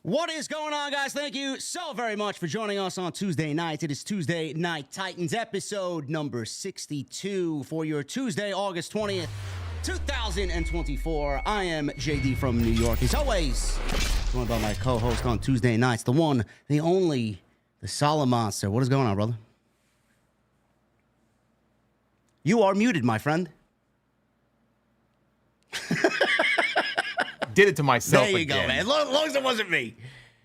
What is going on, guys? Thank you so very much for joining us on Tuesday night. It is Tuesday Night Titans, episode number 62 for your Tuesday, August 20th, 2024. I am JD from New York. As always, joined by my co-host on Tuesday nights, the one, the only, the solid monster. What is going on, brother? You are muted, my friend. Did it to myself again. There you again. go, man. As long as it wasn't me.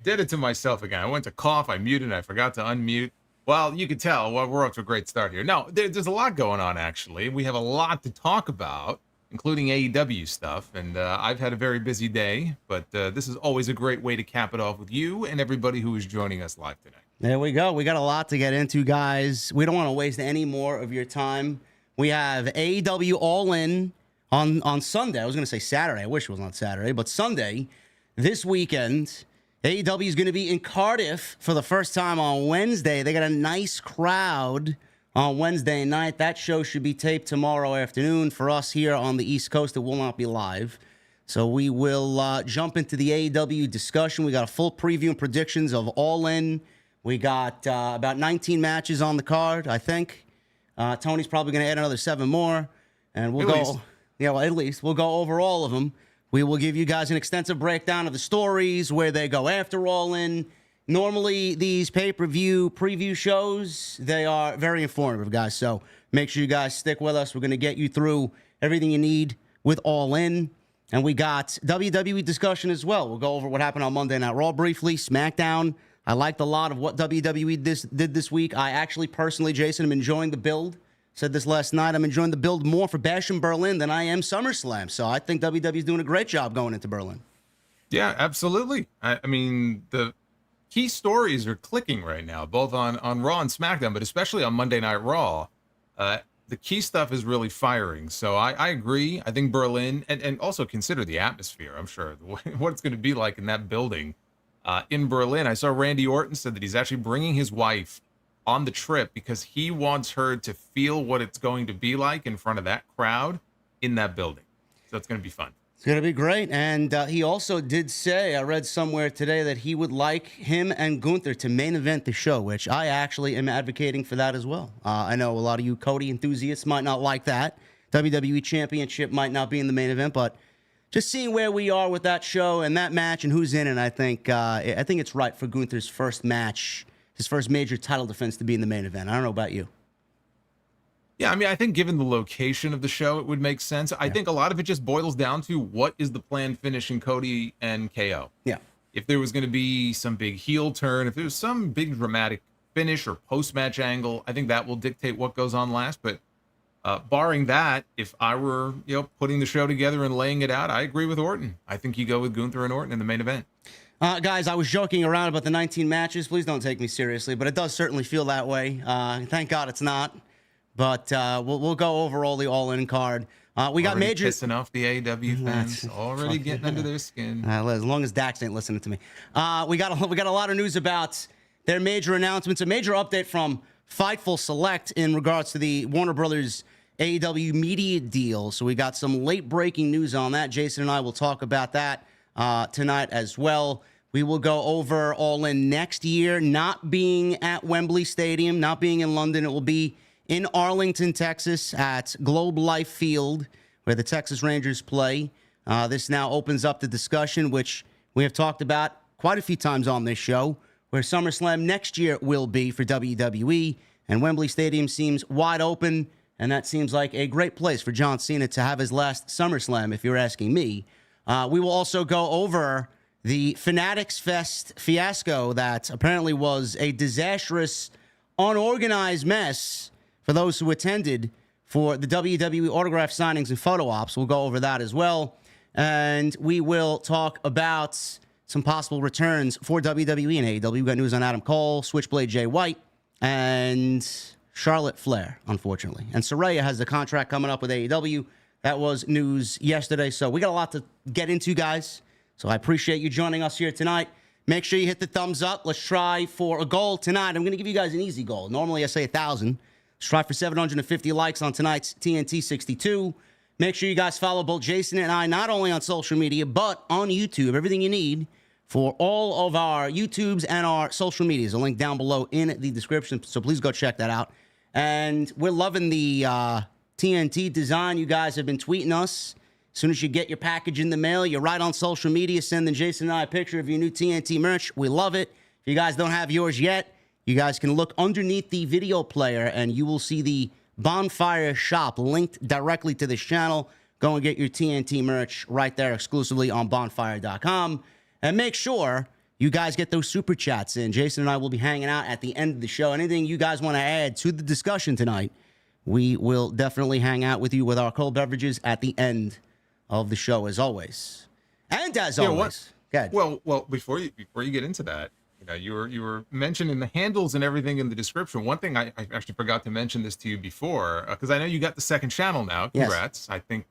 Did it to myself again. I went to cough, I muted, I forgot to unmute. Well, you could tell we're off to a great start here. No, there's a lot going on, actually. We have a lot to talk about, including AEW stuff, and I've had a very busy day, but this is always a great way to cap it off with you and everybody who is joining us live today. There we go. We got a lot to get into, guys. We don't want to waste any more of your time. We have AEW All In on Sunday. I was going to say Saturday. I wish it was on Saturday, but Sunday, this weekend. AEW is going to be in Cardiff for the first time on Wednesday. They got a nice crowd on Wednesday night. That show should be taped tomorrow afternoon. For us here on the East Coast, it will not be live. So we will jump into the AEW discussion. We got a full preview and predictions of All In. We got about 19 matches on the card, I think. Tony's probably going to add another 7 more. And we'll go... Yeah, well, at least we'll go over all of them. We will give you guys an extensive breakdown of the stories, where they go after All In. Normally, these pay-per-view preview shows, they are very informative, guys. So make sure you guys stick with us. We're going to get you through everything you need with All In. And we got WWE discussion as well. We'll go over what happened on Monday Night Raw briefly. SmackDown. I liked a lot of what WWE did this week. I actually, personally, Jason, am enjoying the build. Said this last night. I'm enjoying the build more for Bash in Berlin than I am SummerSlam. So I think WWE's doing a great job going into Berlin. Yeah, absolutely. I mean, the key stories are clicking right now, both on Raw and SmackDown, but especially on Monday Night Raw. The key stuff is really firing. So I agree. I think Berlin, and also consider the atmosphere, I'm sure, what it's going to be like in that building in Berlin. I saw Randy Orton said that he's actually bringing his wife on the trip because he wants her to feel what it's going to be like in front of that crowd in that building. So it's going to be fun. It's going to be great. And he also did say, I read somewhere today, that he would like him and Gunther to main event the show, which I actually am advocating for that as well. I know a lot of you Cody enthusiasts might not like that. WWE Championship might not be in the main event, but just seeing where we are with that show and that match and who's in it, I think it's right for Gunther's first match, his first major title defense, to be in the main event. I don't know about you. Yeah, I mean, I think given the location of the show, it would make sense. I think a lot of it just boils down to what is the planned finish in Cody and KO. Yeah. If there was going to be some big heel turn, if there was some big dramatic finish or post-match angle, I think that will dictate what goes on last. But barring that, if I were putting the show together and laying it out, I agree with Orton. I think you go with Gunther and Orton in the main event. Guys, I was joking around about the 19 matches. Please don't take me seriously, but it does certainly feel that way. Thank God it's not. But we'll go over all the All-In card. We got major pissing off the AEW fans. Already getting under their skin. As long as Dax ain't listening to me. We got a lot of news about their major announcements. A major update from Fightful Select in regards to the Warner Brothers AEW media deal. So we got some late breaking news on that. Jason and I will talk about that tonight as well. We will go over All In next year, not being at Wembley Stadium, not being in London. It will be in Arlington, Texas, at Globe Life Field, where the Texas Rangers play. This now opens up the discussion, which we have talked about quite a few times on this show, where SummerSlam next year will be for WWE, and Wembley Stadium seems wide open, and that seems like a great place for John Cena to have his last SummerSlam, if you're asking me. We will also go over the Fanatics Fest fiasco that apparently was a disastrous, unorganized mess for those who attended for the WWE autograph signings and photo ops. We'll go over that as well. And we will talk about some possible returns for WWE and AEW. We've got news on Adam Cole, Switchblade Jay White, and Charlotte Flair, unfortunately. And Saraya has the contract coming up with AEW. That was news yesterday. So we got a lot to get into, guys. So I appreciate you joining us here tonight. Make sure you hit the thumbs up. Let's try for a goal tonight. I'm going to give you guys an easy goal. Normally I say 1,000. Let's try for 750 likes on tonight's TNT 62. Make sure you guys follow both Jason and I, not only on social media, but on YouTube. Everything you need for all of our YouTubes and our social medias. A link down below in the description, so please go check that out. And we're loving the TNT design. You guys have been tweeting us. As soon as you get your package in the mail, you're right on social media sending Jason and I a picture of your new TNT merch. We love it. If you guys don't have yours yet, you guys can look underneath the video player and you will see the Bonfire shop linked directly to this channel. Go and get your TNT merch right there exclusively on bonfire.com. And make sure you guys get those super chats in. Jason and I will be hanging out at the end of the show. Anything you guys want to add to the discussion tonight, we will definitely hang out with you with our cold beverages at the end of the show, as always. And as always. Go ahead. Well, before you get into that, you were mentioning the handles and everything in the description. One thing I actually forgot to mention this to you before, because I know you got the second channel now. Congrats. Yes. I think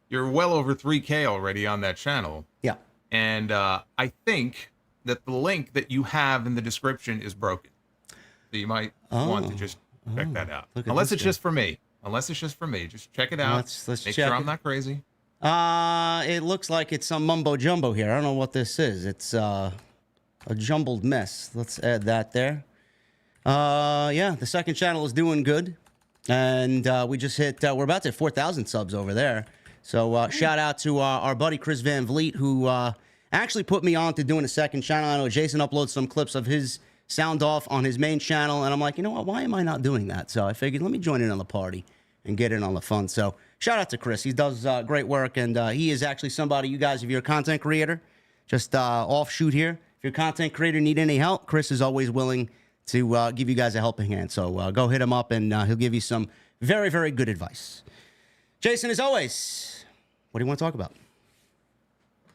you're well over 3K already on that channel. Yeah. And I think that the link that you have in the description is broken. So you might want to just check that out. Unless it's just for me. Just check it out. Let's make check sure I'm not crazy. It looks like it's some mumbo jumbo here. I don't know what this is. It's a jumbled mess. Let's add that there. Yeah, the second channel is doing good. And we just hit, we're about to hit 4,000 subs over there. So shout out to our buddy Chris Van Vliet, who actually put me on to doing a second channel. I know Jason uploads some clips of his sound off on his main channel. And I'm like, you know what? Why am I not doing that? So I figured, let me join in on the party and get in on the fun. So shout out to Chris. He does great work. And he is actually somebody, you guys, if you're a content creator, just offshoot here. If you're a content creator, need any help, Chris is always willing to give you guys a helping hand. So go hit him up, and he'll give you some very, very good advice. Jason, as always, what do you want to talk about?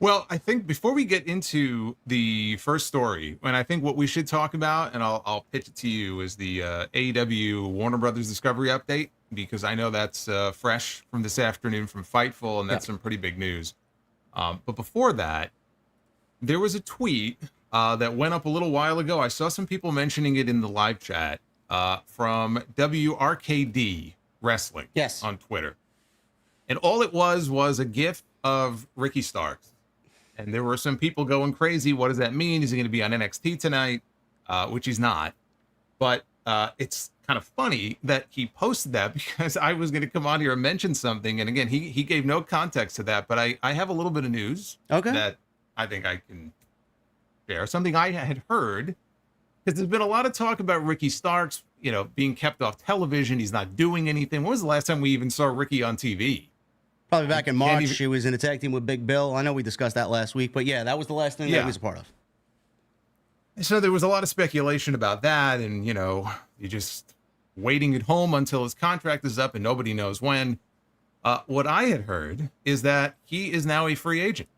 Well, I think before we get into the first story, and I think what we should talk about, and I'll pitch it to you, is the AEW Warner Brothers Discovery update, because I know that's fresh from this afternoon from Fightful, and that's some pretty big news. But before that, there was a tweet that went up a little while ago. I saw some people mentioning it in the live chat from WRKD Wrestling on Twitter. And all it was a GIF of Ricky Starks. And there were some people going crazy. What does that mean? Is he going to be on NXT tonight? Which he's not. But it's kind of funny that he posted that, because I was going to come on here and mention something. And again, he gave no context to that. But I have a little bit of news that I think I can share. Something I had heard, because there's been a lot of talk about Ricky Starks, being kept off television. He's not doing anything. When was the last time we even saw Ricky on TV? Probably back in March. He was in a tag team with Big Bill. I know we discussed that last week, but yeah, that was the last thing that he was a part of. So there was a lot of speculation about that, and you're just waiting at home until his contract is up and nobody knows when. What I had heard is that he is now a free agent.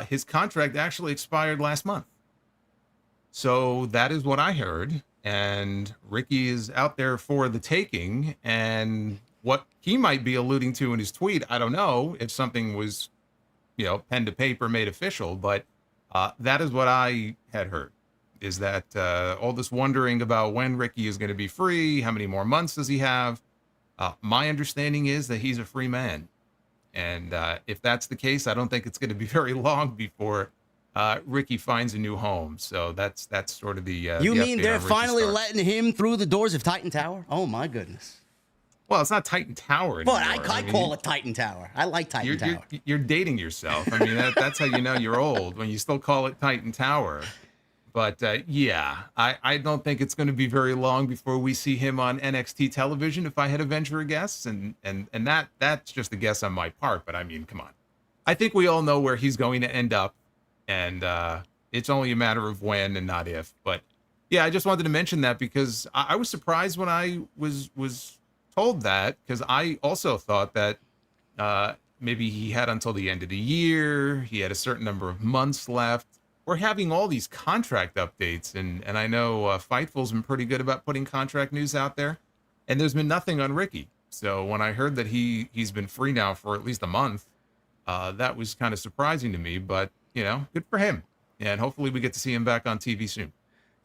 His contract actually expired last month. So that is what I heard, and Ricky is out there for the taking. And what he might be alluding to in his tweet, I don't know if something was, pen to paper made official, but that is what I had heard, is that all this wondering about when Ricky is going to be free, how many more months does he have? My understanding is that he's a free man. And if that's the case, I don't think it's going to be very long before Ricky finds a new home. So that's sort of the you the mean they're finally Starks. letting him through the doors of Titan Tower? Oh, my goodness. Well, it's not Titan Tower anymore. But I call it Titan Tower. I like Titan Tower. You're dating yourself. I mean, that's how you know you're old, when you still call it Titan Tower. But yeah, I don't think it's going to be very long before we see him on NXT television, if I had to venture a guess. And that's just a guess on my part. But I mean, come on. I think we all know where he's going to end up. And it's only a matter of when and not if. But yeah, I just wanted to mention that, because I was surprised when I was told that, because I also thought that maybe he had until the end of the year. He had a certain number of months left. We're having all these contract updates, and I know Fightful's been pretty good about putting contract news out there, and there's been nothing on Ricky. So when I heard that he's been free now for at least a month, that was kind of surprising to me, but good for him. And hopefully we get to see him back on TV soon.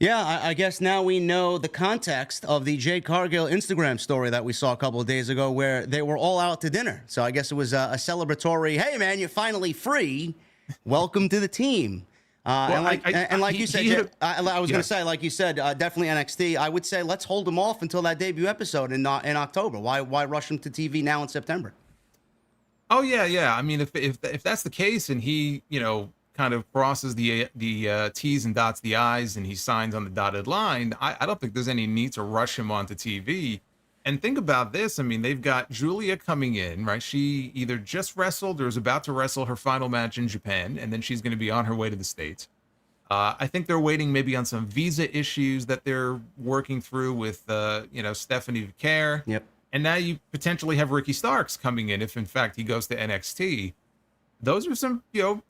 Yeah, I guess now we know the context of the Jade Cargill Instagram story that we saw a couple of days ago, where they were all out to dinner. So I guess it was a celebratory, hey, man, you're finally free. Welcome to the team. And like you said, I was going Yeah. to say, like you said, definitely NXT. I would say let's hold him off until that debut episode in October. Why rush him to TV now in September? Oh yeah. I mean, if that's the case, and he kind of crosses the T's and dots the I's, and he signs on the dotted line, I don't think there's any need to rush him onto TV. And think about this. I mean, they've got Julia coming in, right? She either just wrestled or is about to wrestle her final match in Japan, and then she's going to be on her way to the States. I think they're waiting maybe on some visa issues that they're working through with, Stephanie Care. Yep. And now you potentially have Ricky Starks coming in if, in fact, he goes to NXT. Those are some,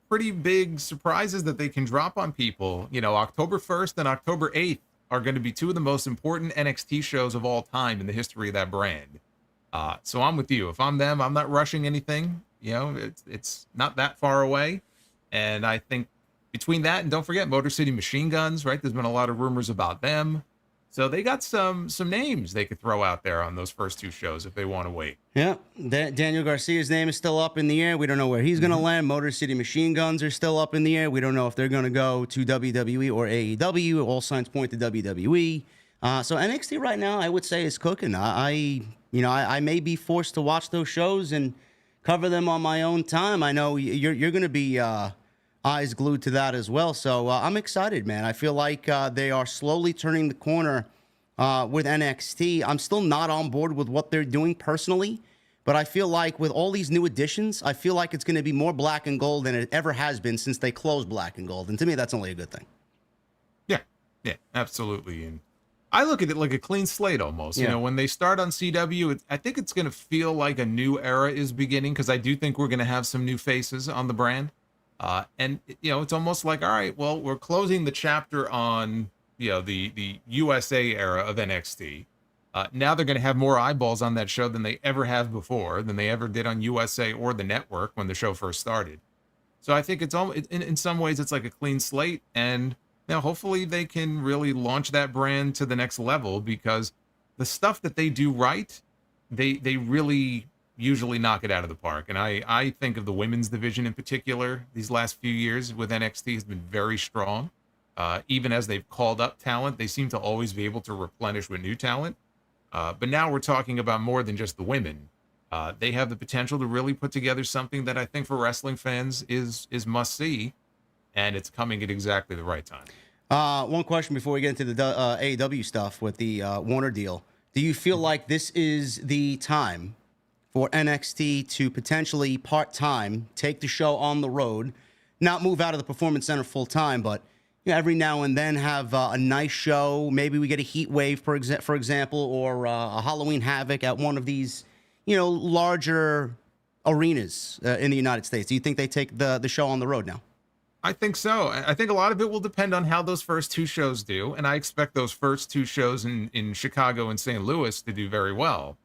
pretty big surprises that they can drop on people. October 1st and October 8th are going to be two of the most important NXT shows of all time in the history of that brand. So I'm with you. If I'm them, I'm not rushing anything. It's not that far away. And I think between that and don't forget Motor City Machine Guns, right? There's been a lot of rumors about them. So they got some names they could throw out there on those first two shows if they want to wait. Yeah, Daniel Garcia's name is still up in the air. We don't know where he's going to land. Motor City Machine Guns are still up in the air. We don't know if they're going to go to WWE or AEW. All signs point to WWE. So NXT right now, I would say, is cooking. I may be forced to watch those shows and cover them on my own time. I know you're going to be eyes glued to that as well. So I'm excited, man. I feel like they are slowly turning the corner with NXT. I'm still not on board with what they're doing personally, but I feel like with all these new additions, I feel like it's going to be more black and gold than it ever has been since they closed black and gold. And to me, that's only a good thing. Yeah, absolutely. And I look at it like a clean slate almost. Yeah. When they start on CW, I think it's going to feel like a new era is beginning, because I do think we're going to have some new faces on the brand. And it's almost like, all right, well, we're closing the chapter on, the USA era of NXT. Now they're going to have more eyeballs on that show than they ever have before, than they ever did on USA or the network when the show first started. So I think it's almost, in some ways, it's like a clean slate. And hopefully they can really launch that brand to the next level, because the stuff that they do right, they really usually knock it out of the park. And I think of the women's division in particular, these last few years with NXT has been very strong. Even as they've called up talent, they seem to always be able to replenish with new talent. But now we're talking about more than just the women. They have the potential to really put together something that I think for wrestling fans is must see, and it's coming at exactly the right time. One question before we get into the AEW stuff with the Warner deal. Do you feel like this is the time for NXT to potentially part-time take the show on the road, not move out of the Performance Center full-time, but every now and then have a nice show? Maybe we get a Heat Wave, for example, or a Halloween Havoc at one of these, larger arenas in the United States. Do you think they take the show on the road now? I think so. I think a lot of it will depend on how those first two shows do, and I expect those first two shows in Chicago and St. Louis to do very well.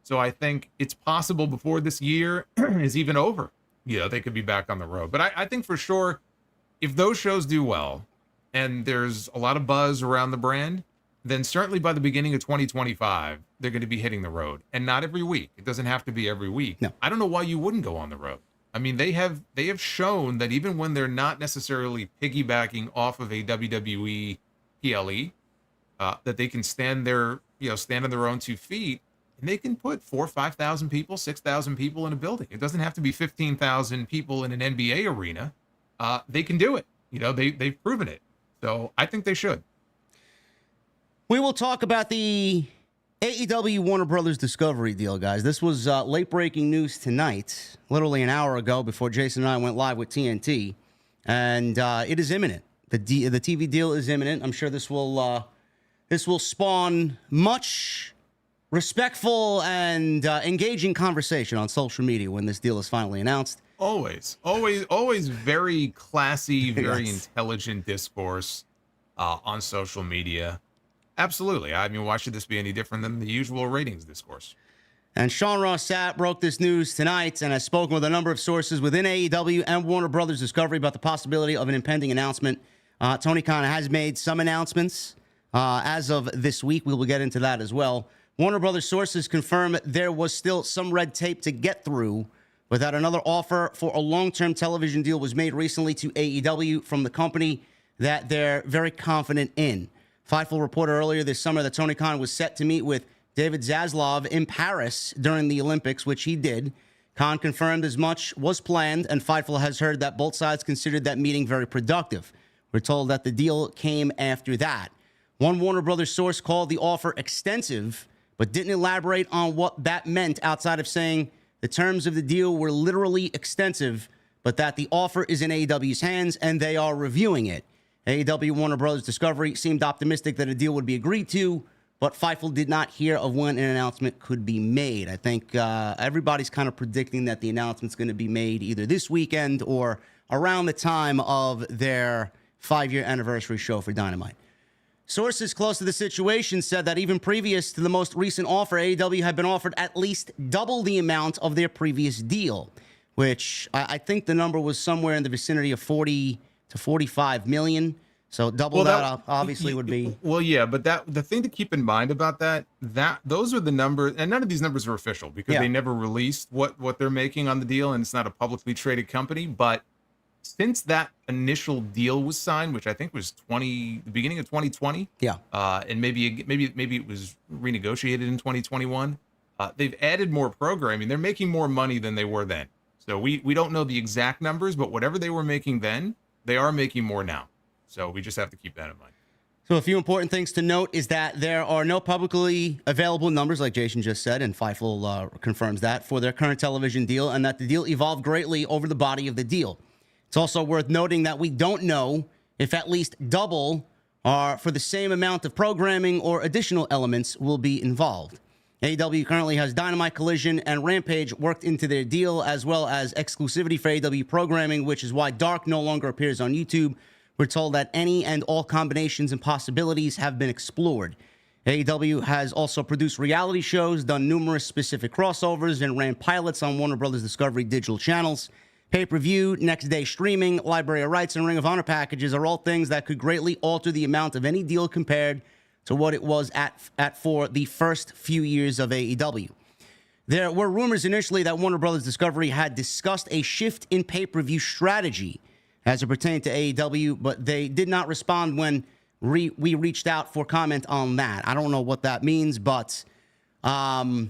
So I think it's possible before this year is even over, they could be back on the road. But I think for sure, if those shows do well and there's a lot of buzz around the brand, then certainly by the beginning of 2025, they're going to be hitting the road. And not every week. It doesn't have to be every week. No. I don't know why you wouldn't go on the road. I mean, they have shown that even when they're not necessarily piggybacking off of a WWE PLE, that they can stand on their own 2 feet. And they can put 4,000 or 5,000 people, 6,000 people in a building. It doesn't have to be 15,000 people in an NBA arena. They can do it. They've proven it. So I think they should. We will talk about the AEW Warner Brothers Discovery deal, guys. This was late-breaking news tonight, literally an hour ago before Jason and I went live with TNT. And it is imminent. The TV deal is imminent. I'm sure this will spawn much respectful and engaging conversation on social media when this deal is finally announced. Always very classy, very intelligent discourse on social media. Absolutely. I mean, why should this be any different than the usual ratings discourse? And Sean Ross Sapp broke this news tonight and has spoken with a number of sources within AEW and Warner Brothers Discovery about the possibility of an impending announcement. Tony Khan has made some announcements as of this week. We will get into that as well. Warner Brothers sources confirm there was still some red tape to get through but that another offer for a long-term television deal was made recently to AEW from the company that they're very confident in. Fightful reported earlier this summer that Tony Khan was set to meet with David Zaslav in Paris during the Olympics, which he did. Khan confirmed as much was planned, and Fightful has heard that both sides considered that meeting very productive. We're told that the deal came after that. One Warner Brothers source called the offer extensive, but didn't elaborate on what that meant outside of saying the terms of the deal were literally extensive, but that the offer is in AEW's hands and they are reviewing it. AEW Warner Brothers Discovery seemed optimistic that a deal would be agreed to, but Fightful did not hear of when an announcement could be made. I think everybody's kind of predicting that the announcement's going to be made either this weekend or around the time of their 5-year anniversary show for Dynamite. Sources close to the situation said that even previous to the most recent offer, AEW had been offered at least double the amount of their previous deal, which I think the number was somewhere in the vicinity of 40 to 45 million. So double that obviously would be. Well, yeah, but the thing to keep in mind about that those are the numbers, and none of these numbers are official because they never released what they're making on the deal, and it's not a publicly traded company. But since that initial deal was signed, which I think was the beginning of 2020, and maybe it was renegotiated in 2021, they've added more programming. They're making more money than they were then. So we don't know the exact numbers, but whatever they were making then, they are making more now. So we just have to keep that in mind. So a few important things to note is that there are no publicly available numbers, like Jason just said, and Fightful confirms that, for their current television deal, and that the deal evolved greatly over the body of the deal. It's also worth noting that we don't know if at least double or for the same amount of programming or additional elements will be involved. AEW currently has Dynamite, Collision, and Rampage worked into their deal, as well as exclusivity for AEW programming, which is why Dark no longer appears on YouTube. We're told that any and all combinations and possibilities have been explored. AEW has also produced reality shows, done numerous specific crossovers, and ran pilots on Warner Brothers Discovery digital channels. Pay-per-view, next-day streaming, library of rights, and Ring of Honor packages are all things that could greatly alter the amount of any deal compared to what it was at for the first few years of AEW. There were rumors initially that Warner Brothers Discovery had discussed a shift in pay-per-view strategy as it pertained to AEW, but they did not respond when we reached out for comment on that. I don't know what that means, but I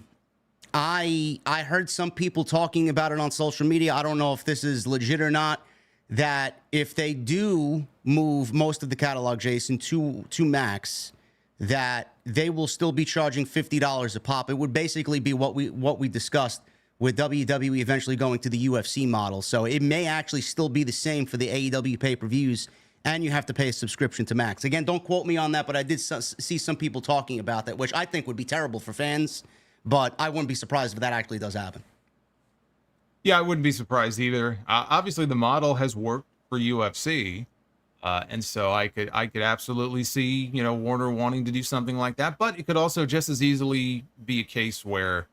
heard some people talking about it on social media. I don't know if this is legit or not, that if they do move most of the catalog, Jason, to Max, that they will still be charging $50 a pop. It would basically be what we discussed with WWE eventually going to the UFC model. So it may actually still be the same for the AEW pay-per-views, and you have to pay a subscription to Max. Again, don't quote me on that, but I did see some people talking about that, which I think would be terrible for fans, but I wouldn't be surprised if that actually does happen. Yeah, I wouldn't be surprised either. Obviously, the model has worked for UFC, and so I could absolutely see, Warner wanting to do something like that, but it could also just as easily be a case where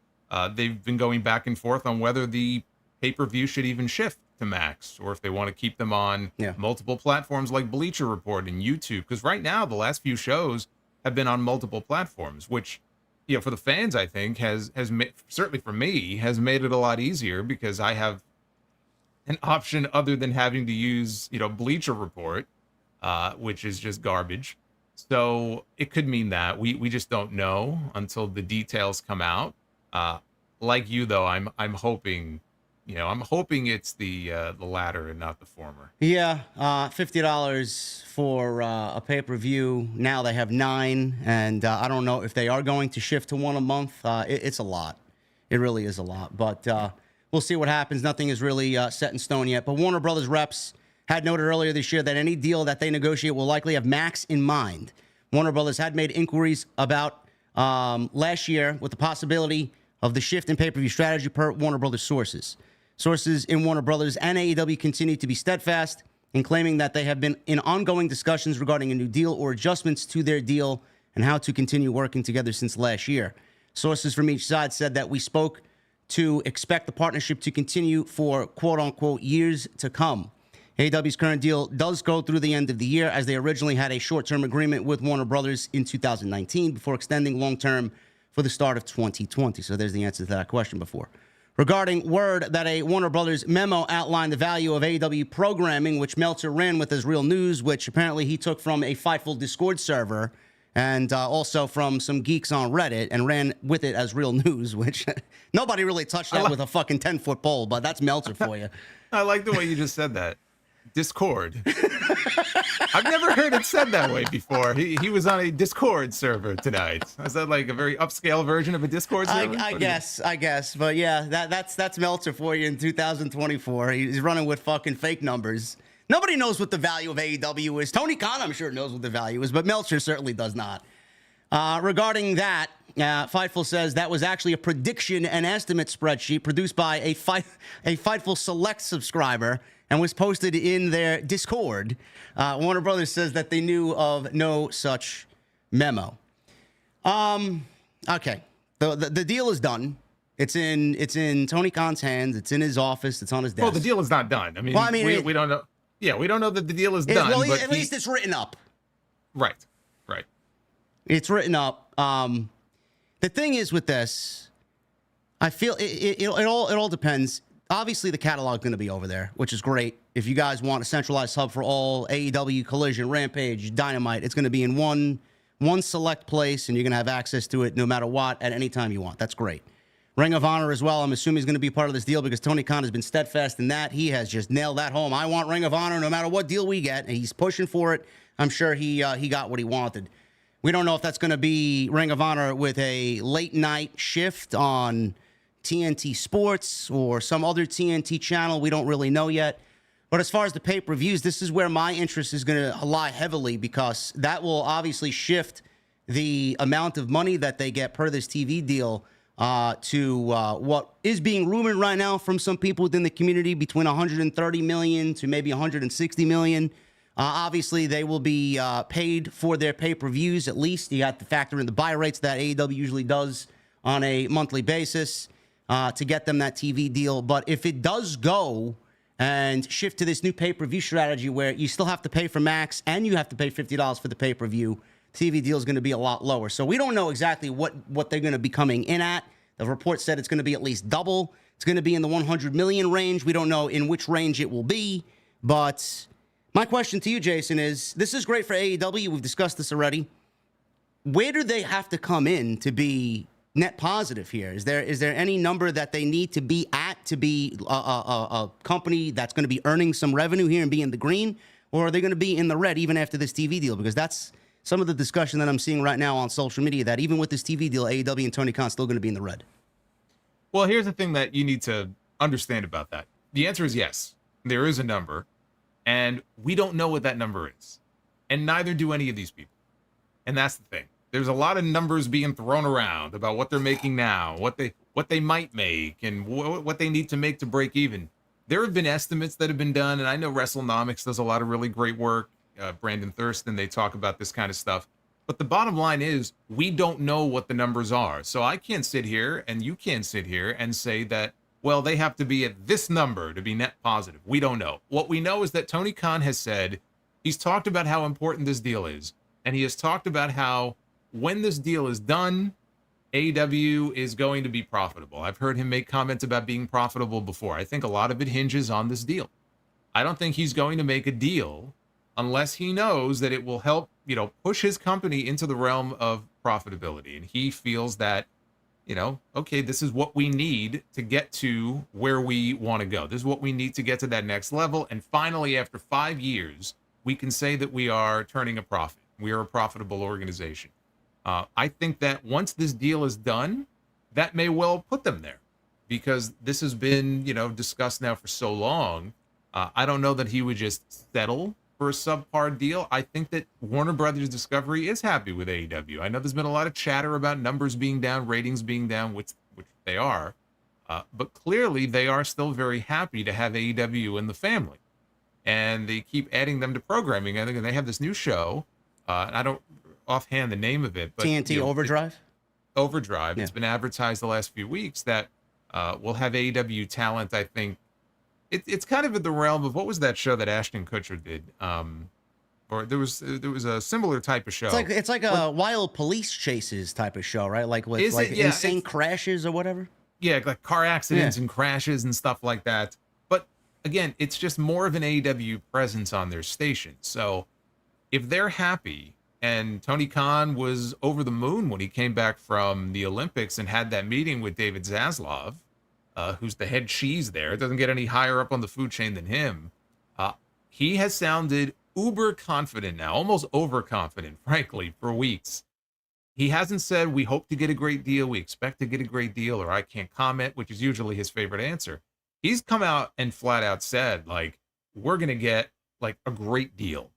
they've been going back and forth on whether the pay-per-view should even shift to Max, or if they want to keep them on multiple platforms like Bleacher Report and YouTube. Because right now, the last few shows have been on multiple platforms, which, for the fans, I think has certainly for me has made it a lot easier because I have an option other than having to use, Bleacher Report, which is just garbage. So it could mean that we just don't know until the details come out. Like you though, I'm hoping, I'm hoping it's the latter and not the former. Yeah, $50 for a pay-per-view. Now they have 9, and I don't know if they are going to shift to one a month. It's a lot. It really is a lot, but we'll see what happens. Nothing is really set in stone yet. But Warner Brothers reps had noted earlier this year that any deal that they negotiate will likely have Max in mind. Warner Brothers had made inquiries about last year with the possibility of the shift in pay-per-view strategy per Warner Brothers sources. Sources in Warner Brothers and AEW continue to be steadfast in claiming that they have been in ongoing discussions regarding a new deal or adjustments to their deal and how to continue working together since last year. Sources from each side said that we spoke to expect the partnership to continue for quote-unquote years to come. AEW's current deal does go through the end of the year, as they originally had a short-term agreement with Warner Brothers in 2019 before extending long-term for the start of 2020. So there's the answer to that question before. regarding word that a Warner Brothers memo outlined the value of AEW programming, which Meltzer ran with as real news, which apparently he took from a Fightful Discord server and also from some geeks on Reddit and ran with it as real news, which nobody really touched that with a fucking 10-foot pole, but that's Meltzer for you. I like the way you just said that. Discord. I've never heard it said that way before. He was on a Discord server tonight. Is that like a very upscale version of a Discord server? I guess. But yeah, that's Meltzer for you in 2024. He's running with fucking fake numbers. Nobody knows what the value of AEW is. Tony Khan, I'm sure, knows what the value is, but Meltzer certainly does not. Regarding that, Fightful says that was actually a prediction and estimate spreadsheet produced by a Fightful Select subscriber and was posted in their Discord. Warner Brothers says that they knew of no such memo. Okay, the deal is done. It's in Tony Khan's hands. It's in his office. It's on his desk. Well, the deal is not done. I mean, we don't know. Yeah, we don't know that the deal is done. Well, but at least it's written up. Right. It's written up. The thing is with this, I feel it all depends. Obviously, the catalog is going to be over there, which is great. If you guys want a centralized hub for all AEW, Collision, Rampage, Dynamite, it's going to be in one select place, and you're going to have access to it no matter what at any time you want. That's great. Ring of Honor as well. I'm assuming he's going to be part of this deal because Tony Khan has been steadfast in that. He has just nailed that home. I want Ring of Honor no matter what deal we get, and he's pushing for it. I'm sure he got what he wanted. We don't know if that's going to be Ring of Honor with a late night shift on TNT Sports or some other TNT channel. We don't really know yet. But as far as the pay-per-views, this is where my interest is going to lie heavily because that will obviously shift the amount of money that they get per this TV deal to what is being rumored right now from some people within the community between 130 million to maybe 160 million. Obviously, they will be paid for their pay-per-views at least. You have to factor in the buy rates that AEW usually does on a monthly basis to get them that TV deal. But if it does go and shift to this new pay-per-view strategy where you still have to pay for Max and you have to pay $50 for the pay-per-view, TV deal is going to be a lot lower. So we don't know exactly what they're going to be coming in at. The report said it's going to be at least double. It's going to be in the 100 million range. We don't know in which range it will be. But my question to you, Jason, is this is great for AEW. We've discussed this already. Where do they have to come in to be net positive here? Is there any number that they need to be at to be a company that's going to be earning some revenue here and be in the green? Or are they going to be in the red even after this TV deal? Because that's some of the discussion that I'm seeing right now on social media, that even with this TV deal, AEW and Tony Khan still going to be in the red. Well, here's the thing that you need to understand about that. The answer is yes. There is a number, and we don't know what that number is. And neither do any of these people. And that's the thing. There's a lot of numbers being thrown around about what they're making now, what they might make, and what they need to make to break even. There have been estimates that have been done, and I know WrestleNomics does a lot of really great work. Brandon Thurston, they talk about this kind of stuff. But the bottom line is we don't know what the numbers are. So I can't sit here and you can't sit here and say that, well, they have to be at this number to be net positive. We don't know. What we know is that Tony Khan has said, he's talked about how important this deal is. And he has talked about how when this deal is done, AEW is going to be profitable. I've heard him make comments about being profitable before. I think a lot of it hinges on this deal. I don't think he's going to make a deal unless he knows that it will help, push his company into the realm of profitability. And he feels that, okay, this is what we need to get to where we want to go. This is what we need to get to that next level. And finally, after 5 years, we can say that we are turning a profit. We are a profitable organization. I think that once this deal is done, that may well put them there because this has been, discussed now for so long. I don't know that he would just settle for a subpar deal. I think that Warner Brothers Discovery is happy with AEW. I know there's been a lot of chatter about numbers being down, ratings being down, which they are. But clearly they are still very happy to have AEW in the family. And they keep adding them to programming. I think they have this new show. I don't offhand the name of it, but TNT Overdrive. Overdrive. Yeah. It's been advertised the last few weeks that will have AEW talent. I think it's kind of in the realm of what was that show that Ashton Kutcher did? Or there was a similar type of show. It's like a wild police chases type of show, right? Like with Is it? Yeah, insane crashes or whatever. yeah, like car accidents and crashes and stuff like that. But again, it's just more of an AEW presence on their station. So if they're happy, and Tony Khan was over the moon when he came back from the Olympics and had that meeting with David Zaslav, who's the head cheese there. It doesn't get any higher up on the food chain than him. He has sounded uber confident now, almost overconfident, frankly, for weeks. He hasn't said, we hope to get a great deal, we expect to get a great deal, or I can't comment, which is usually his favorite answer. He's come out and flat out said, like, we're going to get like a great deal.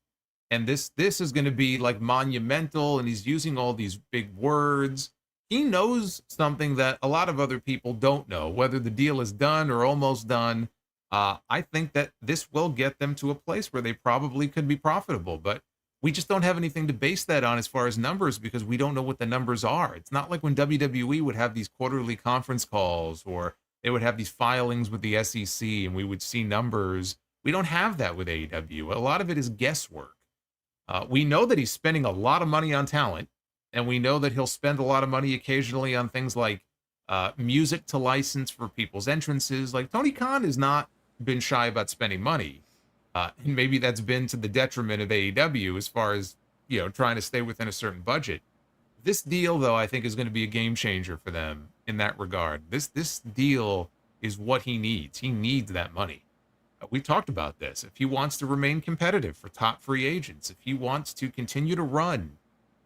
And this is going to be like monumental, and he's using all these big words. He knows something that a lot of other people don't know, whether the deal is done or almost done. I think that this will get them to a place where they probably could be profitable, but we just don't have anything to base that on as far as numbers, because we don't know what the numbers are. It's not like when WWE would have these quarterly conference calls, or they would have these filings with the SEC and we would see numbers. We don't have that with AEW. A lot of it is guesswork. We know that he's spending a lot of money on talent, and we know that he'll spend a lot of money occasionally on things like music to license for people's entrances. Like, Tony Khan has not been shy about spending money. And maybe that's been to the detriment of AEW as far as, you know, trying to stay within a certain budget. This deal, though, I think is going to be a game changer for them in that regard. This deal is what he needs. He needs that money. We talked about this. If he wants to remain competitive for top free agents, if he wants to continue to run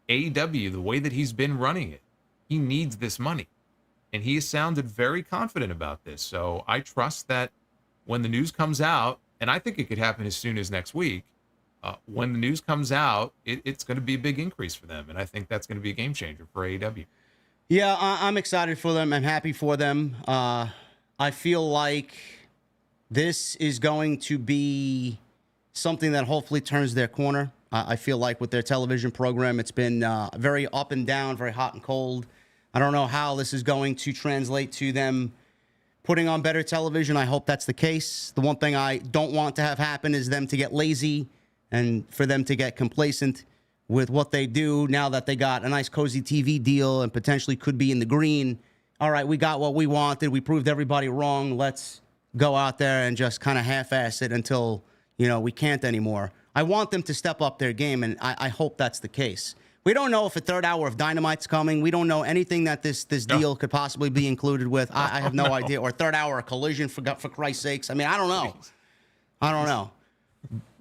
AEW the way that he's been running it, he needs this money. And he has sounded very confident about this. So I trust that when the news comes out, and I think it could happen as soon as next week, when the news comes out, it's going to be a big increase for them. And I think that's going to be a game changer for AEW. Yeah, I'm excited for them. I'm happy for them. I feel like this is going to be something that hopefully turns their corner. I feel like with their television program, it's been very up and down, very hot and cold. I don't know how this is going to translate to them putting on better television. I hope that's the case. The one thing I don't want to have happen is them to get lazy and for them to get complacent with what they do now that they got a nice cozy TV deal and potentially could be in the green. All right, we got what we wanted. We proved everybody wrong. Let's go out there and just kind of half-ass it until, you know, we can't anymore. I want them to step up their game, and I hope that's the case. We don't know if a third hour of Dynamite's coming. We don't know anything that this deal could possibly be included with. I have no idea. Or third hour of Collision, for Christ's sakes. I mean, I don't know. I don't know.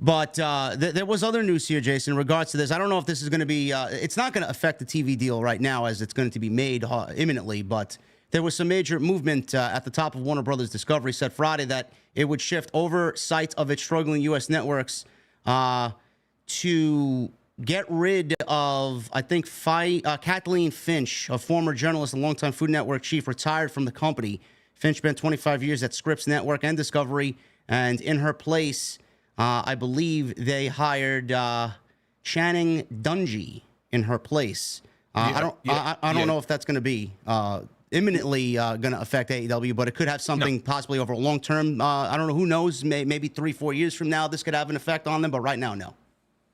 But there was other news here, Jason, in regards to this. I don't know if this is going to be it's not going to affect the TV deal right now, as it's going to be made imminently, but there was some major movement at the top of Warner Brothers Discovery. Said Friday that it would shift oversight of its struggling U.S. networks to get rid of, I think, Kathleen Finch, a former journalist and longtime Food Network chief, retired from the company. Finch spent 25 years at Scripps Network and Discovery, and in her place, I believe they hired Channing Dungey in her place. I don't know if that's going to be imminently going to affect AEW, but it could have something possibly over a long term. I don't know. Who knows? Maybe 3-4 years from now, this could have an effect on them. But right now, no.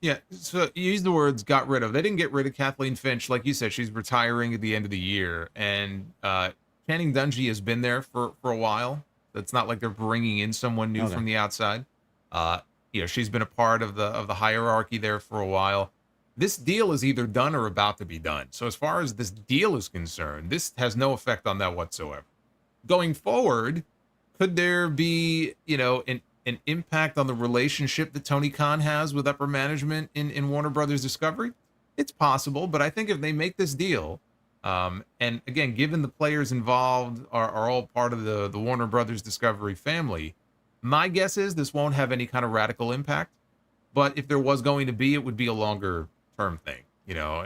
Yeah. So you use the words got rid of. They didn't get rid of Kathleen Finch. Like you said, she's retiring at the end of the year. And Channing Dungey has been there for a while. It's not like they're bringing in someone new from the outside. You know, she's been a part of the hierarchy there for a while. This deal is either done or about to be done. So as far as this deal is concerned, this has no effect on that whatsoever. Going forward, could there be, you know, an impact on the relationship that Tony Khan has with upper management in Warner Brothers Discovery? It's possible, but I think if they make this deal, and again, given the players involved are all part of the Warner Brothers Discovery family, my guess is this won't have any kind of radical impact. But if there was going to be, it would be a longer term thing. You know,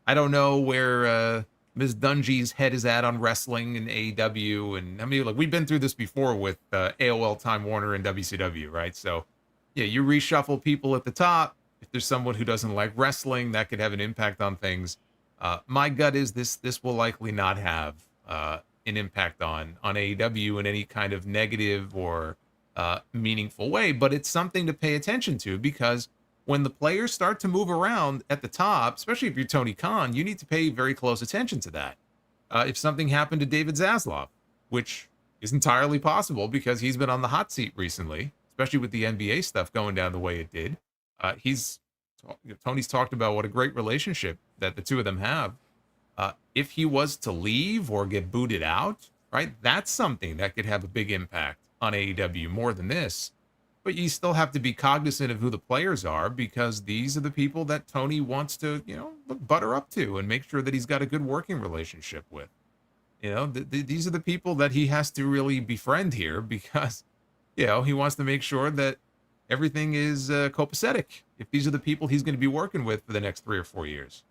I don't know where Ms. Dungey's head is at on wrestling and AEW. And I mean, like, we've been through this before with AOL Time Warner and WCW, right? So yeah, you reshuffle people at the top. If there's someone who doesn't like wrestling, that could have an impact on things. My gut is this will likely not have an impact on AEW in any kind of negative or meaningful way, but it's something to pay attention to, because when the players start to move around at the top, especially if you're Tony Khan, you need to pay very close attention to that. If something happened to David Zaslav, which is entirely possible because he's been on the hot seat recently, especially with the NBA stuff going down the way it did. Tony's talked about what a great relationship that the two of them have. If he was to leave or get booted out, right, that's something that could have a big impact on AEW more than this. But you still have to be cognizant of who the players are, because these are the people that Tony wants to, butter up to and make sure that he's got a good working relationship with. These are the people that he has to really befriend here, because, he wants to make sure that everything is copacetic if these are the people he's going to be working with for the next 3 or 4 years.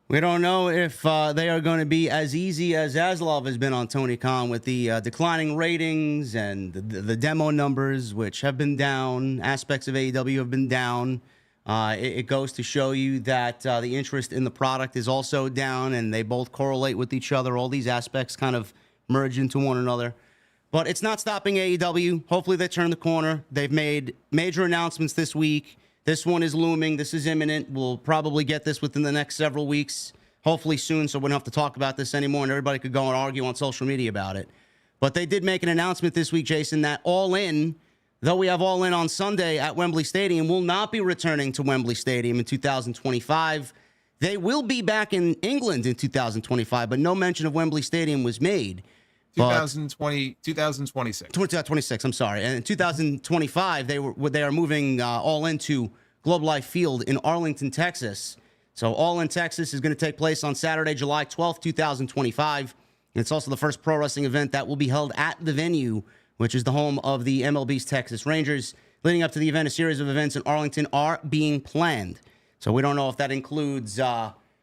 We don't know if they are going to be as easy as Zaslav has been on Tony Khan, with the declining ratings and the demo numbers, which have been down. Aspects of AEW have been down. It goes to show you that the interest in the product is also down, and they both correlate with each other. All these aspects kind of merge into one another. But it's not stopping AEW. Hopefully they turn the corner. They've made major announcements this week. This one is looming. This is imminent. We'll probably get this within the next several weeks, hopefully soon, so we don't have to talk about this anymore and everybody could go and argue on social media about it. But they did make an announcement this week, Jason, that All In, though we have All In on Sunday at Wembley Stadium, will not be returning to Wembley Stadium in 2025. They will be back in England in 2025, but no mention of Wembley Stadium was made. 2026. 2026, I'm sorry. And in 2025, they are moving All In to Globe Life Field in Arlington, Texas. So All In Texas is going to take place on Saturday, July 12th, 2025. And it's also the first pro wrestling event that will be held at the venue, which is the home of the MLB's Texas Rangers. Leading up to the event, a series of events in Arlington are being planned. So we don't know if that includes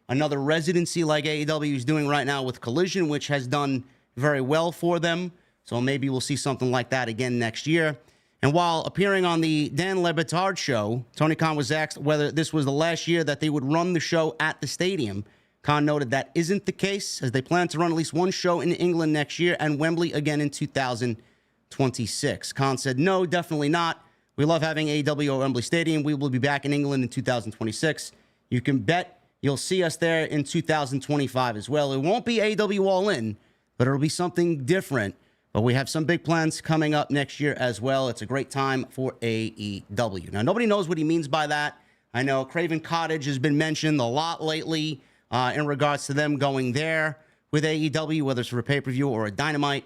another residency like AEW is doing right now with Collision, which has done very well for them. So maybe we'll see something like that again next year. And while appearing on the Dan Le Batard show, Tony Khan was asked whether this was the last year that they would run the show at the stadium. Khan noted that isn't the case, as they plan to run at least one show in England next year and Wembley again in 2026. Khan said, no, definitely not. We love having AEW at Wembley Stadium. We will be back in England in 2026. You can bet you'll see us there in 2025 as well. It won't be AEW All In, but it'll be something different. But we have some big plans coming up next year as well. It's a great time for AEW. Now, nobody knows what he means by that. I know Craven Cottage has been mentioned a lot lately in regards to them going there with AEW, whether it's for a pay-per-view or a Dynamite.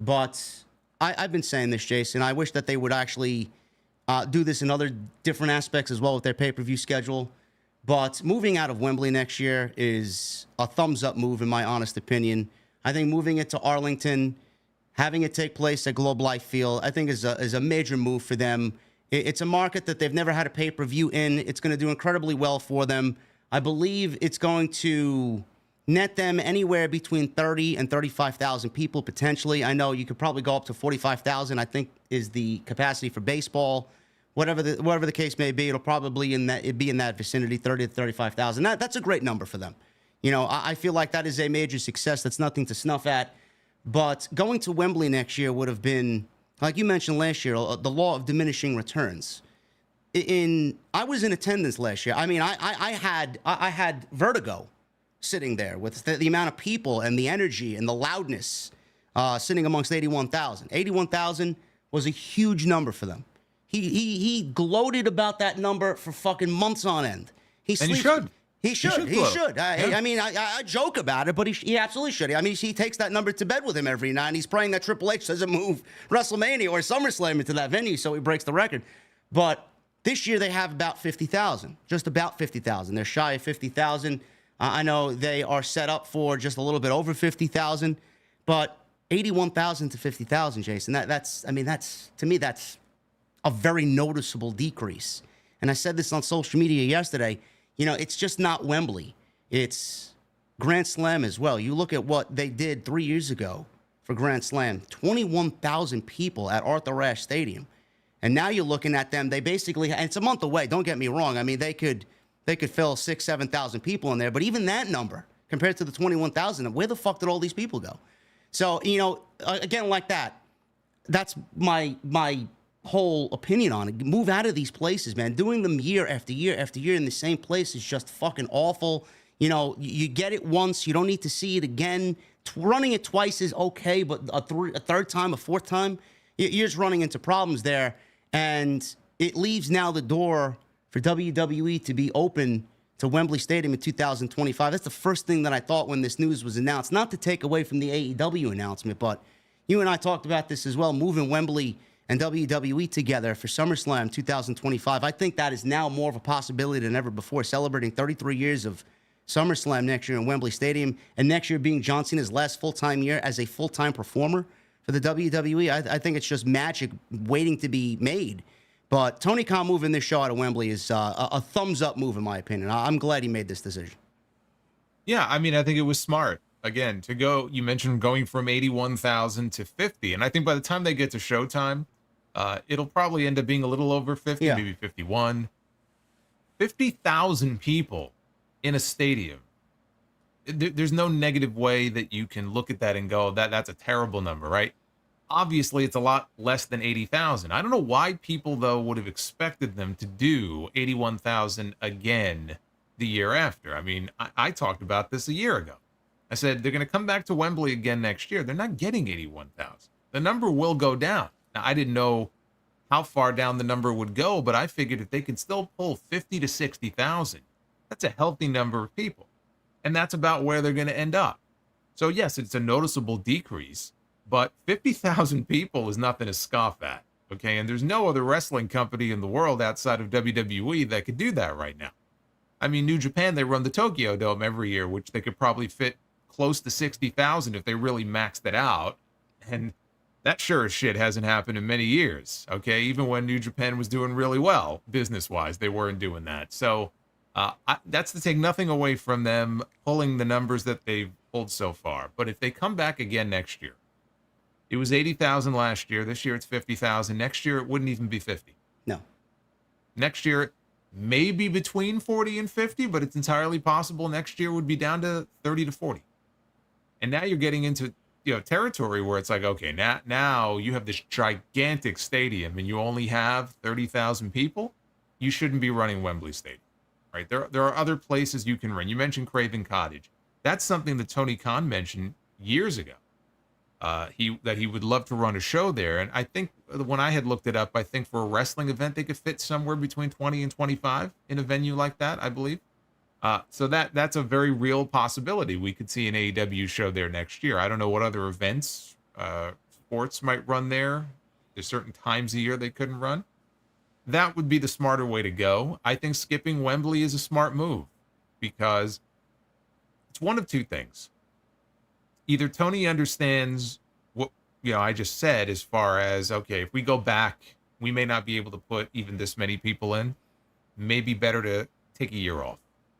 But I've been saying this, Jason. I wish that they would actually do this in other different aspects as well with their pay-per-view schedule. But moving out of Wembley next year is a thumbs-up move, in my honest opinion. I think moving it to Arlington, having it take place at Globe Life Field, I think is a major move for them. It's a market that they've never had a pay-per-view in. It's going to do incredibly well for them. I believe it's going to net them anywhere between 30 and 35,000 people potentially. I know you could probably go up to 45,000, I think, is the capacity for baseball. Whatever the case may be, it'll probably be in that vicinity, 30 to 35,000. That's a great number for them. I feel like that is a major success. That's nothing to snuff at. But going to Wembley next year would have been, like you mentioned last year, the law of diminishing returns. I was in attendance last year. I mean, I had vertigo sitting there with the amount of people and the energy and the loudness sitting amongst 81,000. 81,000 was a huge number for them. He gloated about that number for fucking months on end. He should. He should. I mean, I joke about it, but he absolutely should. I mean, he takes that number to bed with him every night, and he's praying that Triple H doesn't move WrestleMania or SummerSlam into that venue so he breaks the record. But this year they have about 50,000, just about 50,000. They're shy of 50,000. I know they are set up for just a little bit over 50,000, but 81,000 to 50,000, Jason, that's to me, that's a very noticeable decrease. And I said this on social media yesterday. It's just not Wembley. It's Grand Slam as well. You look at what they did 3 years ago for Grand Slam, 21,000 people at Arthur Ashe Stadium. And now you're looking at them. They basically, and it's a month away. Don't get me wrong. I mean, they could fill 6,000, 7,000 people in there. But even that number compared to the 21,000, where the fuck did all these people go? So, again, like that, that's my whole opinion on it. Move out of these places, man. Doing them year after year after year in the same place is just fucking awful. You know, you get it once, you don't need to see it again. Running it twice is okay, but a third time, a fourth time, you're just running into problems there. And it leaves now the door for WWE to be open to Wembley Stadium in 2025. That's the first thing that I thought when this news was announced. Not to take away from the AEW announcement, but you and I talked about this as well, moving Wembley and WWE together for SummerSlam 2025. I think that is now more of a possibility than ever before, celebrating 33 years of SummerSlam next year in Wembley Stadium, and next year being John Cena's last full-time year as a full-time performer for the WWE. I think it's just magic waiting to be made. But Tony Khan moving this show out of Wembley is a thumbs-up move, in my opinion. I'm glad he made this decision. Yeah, I mean, I think it was smart. Again, to go, you mentioned going from 81,000 to 50, and I think by the time they get to Showtime, it'll probably end up being a little over 50, maybe 51. 50,000 people in a stadium. There's no negative way that you can look at that and go, that's a terrible number, right? Obviously, it's a lot less than 80,000. I don't know why people, though, would have expected them to do 81,000 again the year after. I mean, I talked about this a year ago. I said, they're going to come back to Wembley again next year. They're not getting 81,000. The number will go down. Now, I didn't know how far down the number would go, but I figured if they could still pull 50 to 60,000, that's a healthy number of people. And that's about where they're going to end up. So, yes, it's a noticeable decrease, but 50,000 people is nothing to scoff at, okay? And there's no other wrestling company in the world outside of WWE that could do that right now. I mean, New Japan, they run the Tokyo Dome every year, which they could probably fit close to 60,000 if they really maxed it out. And that sure as shit hasn't happened in many years, okay? Even when New Japan was doing really well, business-wise, they weren't doing that. So that's to take nothing away from them pulling the numbers that they've pulled so far. But if they come back again next year, it was 80,000 last year. This year it's 50,000. Next year it wouldn't even be 50. No. Next year, maybe between 40 and 50, but it's entirely possible next year would be down to 30 to 40. And now you're getting into territory where it's like, okay, now you have this gigantic stadium and you only have 30,000 people. You shouldn't be running Wembley Stadium, right? There are other places you can run. You mentioned Craven Cottage. That's something that Tony Khan mentioned years ago. He would love to run a show there. And I think when I had looked it up, I think for a wrestling event, they could fit somewhere between 20 and 25 in a venue like that, I believe. So that's a very real possibility. We could see an AEW show there next year. I don't know what other events, sports might run there. There's certain times a year they couldn't run. That would be the smarter way to go. I think skipping Wembley is a smart move because it's one of two things. Either Tony understands what I just said as far as, okay, if we go back, we may not be able to put even this many people in. Maybe better to take a year off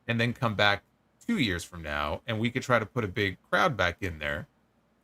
and then come back 2 years from now, and we could try to put a big crowd back in there.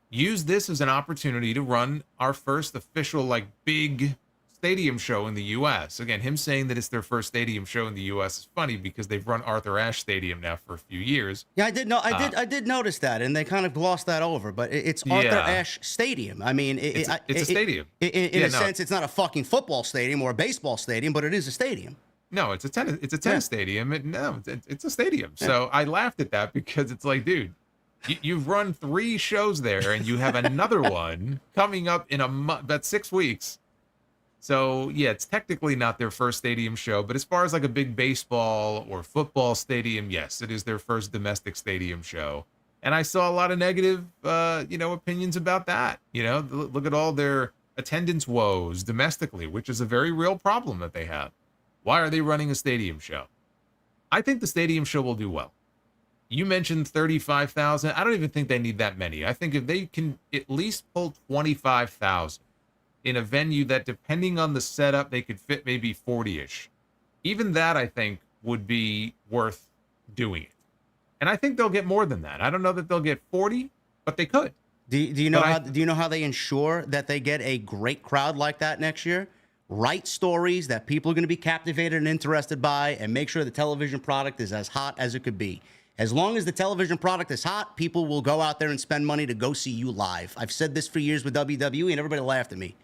Use this as an opportunity to run our first official, big stadium show in the U.S. Again, him saying that it's their first stadium show in the U.S. is funny because they've run Arthur Ashe Stadium now for a few years. Yeah, I did notice that, and they kind of glossed that over. But it's Arthur Ashe Stadium. I mean, it's a stadium. In a sense, it's not a fucking football stadium or a baseball stadium, but it is a stadium. No, it's a tennis stadium. It's a stadium. Yeah. So I laughed at that because it's like, dude, you've run 3 shows there, and you have another one coming up in about 6 weeks. So, yeah, it's technically not their first stadium show, but as far as a big baseball or football stadium, yes, it is their first domestic stadium show. And I saw a lot of negative, opinions about that. Look at all their attendance woes domestically, which is a very real problem that they have. Why are they running a stadium show? I think the stadium show will do well. You mentioned 35,000. I don't even think they need that many. I think if they can at least pull 25,000, in a venue that, depending on the setup, they could fit maybe 40-ish. Even that, I think, would be worth doing it. And I think they'll get more than that. I don't know that they'll get 40, but they could. Do you know how they ensure that they get a great crowd like that next year? Write stories that people are going to be captivated and interested by, and make sure the television product is as hot as it could be. As long as the television product is hot, people will go out there and spend money to go see you live. I've said this for years with WWE, and everybody laughed at me.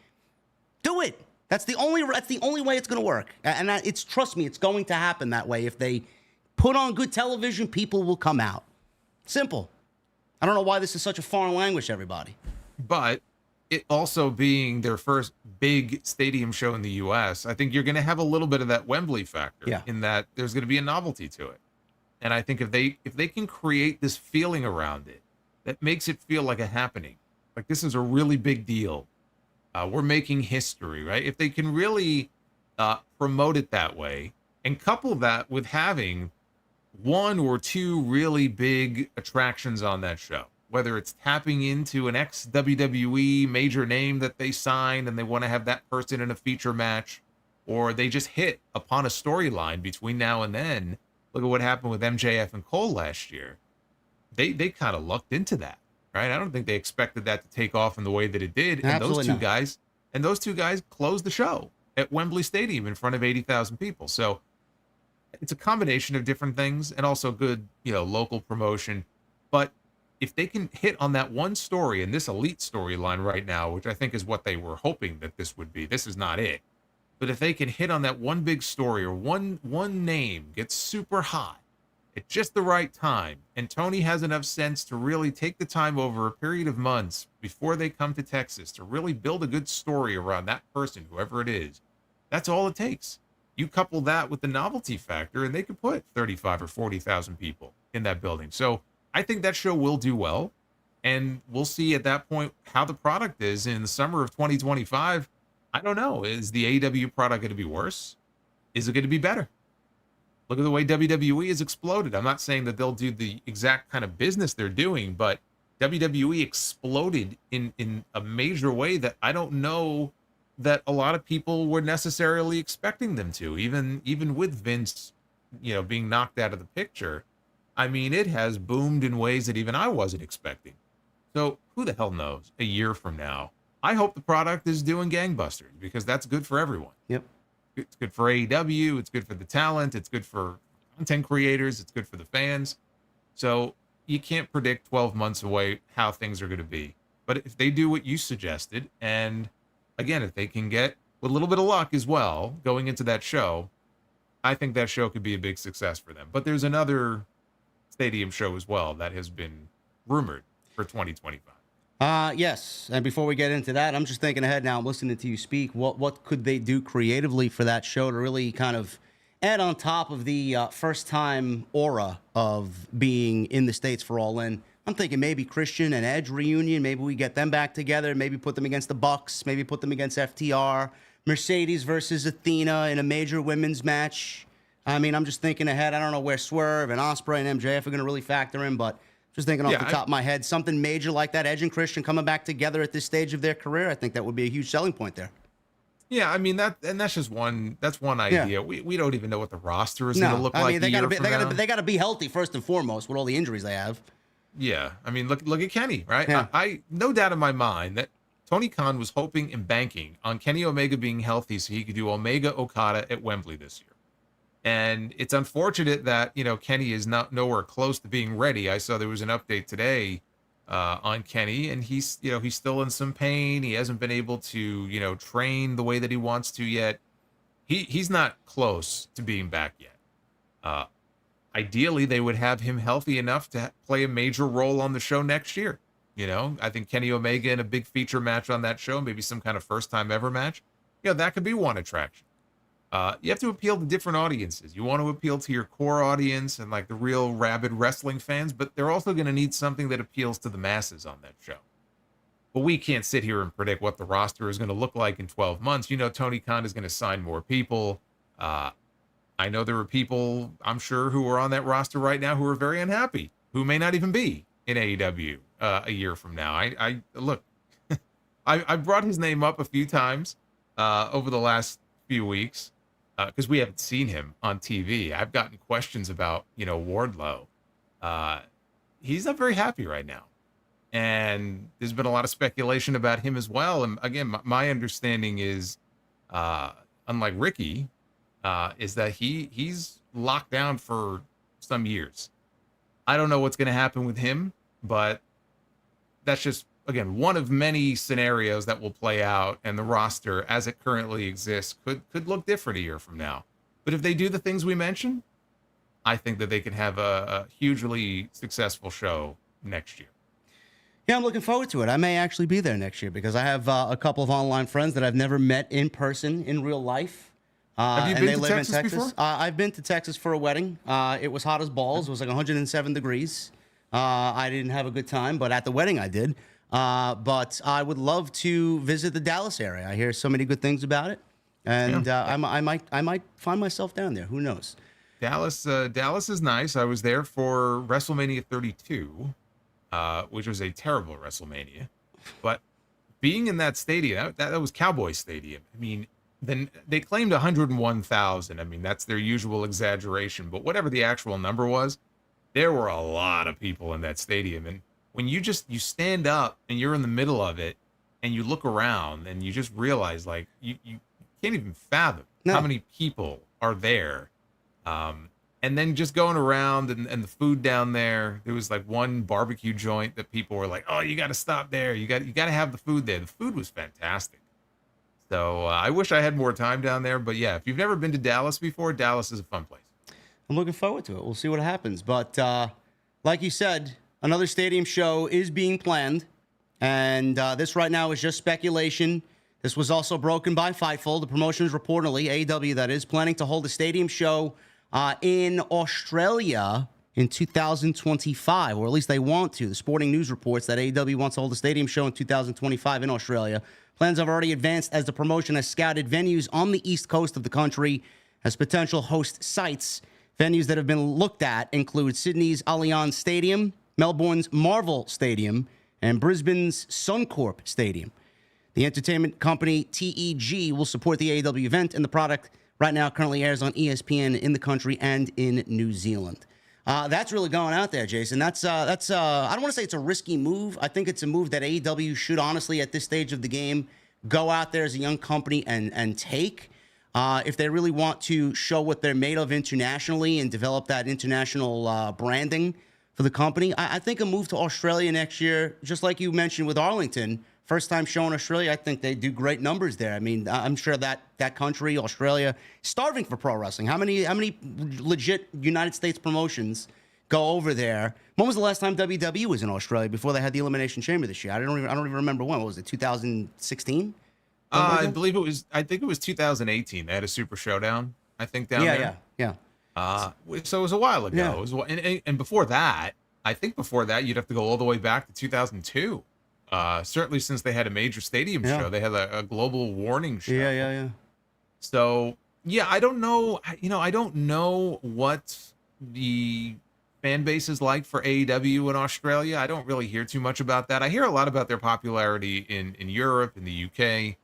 Do it. That's the only way it's going to work. And trust me, it's going to happen that way if they put on good television, people will come out. Simple. I don't know why this is such a foreign language to everybody. But it also being their first big stadium show in the U.S., I think you're going to have a little bit of that Wembley factor in that there's going to be a novelty to it. And I think if they can create this feeling around it that makes it feel like a happening, like this is a really big deal. We're making history, right? If they can really promote it that way and couple that with having one or two really big attractions on that show, whether it's tapping into an ex-WWE major name that they signed and they want to have that person in a feature match, or they just hit upon a storyline between now and then. Look at what happened with MJF and Cole last year. They kind of lucked into that, right? I don't think they expected that to take off in the way that it did. Absolutely And those two guys closed the show at Wembley Stadium in front of 80,000 people. So it's a combination of different things and also good, local promotion. But if they can hit on that one story and this elite storyline right now, which I think is what they were hoping that this would be, this is not it. But if they can hit on that one big story or one name gets super hot at just the right time, and Tony has enough sense to really take the time over a period of months before they come to Texas to really build a good story around that person, whoever it is, that's all it takes. You couple that with the novelty factor, and they could put 35 or 40,000 people in that building. So I think that show will do well, and we'll see at that point how the product is in the summer of 2025. I don't know. Is the AEW product going to be worse? Is it going to be better? Look at the way WWE has exploded. I'm not saying that they'll do the exact kind of business they're doing, but WWE exploded in a major way that I don't know that a lot of people were necessarily expecting them to, even with Vince, being knocked out of the picture. I mean, it has boomed in ways that even I wasn't expecting. So who the hell knows a year from now? I hope the product is doing gangbusters because that's good for everyone. Yep. It's good for AEW. It's good for the talent. It's good for content creators. It's good for the fans. So you can't predict 12 months away how things are going to be. But if they do what you suggested, and again, if they can get with a little bit of luck as well going into that show, I think that show could be a big success for them. But there's another stadium show as well that has been rumored for 2025. Yes. And before we get into that, I'm just thinking ahead now. I'm listening to you speak. What could they do creatively for that show to really kind of add on top of the first-time aura of being in the States for All In? I'm thinking maybe Christian and Edge reunion. Maybe we get them back together. Maybe put them against the Bucks. Maybe put them against FTR. Mercedes versus Athena in a major women's match. I mean, I'm just thinking ahead. I don't know where Swerve and Ospreay and MJF are going to really factor in, but just thinking off the top of my head, something major like that, Edge and Christian coming back together at this stage of their career, I think that would be a huge selling point there. Yeah, I mean that's just one idea. Yeah. We don't even know what the roster is going to look like. They gotta be healthy first and foremost with all the injuries they have. Yeah, I mean look at Kenny, right? Yeah. I no doubt in my mind that Tony Khan was hoping and banking on Kenny Omega being healthy so he could do Omega Okada at Wembley this year. And it's unfortunate that, Kenny is nowhere close to being ready. I saw there was an update today on Kenny, and he's still in some pain. He hasn't been able to, train the way that he wants to yet. He's not close to being back yet. Ideally, they would have him healthy enough to play a major role on the show next year. I think Kenny Omega in a big feature match on that show, maybe some kind of first time ever match. That could be one attraction. You have to appeal to different audiences. You want to appeal to your core audience and like the real rabid wrestling fans, but they're also going to need something that appeals to the masses on that show. But we can't sit here and predict what the roster is going to look like in 12 months. Tony Khan is going to sign more people. I know there are people, I'm sure, who are on that roster right now who are very unhappy, who may not even be in AEW a year from now. I look, I brought his name up a few times over the last few weeks. Because we haven't seen him on TV. I've gotten questions about, Wardlow. He's not very happy right now. And there's been a lot of speculation about him as well. And again, my understanding is, unlike Ricky, is that he's locked down for some years. I don't know what's going to happen with him, but that's just, again, one of many scenarios that will play out, and the roster as it currently exists could look different a year from now. But if they do the things we mentioned, I think that they can have a hugely successful show next year. Yeah, I'm looking forward to it. I may actually be there next year because I have a couple of online friends that I've never met in person in real life. Have you And been they to live Texas in Texas. before? I've been to Texas for a wedding. It was hot as balls. It was like 107 degrees. I didn't have a good time, but at the wedding I did. But I would love to visit the Dallas area. I hear so many good things about it, and I might find myself down there. Who knows? Dallas is nice. I was there for WrestleMania 32, which was a terrible WrestleMania. But being in that stadium, that was Cowboy Stadium. I mean, then they claimed 101,000. I mean, that's their usual exaggeration. But whatever the actual number was, there were a lot of people in that stadium. And when you stand up and you're in the middle of it and you look around and you just realize, like, you can't even fathom how many people are there. And then just going around and the food down there was like one barbecue joint that people were like, oh, you got to stop there. You got to have the food there. The food was fantastic. So I wish I had more time down there. But yeah, if you've never been to Dallas before, Dallas is a fun place. I'm looking forward to it. We'll see what happens. But like you said, another stadium show is being planned. And this right now is just speculation. This was also broken by Fightful. The promotion is reportedly, AEW that is, planning to hold a stadium show in Australia in 2025, or at least they want to. The Sporting News reports that AEW wants to hold a stadium show in 2025 in Australia. Plans have already advanced as the promotion has scouted venues on the east coast of the country as potential host sites. Venues that have been looked at include Sydney's Allianz Stadium, Melbourne's Marvel Stadium, and Brisbane's Suncorp Stadium. The entertainment company TEG will support the AEW event, and the product right now currently airs on ESPN in the country and in New Zealand. That's really going out there, Jason. That's I don't want to say it's a risky move. I think it's a move that AEW should honestly, at this stage of the game, go out there as a young company and take. If they really want to show what they're made of internationally and develop that international branding for the company, I think a move to Australia next year, just like you mentioned with Arlington, first time show in Australia, I think they do great numbers there. I mean, I'm sure that country, Australia, starving for pro wrestling. How many legit United States promotions go over there? When was the last time WWE was in Australia before they had the Elimination Chamber this year? I don't even remember when. What was it? 2016? I think it was 2018. They had a Super Showdown, I think, down there. Yeah. So it was a while ago. Yeah. It was, and before that, I think before that, you'd have to go all the way back to 2002. Certainly since they had a major stadium show, they had a global warning show. Yeah. So, yeah, I don't know. I don't know what the fan base is like for AEW in Australia. I don't really hear too much about that. I hear a lot about their popularity in Europe, in the UK.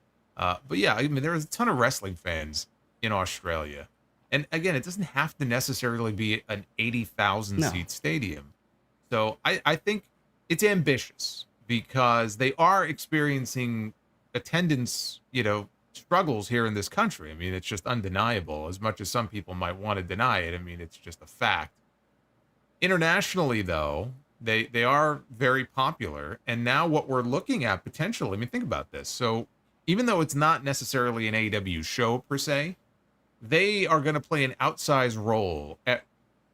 But yeah, I mean, there is a ton of wrestling fans in Australia. And again, it doesn't have to necessarily be an 80,000 seat stadium. So I think it's ambitious because they are experiencing attendance, struggles here in this country. I mean, it's just undeniable. As much as some people might want to deny it, I mean, it's just a fact. Internationally, though, they are very popular. And now what we're looking at potentially, I mean, think about this. So even though it's not necessarily an AEW show per se, they are going to play an outsized role at,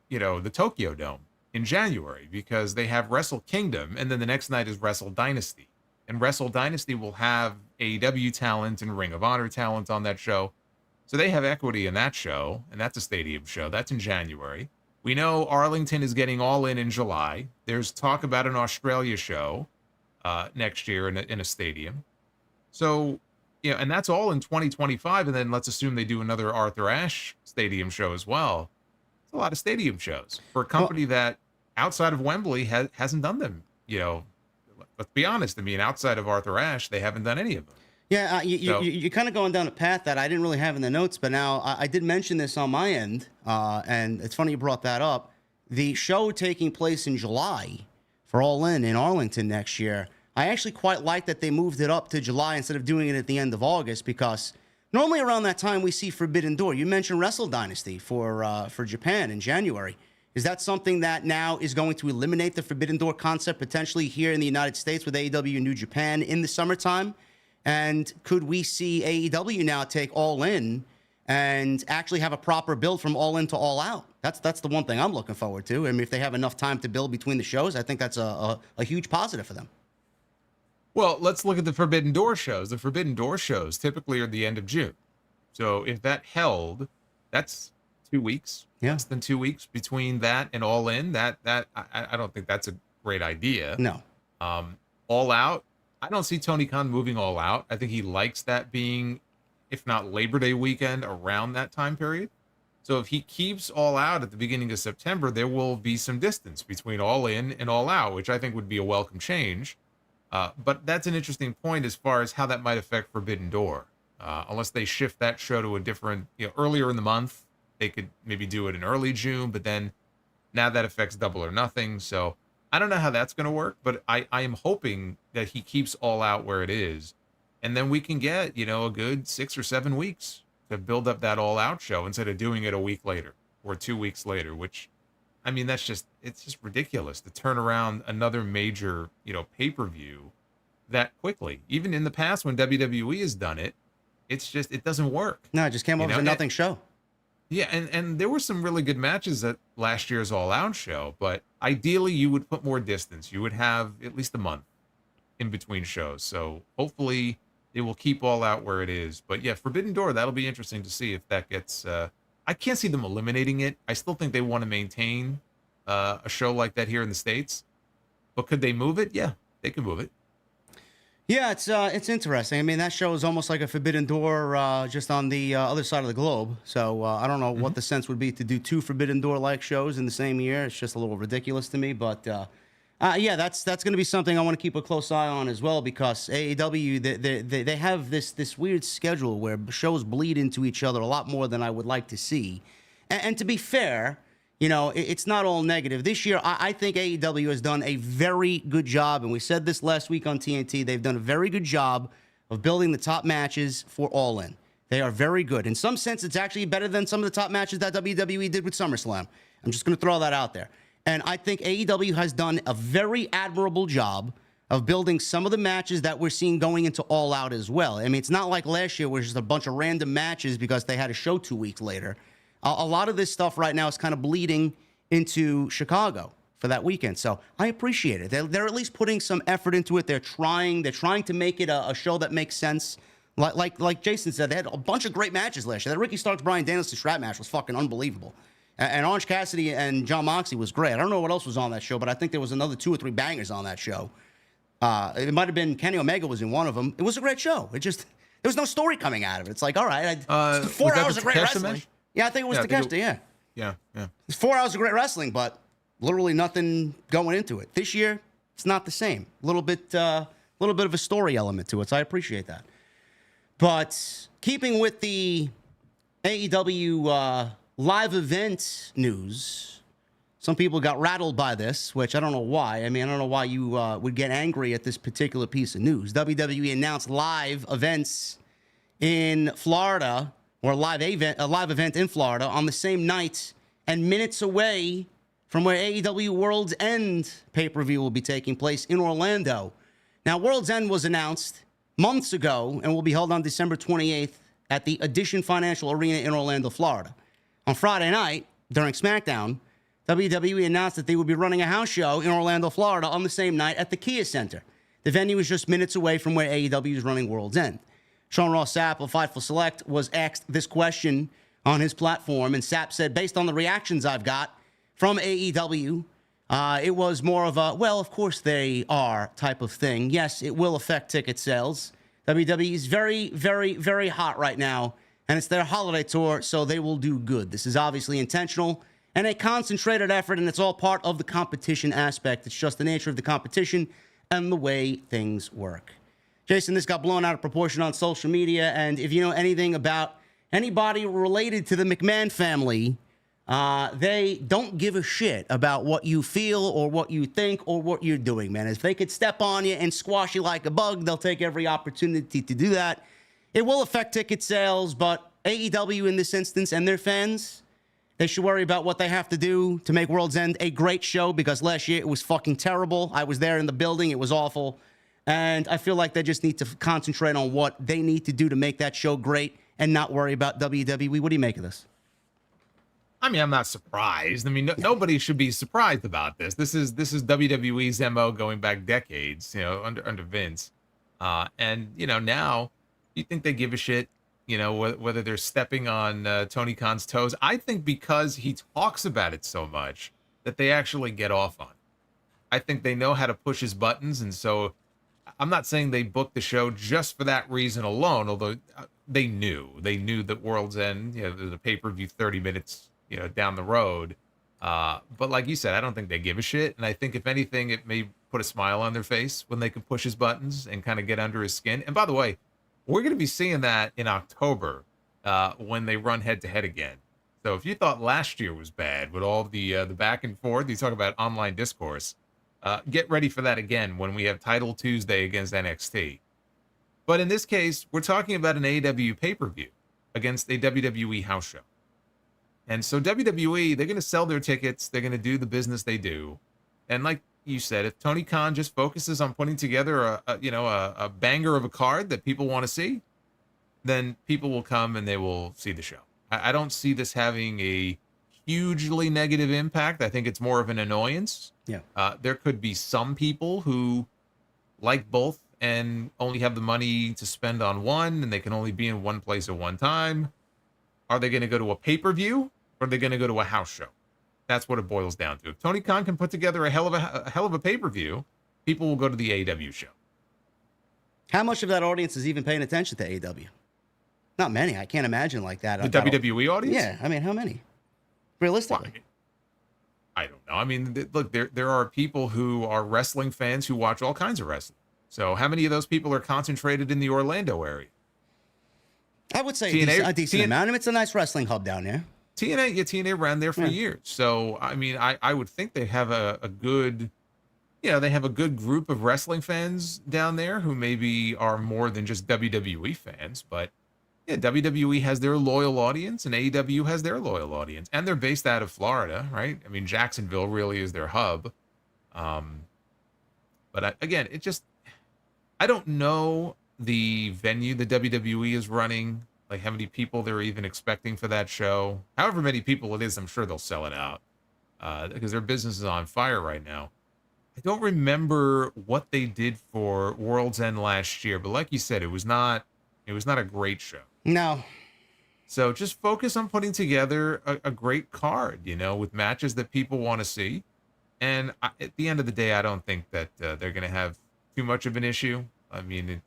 the Tokyo Dome in January because they have Wrestle Kingdom, and then the next night is Wrestle Dynasty. And Wrestle Dynasty will have AEW talent and Ring of Honor talent on that show. So they have equity in that show, and that's a stadium show. That's in January. We know Arlington is getting all in July. There's talk about an Australia show next year in a stadium. So, and that's all in 2025. And then let's assume they do another Arthur Ashe stadium show as well. It's a lot of stadium shows for a company that outside of Wembley hasn't done them. Let's be honest. I mean, outside of Arthur Ashe, they haven't done any of them. Yeah, you're kind of going down a path that I didn't really have in the notes, but now I did mention this on my end, and it's funny you brought that up. The show taking place in July for All In Arlington next year, I actually quite like that they moved it up to July instead of doing it at the end of August because normally around that time we see Forbidden Door. You mentioned Wrestle Dynasty for Japan in January. Is that something that now is going to eliminate the Forbidden Door concept potentially here in the United States with AEW New Japan in the summertime? And could we see AEW now take All In and actually have a proper build from All In to All Out. That's the one thing I'm looking forward to. I mean, if they have enough time to build between the shows, I think that's a huge positive for them. Well, let's look at the Forbidden Door shows. The Forbidden Door shows typically are the end of June. So if that held, that's 2 weeks, less than 2 weeks between that and All In. I don't think that's a great idea. No. All Out, I don't see Tony Khan moving All Out. I think he likes that being, if not Labor Day weekend, around that time period. So if he keeps All Out at the beginning of September, there will be some distance between All In and All Out, which I think would be a welcome change. But that's an interesting point as far as how that might affect Forbidden Door. Unless they shift that show to a different, earlier in the month, they could maybe do it in early June, but then now that affects Double or Nothing. So I don't know how that's going to work, but I am hoping that he keeps All Out where it is. And then we can get, a good 6 or 7 weeks to build up that All Out show instead of doing it a week later or 2 weeks later, which, I mean, it's just ridiculous to turn around another major, pay-per-view that quickly. Even in the past when WWE has done it, it doesn't work. No, it just came off as a nothing show. Yeah, and there were some really good matches at last year's All Out show, but ideally you would put more distance. You would have at least a month in between shows. So hopefully they will keep All Out where it is. But yeah, Forbidden Door, that'll be interesting to see if that gets... I can't see them eliminating it. I still think they want to maintain a show like that here in the States. But could they move it? Yeah, they can move it. Yeah, it's interesting. I mean, that show is almost like a Forbidden Door just on the other side of the globe. So I don't know what the sense would be to do 2 Forbidden Door-like shows in the same year. It's just a little ridiculous to me. But yeah, that's going to be something I want to keep a close eye on as well, because AEW, they have this weird schedule where shows bleed into each other a lot more than I would like to see. And to be fair, it's not all negative. This year, I think AEW has done a very good job, and we said this last week on TNT. They've done a very good job of building the top matches for All In. They are very good. In some sense, it's actually better than some of the top matches that WWE did with SummerSlam. I'm just going to throw that out there. And I think AEW has done a very admirable job of building some of the matches that we're seeing going into All Out as well. I mean, it's not like last year where it's just a bunch of random matches because they had a show 2 weeks later. A lot of this stuff right now is kind of bleeding into Chicago for that weekend. So I appreciate it. They're at least putting some effort into it. They're trying to make it a show that makes sense. Like Jason said, they had a bunch of great matches last year. That Ricky Starks, Bryan Danielson strap match was fucking unbelievable. And Orange Cassidy and John Moxley was great. I don't know what else was on that show, but I think there was another 2 or 3 bangers on that show. It might have been Kenny Omega was in one of them. It was a great show. There was no story coming out of it. It's like, all right, 4 hours of great wrestling. Match? Yeah, I think it was Takeshita, Yeah. It's 4 hours of great wrestling, but literally nothing going into it. This year, it's not the same. A little bit of a story element to it, so I appreciate that. But keeping with the AEW live event news, some people got rattled by this, which I don't know why. I mean, I don't know why you would get angry at this particular piece of news. WWE announced live events in Florida, or a live event in Florida on the same night and minutes away from where AEW World's End pay-per-view will be taking place in Orlando. Now, World's End was announced months ago and will be held on December 28th at the Edition Financial Arena in Orlando, Florida. On Friday night, during SmackDown, WWE announced that they would be running a house show in Orlando, Florida on the same night at the Kia Center. The venue is just minutes away from where AEW is running World's End. Sean Ross Sapp of Fightful Select was asked this question on his platform, and Sapp said, based on the reactions I've got from AEW, it was more of a, well, of course they are type of thing. Yes, it will affect ticket sales. WWE is very, very, very hot right now, and it's their holiday tour, so they will do good. This is obviously intentional and a concentrated effort, and it's all part of the competition aspect. It's just the nature of the competition and the way things work. Jason, this got blown out of proportion on social media, and if you know anything about anybody related to the McMahon family, they don't give a shit about what you feel or what you think or what you're doing, man. If they could step on you and squash you like a bug, they'll take every opportunity to do that. It will affect ticket sales, but AEW in this instance and their fans, they should worry about what they have to do to make World's End a great show, because last year it was fucking terrible. I was there in the building. It was awful. And I feel like they just need to concentrate on what they need to do to make that show great and not worry about WWE. What do you make of this? I mean, I'm not surprised. I mean, nobody should be surprised about this. This is WWE's MO going back decades, under Vince. And now you think they give a shit, whether they're stepping on Tony Khan's toes. I think because he talks about it so much that they actually get off on it. I think they know how to push his buttons, and so I'm not saying they booked the show just for that reason alone, although they knew that World's End, there's a pay-per-view 30 minutes down the road. But like you said, I don't think they give a shit. And I think if anything, it may put a smile on their face when they can push his buttons and kind of get under his skin. And by the way, we're going to be seeing that in October when they run head to head again. So if you thought last year was bad with all the back and forth, you talk about online discourse, get ready for that again when we have Title Tuesday against NXT. But in this case, we're talking about an AEW pay-per-view against a WWE house show. And so WWE, they're going to sell their tickets. They're going to do the business they do. And like you said, if Tony Khan just focuses on putting together a banger of a card that people want to see, then people will come and they will see the show. I don't see this having a hugely negative impact. I think it's more of an annoyance. Yeah. There could be some people who like both and only have the money to spend on one, and they can only be in one place at one time. Are they going to go to a pay-per-view, or are they going to go to a house show? That's what it boils down to. If Tony Khan can put together a hell of a pay-per-view, people will go to the AEW show. How much of that audience is even paying attention to AEW? Not many. I can't imagine like that. The WWE audience? Yeah. I mean, how many? Realistically. Well, I don't know. I mean, look, there are people who are wrestling fans who watch all kinds of wrestling. So how many of those people are concentrated in the Orlando area? I would say a decent amount. I mean, it's a nice wrestling hub down there. TNA ran there for years. So, I mean, I would think they have a good, they have a good group of wrestling fans down there who maybe are more than just WWE fans. But, yeah, WWE has their loyal audience and AEW has their loyal audience. And they're based out of Florida, right? I mean, Jacksonville really is their hub. But, again, I don't know the venue the WWE is running, like how many people they're even expecting for that show. However many people it is, I'm sure they'll sell it out because their business is on fire right now. I don't remember what they did for World's End last year, but like you said, it was not a great show. No. So just focus on putting together a great card, with matches that people want to see. And at the end of the day, I don't think that they're going to have too much of an issue. I mean,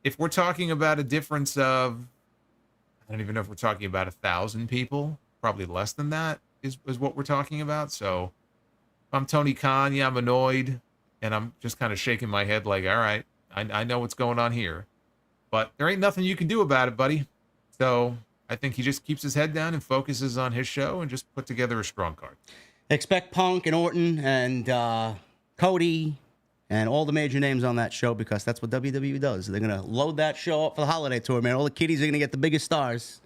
if we're talking about a difference of, I don't even know if we're talking about 1,000 people, probably less than that is what we're talking about. So if I'm Tony Khan, yeah, I'm annoyed, and I'm just kind of shaking my head like, all right, I know what's going on here, but there ain't nothing you can do about it, buddy. So I think he just keeps his head down and focuses on his show and just put together a strong card. Expect Punk and Orton and Cody and all the major names on that show, because that's what WWE does. They're going to load that show up for the holiday tour, man. All the kiddies are going to get the biggest stars.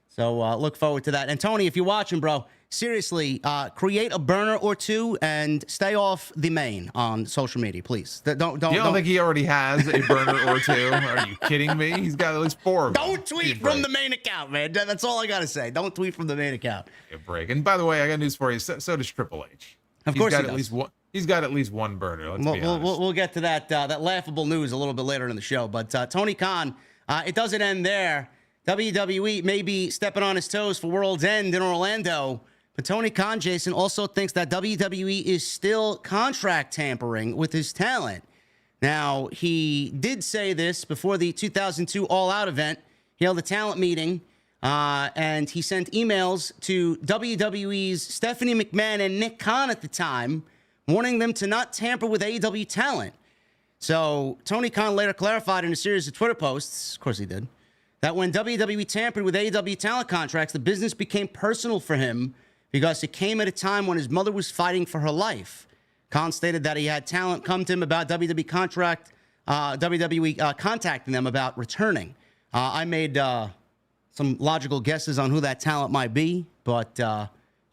So look forward to that. And Tony, if you're watching, bro, seriously, create a burner or two and stay off the main on social media, please. Don't think he already has a burner or two? Are you kidding me? He's got at least 4 of them. Don't tweet from the main account, man. That's all I got to say. Don't tweet from the main account. A break. And by the way, I got news for you. So does Triple H. Of course he does. At least one. He's got at least one burner. Let's be honest. We'll get to that laughable news a little bit later in the show. But Tony Khan, it doesn't end there. WWE may be stepping on his toes for World's End in Orlando, but Tony Khan, Jason, also thinks that WWE is still contract tampering with his talent. Now, he did say this before the 2002 All Out event. He held a talent meeting, and he sent emails to WWE's Stephanie McMahon and Nick Khan at the time, warning them to not tamper with AEW talent. So Tony Khan later clarified in a series of Twitter posts, of course he did, that when WWE tampered with AEW talent contracts, the business became personal for him because it came at a time when his mother was fighting for her life. Khan stated that he had talent come to him about WWE contacting them about returning. I made some logical guesses on who that talent might be, but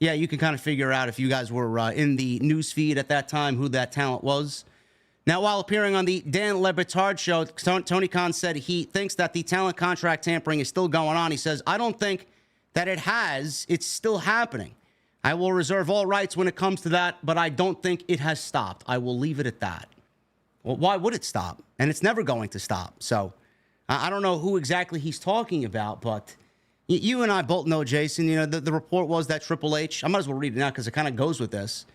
yeah, you can kind of figure out if you guys were in the news feed at that time who that talent was. Now, while appearing on the Dan Le Batard show, Tony Khan said he thinks that the talent contract tampering is still going on. He says, I don't think that it has. It's still happening. I will reserve all rights when it comes to that, but I don't think it has stopped. I will leave it at that. Well, why would it stop? And it's never going to stop. So I don't know who exactly he's talking about, but you and I both know, Jason, you know, the report was that Triple H, I might as well read it now because it kind of goes with this.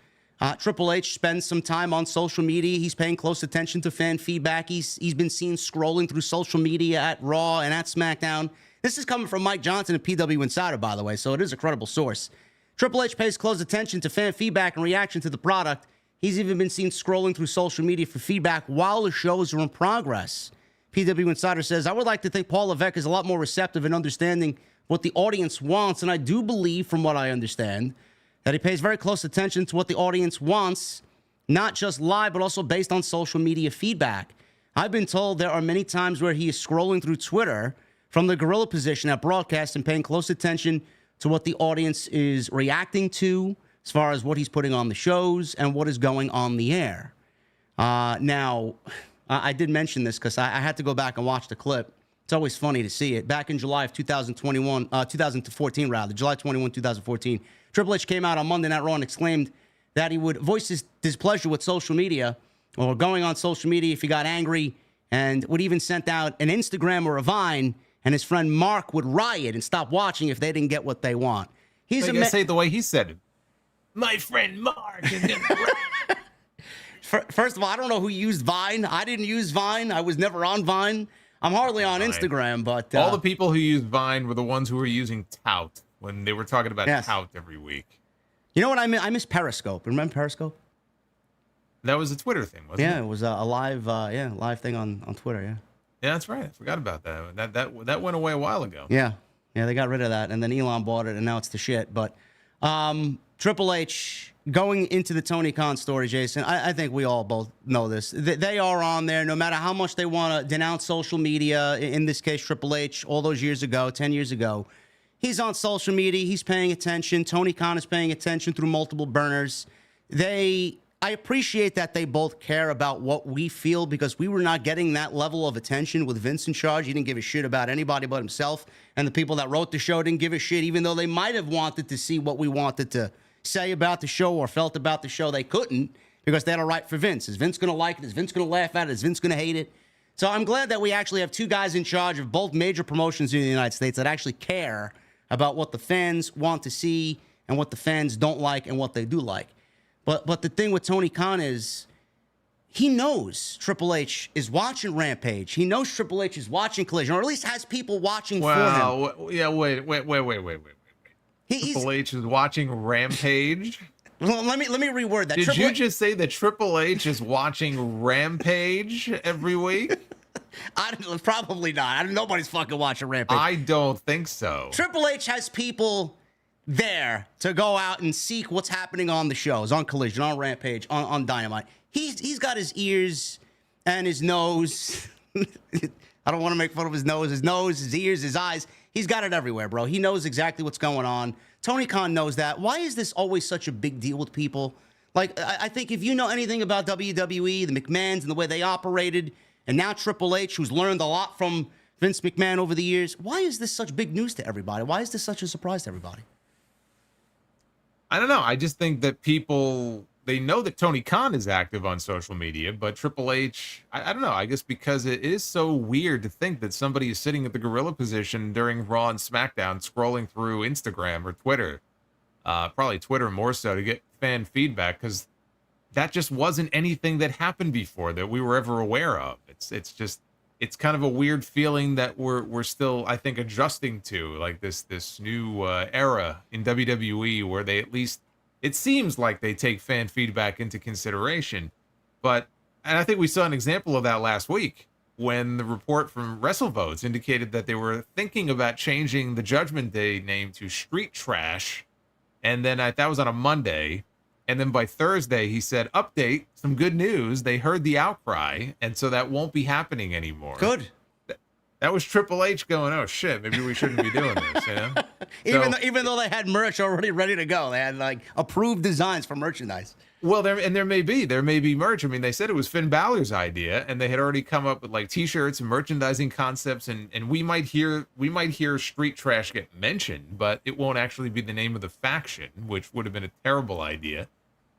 Triple H spends some time on social media. He's paying close attention to fan feedback. He's been seen scrolling through social media at Raw and at SmackDown. This is coming from Mike Johnson at PW Insider, by the way, so it is a credible source. Triple H pays close attention to fan feedback and reaction to the product. He's even been seen scrolling through social media for feedback while the shows are in progress. PW Insider says, I would like to think Paul Levesque is a lot more receptive in understanding what the audience wants, and I do believe, from what I understand, that he pays very close attention to what the audience wants, not just live, but also based on social media feedback. I've been told there are many times where he is scrolling through Twitter from the gorilla position at broadcast and paying close attention to what the audience is reacting to as far as what he's putting on the shows and what is going on the air. Now, I did mention this because I had to go back and watch the clip. It's always funny to see it. Back in July of 2014, July 21, 2014, Triple H came out on Monday Night Raw and exclaimed that he would voice his displeasure with social media or going on social media if he got angry, and would even send out an Instagram or a Vine, and his friend Mark would riot and stop watching if they didn't get what they want. He's going to say it the way he said it. My friend Mark is going to First of all, I don't know who used Vine. I didn't use Vine. I was never on Vine. I'm hardly on Instagram, but... all the people who used Vine were the ones who were using Tout when they were talking about yes. Tout every week. You know what I mean? I miss Periscope. Remember Periscope? That was a Twitter thing, wasn't it? Yeah, it was a live thing on Twitter, yeah. Yeah, that's right. I forgot about that. That went away a while ago. Yeah, they got rid of that, and then Elon bought it, and now it's the shit. But Triple H, going into the Tony Khan story, Jason, I think we all both know this. They are on there no matter how much they want to denounce social media. In this case, Triple H, all those years ago, 10 years ago, he's on social media. He's paying attention. Tony Khan is paying attention through multiple burners. I appreciate that they both care about what we feel because we were not getting that level of attention with Vince in charge. He didn't give a shit about anybody but himself, and the people that wrote the show didn't give a shit, even though they might have wanted to see what we wanted to say about the show or felt about the show. They couldn't because they had to write for Vince. Is Vince going to like it? Is Vince going to laugh at it? Is Vince going to hate it? So I'm glad that we actually have two guys in charge of both major promotions in the United States that actually care about what the fans want to see and what the fans don't like and what they do like. But the thing with Tony Khan is he knows Triple H is watching Rampage. He knows Triple H is watching Collision, or at least has people watching for him. Yeah, wait. Triple H is watching Rampage? Well, let me reword that. Did you just say that Triple H is watching Rampage every week? Probably not. Nobody's fucking watching Rampage. I don't think so. Triple H has people there to go out and seek what's happening on the shows, on Collision, on Rampage, on Dynamite. He's got his ears and his nose. I don't want to make fun of his nose, his ears, his eyes. He's got it everywhere, bro. He knows exactly what's going on. Tony Khan knows that. Why is this always such a big deal with people? Like, I think if you know anything about WWE, the McMahons and the way they operated, and now Triple H, who's learned a lot from Vince McMahon over the years, why is this such big news to everybody? Why is this such a surprise to everybody? I don't know. I just think that people, they know that Tony Khan is active on social media, but Triple H, I don't know. I guess because it is so weird to think that somebody is sitting at the gorilla position during Raw and SmackDown, scrolling through Instagram or Twitter, probably Twitter more so, to get fan feedback, because that just wasn't anything that happened before that we were ever aware of. It's kind of a weird feeling that we're still, I think, adjusting to, like this new era in WWE where they, at least it seems like, they take fan feedback into consideration. And I think we saw an example of that last week when the report from WrestleVotes indicated that they were thinking about changing the Judgment Day name to Street Trash, and then that was on a Monday. And then by Thursday, he said, update, some good news. They heard the outcry, and so that won't be happening anymore. Good. That was Triple H going, oh, shit, maybe we shouldn't be doing this, you know? Even though they had merch already ready to go. They had, like, approved designs for merchandise. Well, there may be merch. I mean, they said it was Finn Balor's idea, and they had already come up with like T-shirts and merchandising concepts, and we might hear Street Trash get mentioned, but it won't actually be the name of the faction, which would have been a terrible idea.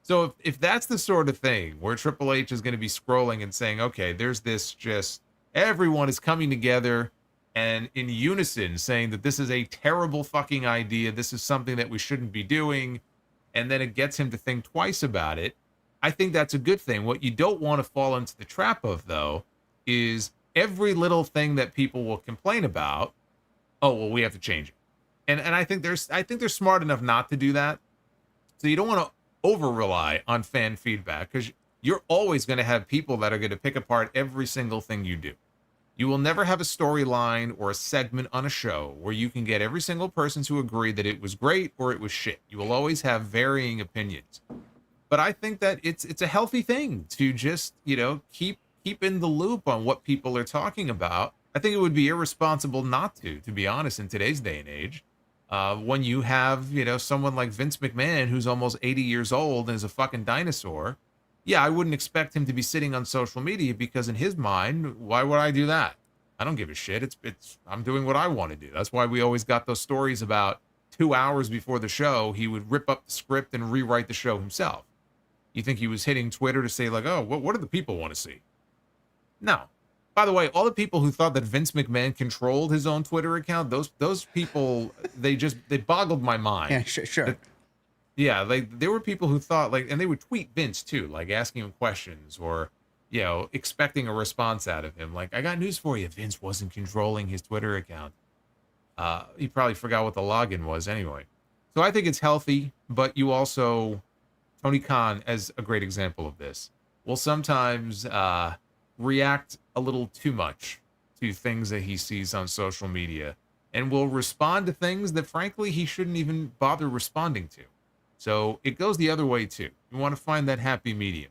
So if that's the sort of thing where Triple H is going to be scrolling and saying, okay, there's this just everyone is coming together and in unison saying that this is a terrible fucking idea, this is something that we shouldn't be doing, and then it gets him to think twice about it, I think that's a good thing. What you don't want to fall into the trap of, though, is every little thing that people will complain about, oh, well, we have to change it. And I think they're smart enough not to do that. So you don't want to over rely on fan feedback, because you're always going to have people that are going to pick apart every single thing you do. You will never have a storyline or a segment on a show where you can get every single person to agree that it was great or it was shit. You will always have varying opinions. But I think that it's a healthy thing to just, keep in the loop on what people are talking about. I think it would be irresponsible not to be honest, in today's day and age. When you have, someone like Vince McMahon, who's almost 80 years old and is a fucking dinosaur. Yeah, I wouldn't expect him to be sitting on social media, because in his mind, why would I do that? I don't give a shit. I'm doing what I want to do. That's why we always got those stories about 2 hours before the show, he would rip up the script and rewrite the show himself. You think he was hitting Twitter to say like, oh, what do the people want to see? No. By the way, all the people who thought that Vince McMahon controlled his own Twitter account, those people, they boggled my mind. Yeah, sure. Yeah, like there were people who thought like, and they would tweet Vince too, like asking him questions or, expecting a response out of him. Like, I got news for you. Vince wasn't controlling his Twitter account. He probably forgot what the login was anyway. So I think it's healthy, but you also, Tony Khan, as a great example of this, will sometimes react a little too much to things that he sees on social media and will respond to things that frankly he shouldn't even bother responding to. So it goes the other way too. You want to find that happy medium.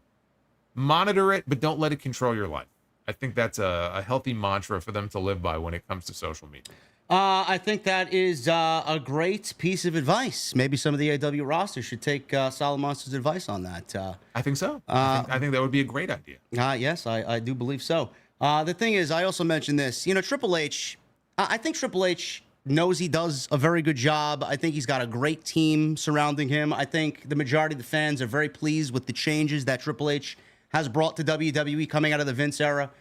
Monitor it, but don't let it control your life. I think that's a healthy mantra for them to live by when it comes to social media. I think that is a great piece of advice. Maybe some of the AEW roster should take Solid Monster's advice on that. I think so. I think that would be a great idea. Yes, I do believe so. The thing is, I also mentioned this. Triple H, I think Triple H knows he does a very good job. I think he's got a great team surrounding him. I think the majority of the fans are very pleased with the changes that Triple H has brought to WWE coming out of the Vince era.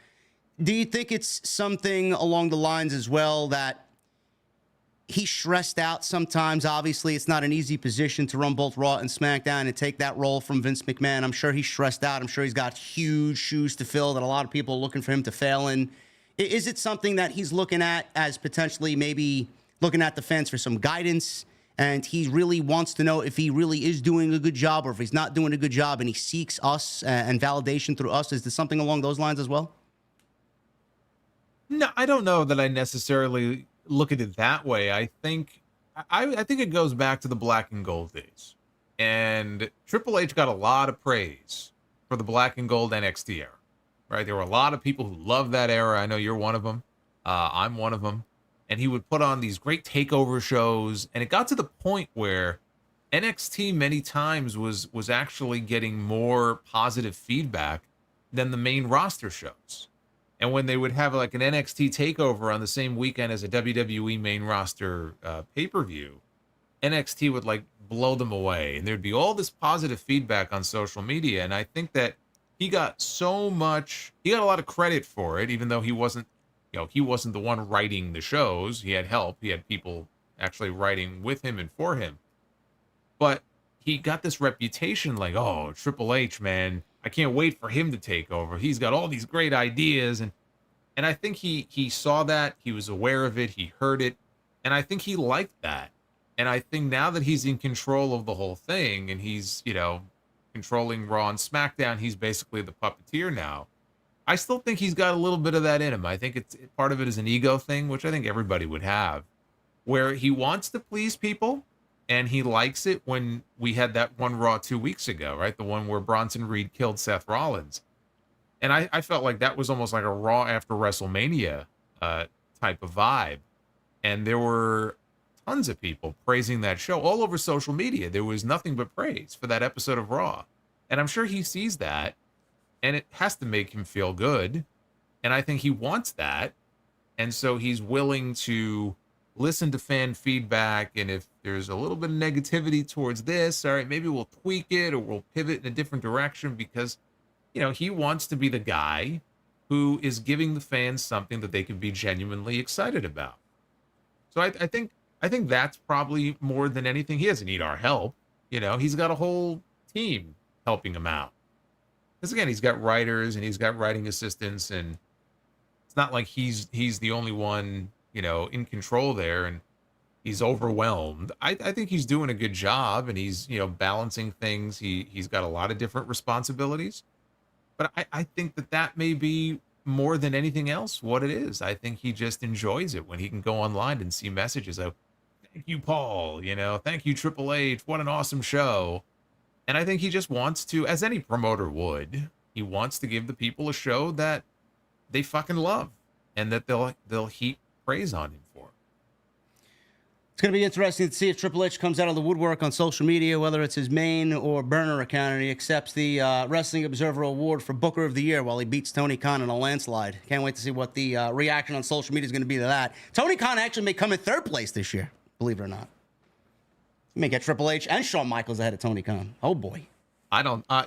Do you think it's something along the lines as well that he's stressed out sometimes? Obviously, it's not an easy position to run both Raw and SmackDown and take that role from Vince McMahon. I'm sure he's stressed out. I'm sure he's got huge shoes to fill that a lot of people are looking for him to fail in. Is it something that he's looking at as potentially maybe looking at the fans for some guidance, and he really wants to know if he really is doing a good job or if he's not doing a good job, and he seeks us and validation through us? Is there something along those lines as well? No, I don't know that I necessarily look at it that way. I think it goes back to the black and gold days. And Triple H got a lot of praise for the black and gold NXT era, right? There were a lot of people who loved that era. I know you're one of them. I'm one of them. And he would put on these great takeover shows. And it got to the point where NXT many times was actually getting more positive feedback than the main roster shows. And when they would have like an NXT takeover on the same weekend as a WWE main roster pay-per-view, NXT would like blow them away. And there'd be all this positive feedback on social media. And I think that he got a lot of credit for it, even though he wasn't the one writing the shows. He had help. He had people actually writing with him and for him. But he got this reputation like, oh, Triple H, man, I can't wait for him to take over. He's got all these great ideas. And I think he saw that. He was aware of it. He heard it. And I think he liked that. And I think now that he's in control of the whole thing and he's, controlling Raw and SmackDown, he's basically the puppeteer now. I still think he's got a little bit of that in him. I think part of it is an ego thing, which I think everybody would have, where he wants to please people and he likes it. When we had that one Raw 2 weeks ago, right? The one where Bronson Reed killed Seth Rollins. And I felt like that was almost like a Raw after WrestleMania type of vibe. And there were tons of people praising that show all over social media. There was nothing but praise for that episode of Raw. And I'm sure he sees that, and it has to make him feel good. And I think he wants that. And so he's willing to listen to fan feedback. And if there's a little bit of negativity towards this, all right, maybe we'll tweak it or we'll pivot in a different direction because, he wants to be the guy who is giving the fans something that they can be genuinely excited about. So I think that's probably more than anything. He doesn't need our help. He's got a whole team helping him out. Because again, he's got writers and he's got writing assistants, and it's not like he's the only one, in control there, and he's overwhelmed. I think he's doing a good job, and he's, balancing things. He's got a lot of different responsibilities. But I think that may be more than anything else what it is. I think he just enjoys it when he can go online and see messages of, thank you, Paul, thank you, Triple H, what an awesome show. And I think he just wants to, as any promoter would, he wants to give the people a show that they fucking love and that they'll heap praise on him for. It's going to be interesting to see if Triple H comes out of the woodwork on social media, whether it's his main or burner account, and he accepts the Wrestling Observer Award for Booker of the Year while he beats Tony Khan in a landslide. Can't wait to see what the reaction on social media is going to be to that. Tony Khan actually may come in third place this year, believe it or not. He may get Triple H and Shawn Michaels ahead of Tony Khan. Oh, boy. I don't, I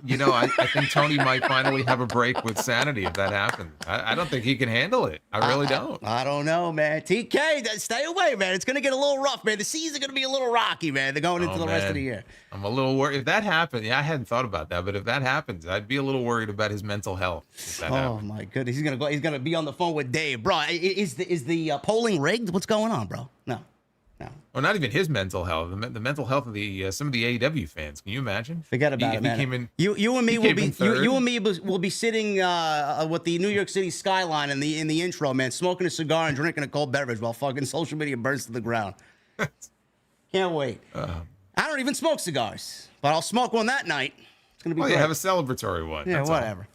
think Tony might finally have a break with sanity if that happens. I don't think he can handle it. I really don't. I don't know, man. TK, stay away, man. It's going to get a little rough, man. The season's going to be a little rocky, man. They're going into the rest of the year. I'm a little worried. If that happened, I hadn't thought about that, but if that happens, I'd be a little worried about his mental health. Oh, my goodness. He's going to be on the phone with Dave. Bro, is the polling rigged? What's going on, bro? No. Well, not even his mental health. The mental health of some of the AEW fans. Can you imagine? Forget about it, man. You and me will be sitting with the New York City skyline in the intro, man, smoking a cigar and drinking a cold beverage while fucking social media burns to the ground. Can't wait. I don't even smoke cigars, but I'll smoke one that night. It's gonna be. Well, you have a celebratory one. Yeah, that's whatever. All.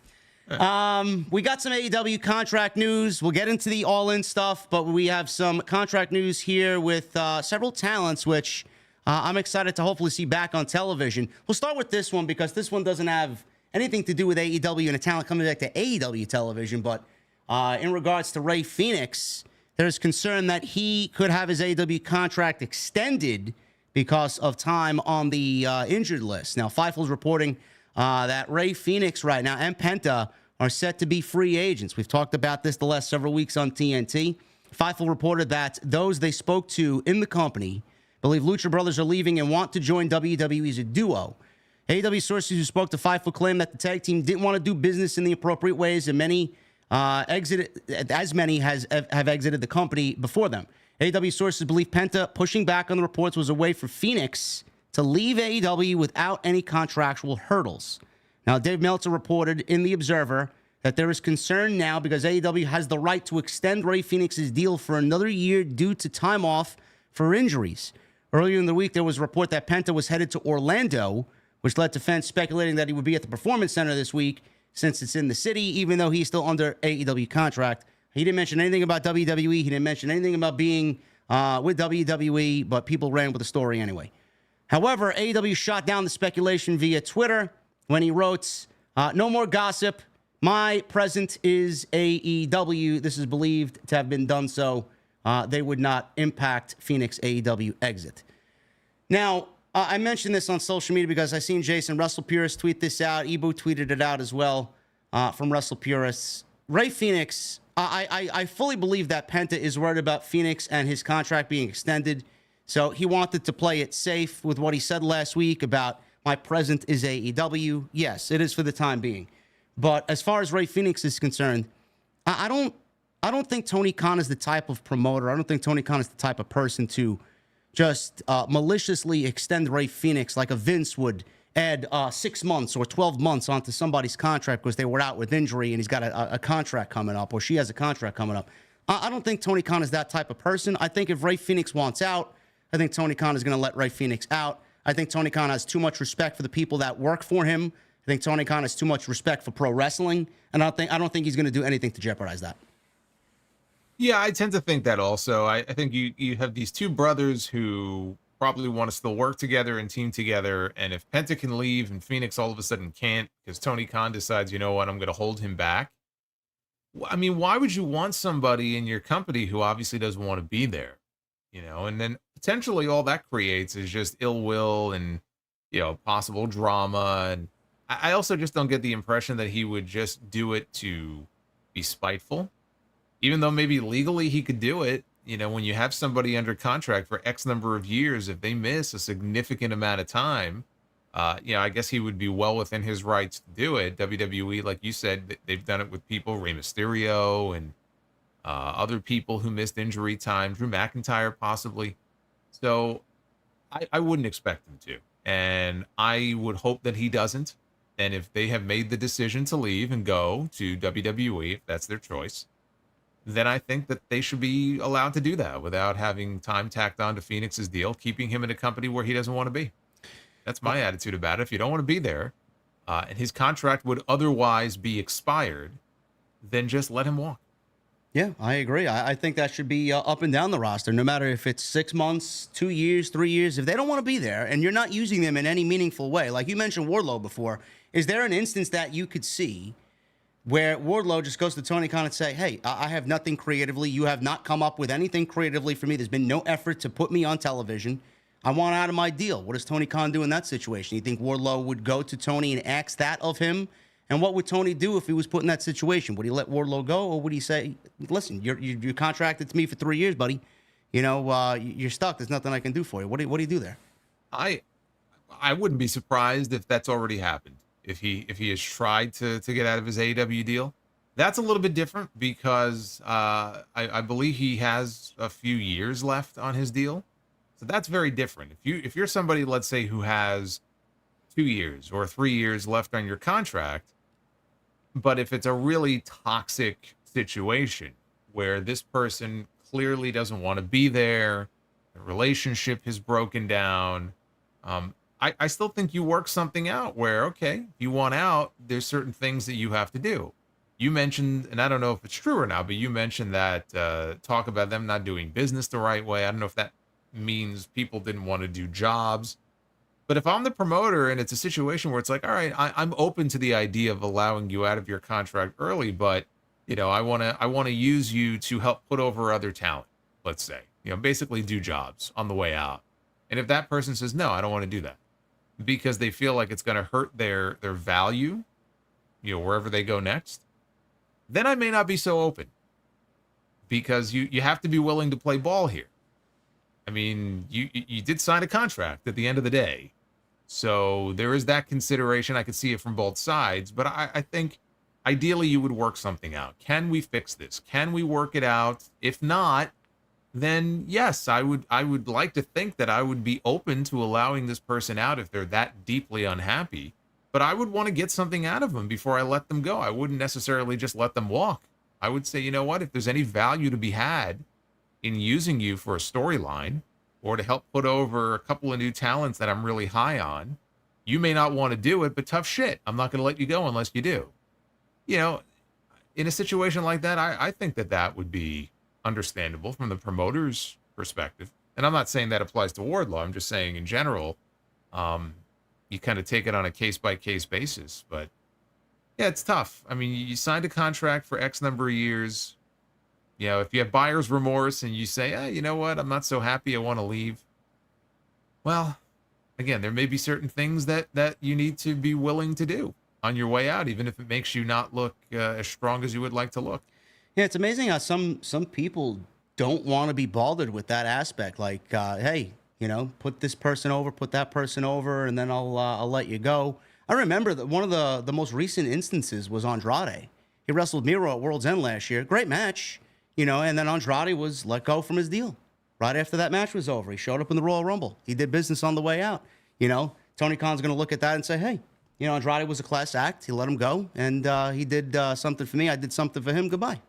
We got some AEW contract news. We'll get into the All-In stuff, but we have some contract news here with several talents, which I'm excited to hopefully see back on television. We'll start with this one because this one doesn't have anything to do with AEW and a talent coming back to AEW television, but in regards to Rey Fenix, there's concern that he could have his AEW contract extended because of time on the injured list. Now, Fightful's reporting that Rey Fenix right now and Penta are set to be free agents. We've talked about this the last several weeks on TNT. Fightful reported that those they spoke to in the company believe Lucha Brothers are leaving and want to join WWE as a duo. AEW sources who spoke to Fightful claimed that the tag team didn't want to do business in the appropriate ways, and many have exited the company before them. AEW sources believe Penta pushing back on the reports was a way for Phoenix to leave AEW without any contractual hurdles. Now, Dave Meltzer reported in The Observer that there is concern now because AEW has the right to extend Rey Fenix's deal for another year due to time off for injuries. Earlier in the week, there was a report that Penta was headed to Orlando, which led to fans speculating that he would be at the Performance Center this week since it's in the city, even though he's still under AEW contract. He didn't mention anything about WWE. He didn't mention anything about being with WWE, but people ran with the story anyway. However, AEW shot down the speculation via Twitter when he wrote, no more gossip. My present is AEW. This is believed to have been done so. They would not impact Phoenix AEW exit. Now, I mentioned this on social media because I seen Jason Wrestle Purist tweet this out. Ibu tweeted it out as well from Wrestle Purists. Rey Fenix, I fully believe that Penta is worried about Phoenix and his contract being extended. So he wanted to play it safe with what he said last week about my present is AEW. Yes, it is for the time being. But as far as Rey Fenix is concerned, I don't think Tony Khan is the type of promoter. I don't think Tony Khan is the type of person to just maliciously extend Rey Fenix like a Vince would add 6 months or 12 months onto somebody's contract because they were out with injury and he's got a contract coming up or she has a contract coming up. I don't think Tony Khan is that type of person. I think if Rey Fenix wants out, I think Tony Khan is going to let Rey Fenix out. I think Tony Khan has too much respect for the people that work for him. I think Tony Khan has too much respect for pro wrestling, and I don't think he's going to do anything to jeopardize that. Yeah, I tend to think that also. I think you have these two brothers who probably want to still work together and team together. And if Penta can leave and Phoenix all of a sudden can't because Tony Khan decides, you know what, I'm going to hold him back. I mean, why would you want somebody in your company who obviously doesn't want to be there? And then potentially all that creates is just ill will and, possible drama. And I also just don't get the impression that he would just do it to be spiteful, even though maybe legally he could do it. When you have somebody under contract for X number of years, if they miss a significant amount of time, I guess he would be well within his rights to do it. WWE, like you said, they've done it with people, Rey Mysterio and other people who missed injury time, Drew McIntyre possibly. So I wouldn't expect him to. And I would hope that he doesn't. And if they have made the decision to leave and go to WWE, if that's their choice, then I think that they should be allowed to do that without having time tacked on to Phoenix's deal, keeping him in a company where he doesn't want to be. That's my attitude about it. If you don't want to be there, and his contract would otherwise be expired, then just let him walk. Yeah, I agree. I think that should be up and down the roster, no matter if it's 6 months, 2 years, 3 years. If they don't want to be there and you're not using them in any meaningful way, like you mentioned Wardlow before, is there an instance that you could see where Wardlow just goes to Tony Khan and say, hey, I have nothing creatively. You have not come up with anything creatively for me. There's been no effort to put me on television. I want out of my deal. What does Tony Khan do in that situation? You think Wardlow would go to Tony and ask that of him? And what would Tony do if he was put in that situation? Would he let Wardlow go, or would he say, listen, you're contracted to me for 3 years, buddy. You're stuck. There's nothing I can do for you. What do you do there? I wouldn't be surprised if that's already happened. If he has tried to get out of his AEW deal. That's a little bit different because I believe he has a few years left on his deal. So that's very different. If you're somebody, let's say, who has 2 years or 3 years left on your contract, but if it's a really toxic situation where this person clearly doesn't want to be there, the relationship has broken down, I still think you work something out where, okay, if you want out, there's certain things that you have to do. You mentioned, and I don't know if it's true or not, but you mentioned that talk about them not doing business the right way. I don't know if that means people didn't want to do jobs. But if I'm the promoter and it's a situation where it's like, all right, I'm open to the idea of allowing you out of your contract early, but I want to use you to help put over other talent, let's say, basically do jobs on the way out. And if that person says, no, I don't want to do that because they feel like it's going to hurt their value, wherever they go next, then I may not be so open because you have to be willing to play ball here. I mean, you did sign a contract at the end of the day. So there is that consideration. I could see it from both sides, but I think ideally you would work something out. Can we fix this? Can we work it out? If not, then yes, I would like to think that I would be open to allowing this person out if they're that deeply unhappy, but I would want to get something out of them before I let them go. I wouldn't necessarily just let them walk. I would say, you know what, if there's any value to be had in using you for a storyline or to help put over a couple of new talents that I'm really high on, you may not want to do it, but tough shit. I'm not going to let you go unless you do. In a situation like that, I think that would be understandable from the promoter's perspective. And I'm not saying that applies to Wardlow. I'm just saying in general, you kind of take it on a case-by-case basis. But yeah, it's tough. I mean, you signed a contract for X number of years. If you have buyer's remorse and you say, you know what, I'm not so happy, I want to leave. Well, again, there may be certain things that you need to be willing to do on your way out, even if it makes you not look as strong as you would like to look. Yeah, it's amazing how some people don't want to be bothered with that aspect. Like, hey, put this person over, put that person over, and then I'll let you go. I remember that one of the most recent instances was Andrade. He wrestled Miro at World's End last year. Great match. And then Andrade was let go from his deal. Right after that match was over, he showed up in the Royal Rumble. He did business on the way out. Tony Khan's going to look at that and say, hey, Andrade was a class act. He let him go, and he did something for me. I did something for him. Goodbye.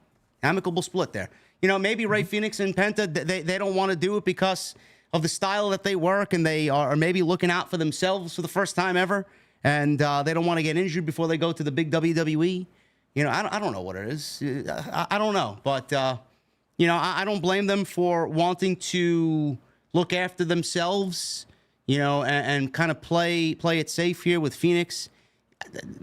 Amicable split there. Maybe Ray Phoenix and Penta, they don't want to do it because of the style that they work, and they are maybe looking out for themselves for the first time ever, and they don't want to get injured before they go to the big WWE. I don't know what it is. I don't know. But, I don't blame them for wanting to look after themselves, and kind of play it safe here with Phoenix.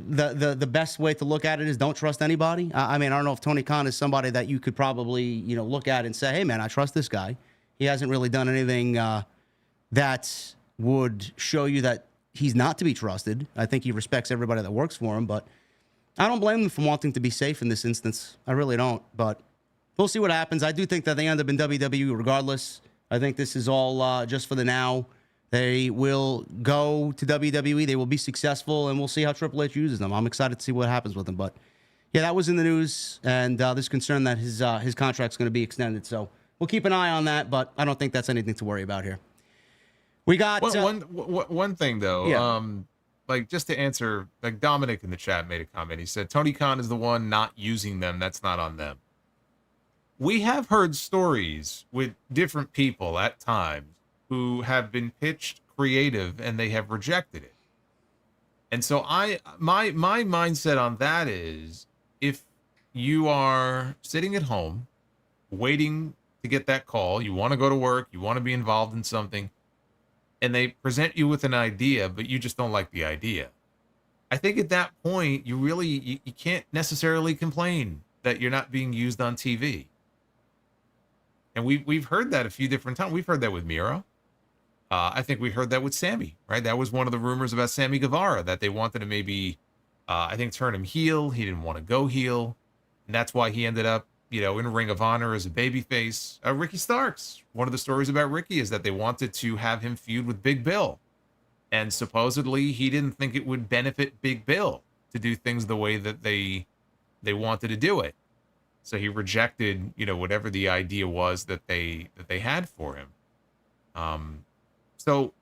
The best way to look at it is don't trust anybody. I mean, I don't know if Tony Khan is somebody that you could probably, look at and say, hey, man, I trust this guy. He hasn't really done anything that would show you that he's not to be trusted. I think he respects everybody that works for him, but I don't blame him for wanting to be safe in this instance. I really don't, but we'll see what happens. I do think that they end up in WWE regardless. I think this is all just for the now. They will go to WWE. They will be successful, and we'll see how Triple H uses them. I'm excited to see what happens with them. But, yeah, that was in the news, and there's concern that his contract's going to be extended. So we'll keep an eye on that, but I don't think that's anything to worry about here. We got... one thing, though. Yeah. Just to answer, Dominic in the chat made a comment. He said, Tony Khan is the one not using them. That's not on them. We have heard stories with different people at times who have been pitched creative and they have rejected it. And so my mindset on that is, if you are sitting at home waiting to get that call, you want to go to work, you want to be involved in something, and they present you with an idea, but you just don't like the idea. I think at that point, you can't necessarily complain that you're not being used on TV. And we've heard that a few different times. We've heard that with Miro. I think we heard that with Sammy, right? That was one of the rumors about Sammy Guevara, that they wanted to maybe, I think, turn him heel. He didn't want to go heel. And that's why he ended up, in Ring of Honor as a babyface. Ricky Starks. One of the stories about Ricky is that they wanted to have him feud with Big Bill. And supposedly he didn't think it would benefit Big Bill to do things the way that they wanted to do it. So he rejected, whatever the idea was that they had for him. So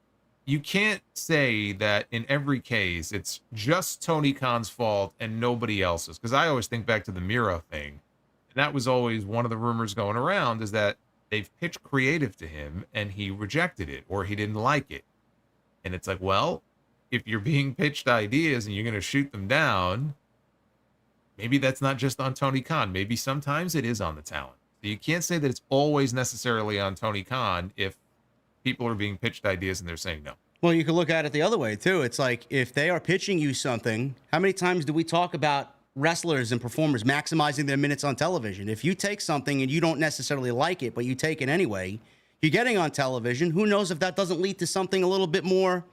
you can't say that in every case it's just Tony Khan's fault and nobody else's. Because I always think back to the Miro thing. And that was always one of the rumors going around, is that they've pitched creative to him and he rejected it or he didn't like it. And it's like, well, if you're being pitched ideas and you're going to shoot them down, maybe that's not just on Tony Khan. Maybe sometimes it is on the talent. So you can't say that it's always necessarily on Tony Khan if people are being pitched ideas and they're saying no. Well, you can look at it the other way, too. It's like, if they are pitching you something, how many times do we talk about wrestlers and performers maximizing their minutes on television? If you take something and you don't necessarily like it, but you take it anyway, you're getting on television. Who knows if that doesn't lead to something a little bit more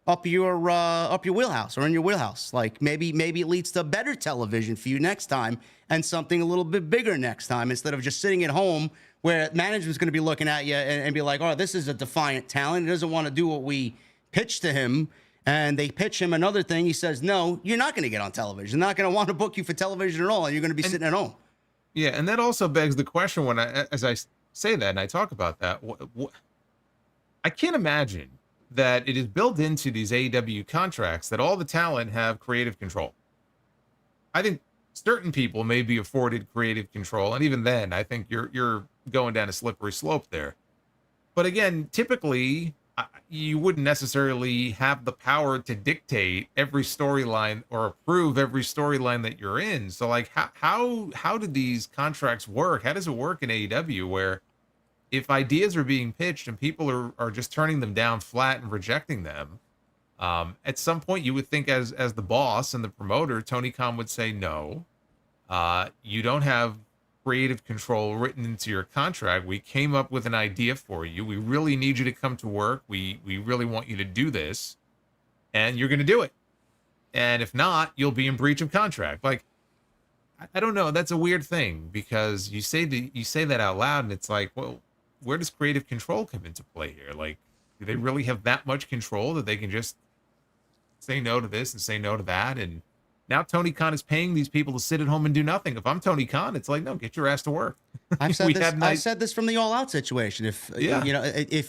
up your wheelhouse or in your wheelhouse? Like maybe it leads to better television for you next time and something a little bit bigger next time, instead of just sitting at home where management's going to be looking at you and be like, oh, this is a defiant talent. He doesn't want to do what we pitch to him. And they pitch him another thing. He says, no, you're not going to get on television. They're not going to want to book you for television at all. And you're going to be sitting at home. Yeah. And that also begs the question as I say that and I talk about that, I can't imagine that it is built into these AEW contracts that all the talent have creative control. I think certain people may be afforded creative control. And even then, I think you're going down a slippery slope there. But again, typically, you wouldn't necessarily have the power to dictate every storyline or approve every storyline that you're in. So like, how do these contracts work? How does it work in AEW, where if ideas are being pitched and people are just turning them down flat and rejecting them, at some point you would think as the boss and the promoter, Tony Khan would say, no, you don't have creative control written into your contract. We came up with an idea for you. We really need you to come to work. We really want you to do this, and you're going to do it. And if not, you'll be in breach of contract. Like, I don't know. That's a weird thing, because you say that out loud, and it's like, well, where does creative control come into play here? Like, do they really have that much control that they can just say no to this and say no to that? And now Tony Khan is paying these people to sit at home and do nothing. If I'm Tony Khan, it's like, no, get your ass to work. I've said this from the All Out situation. If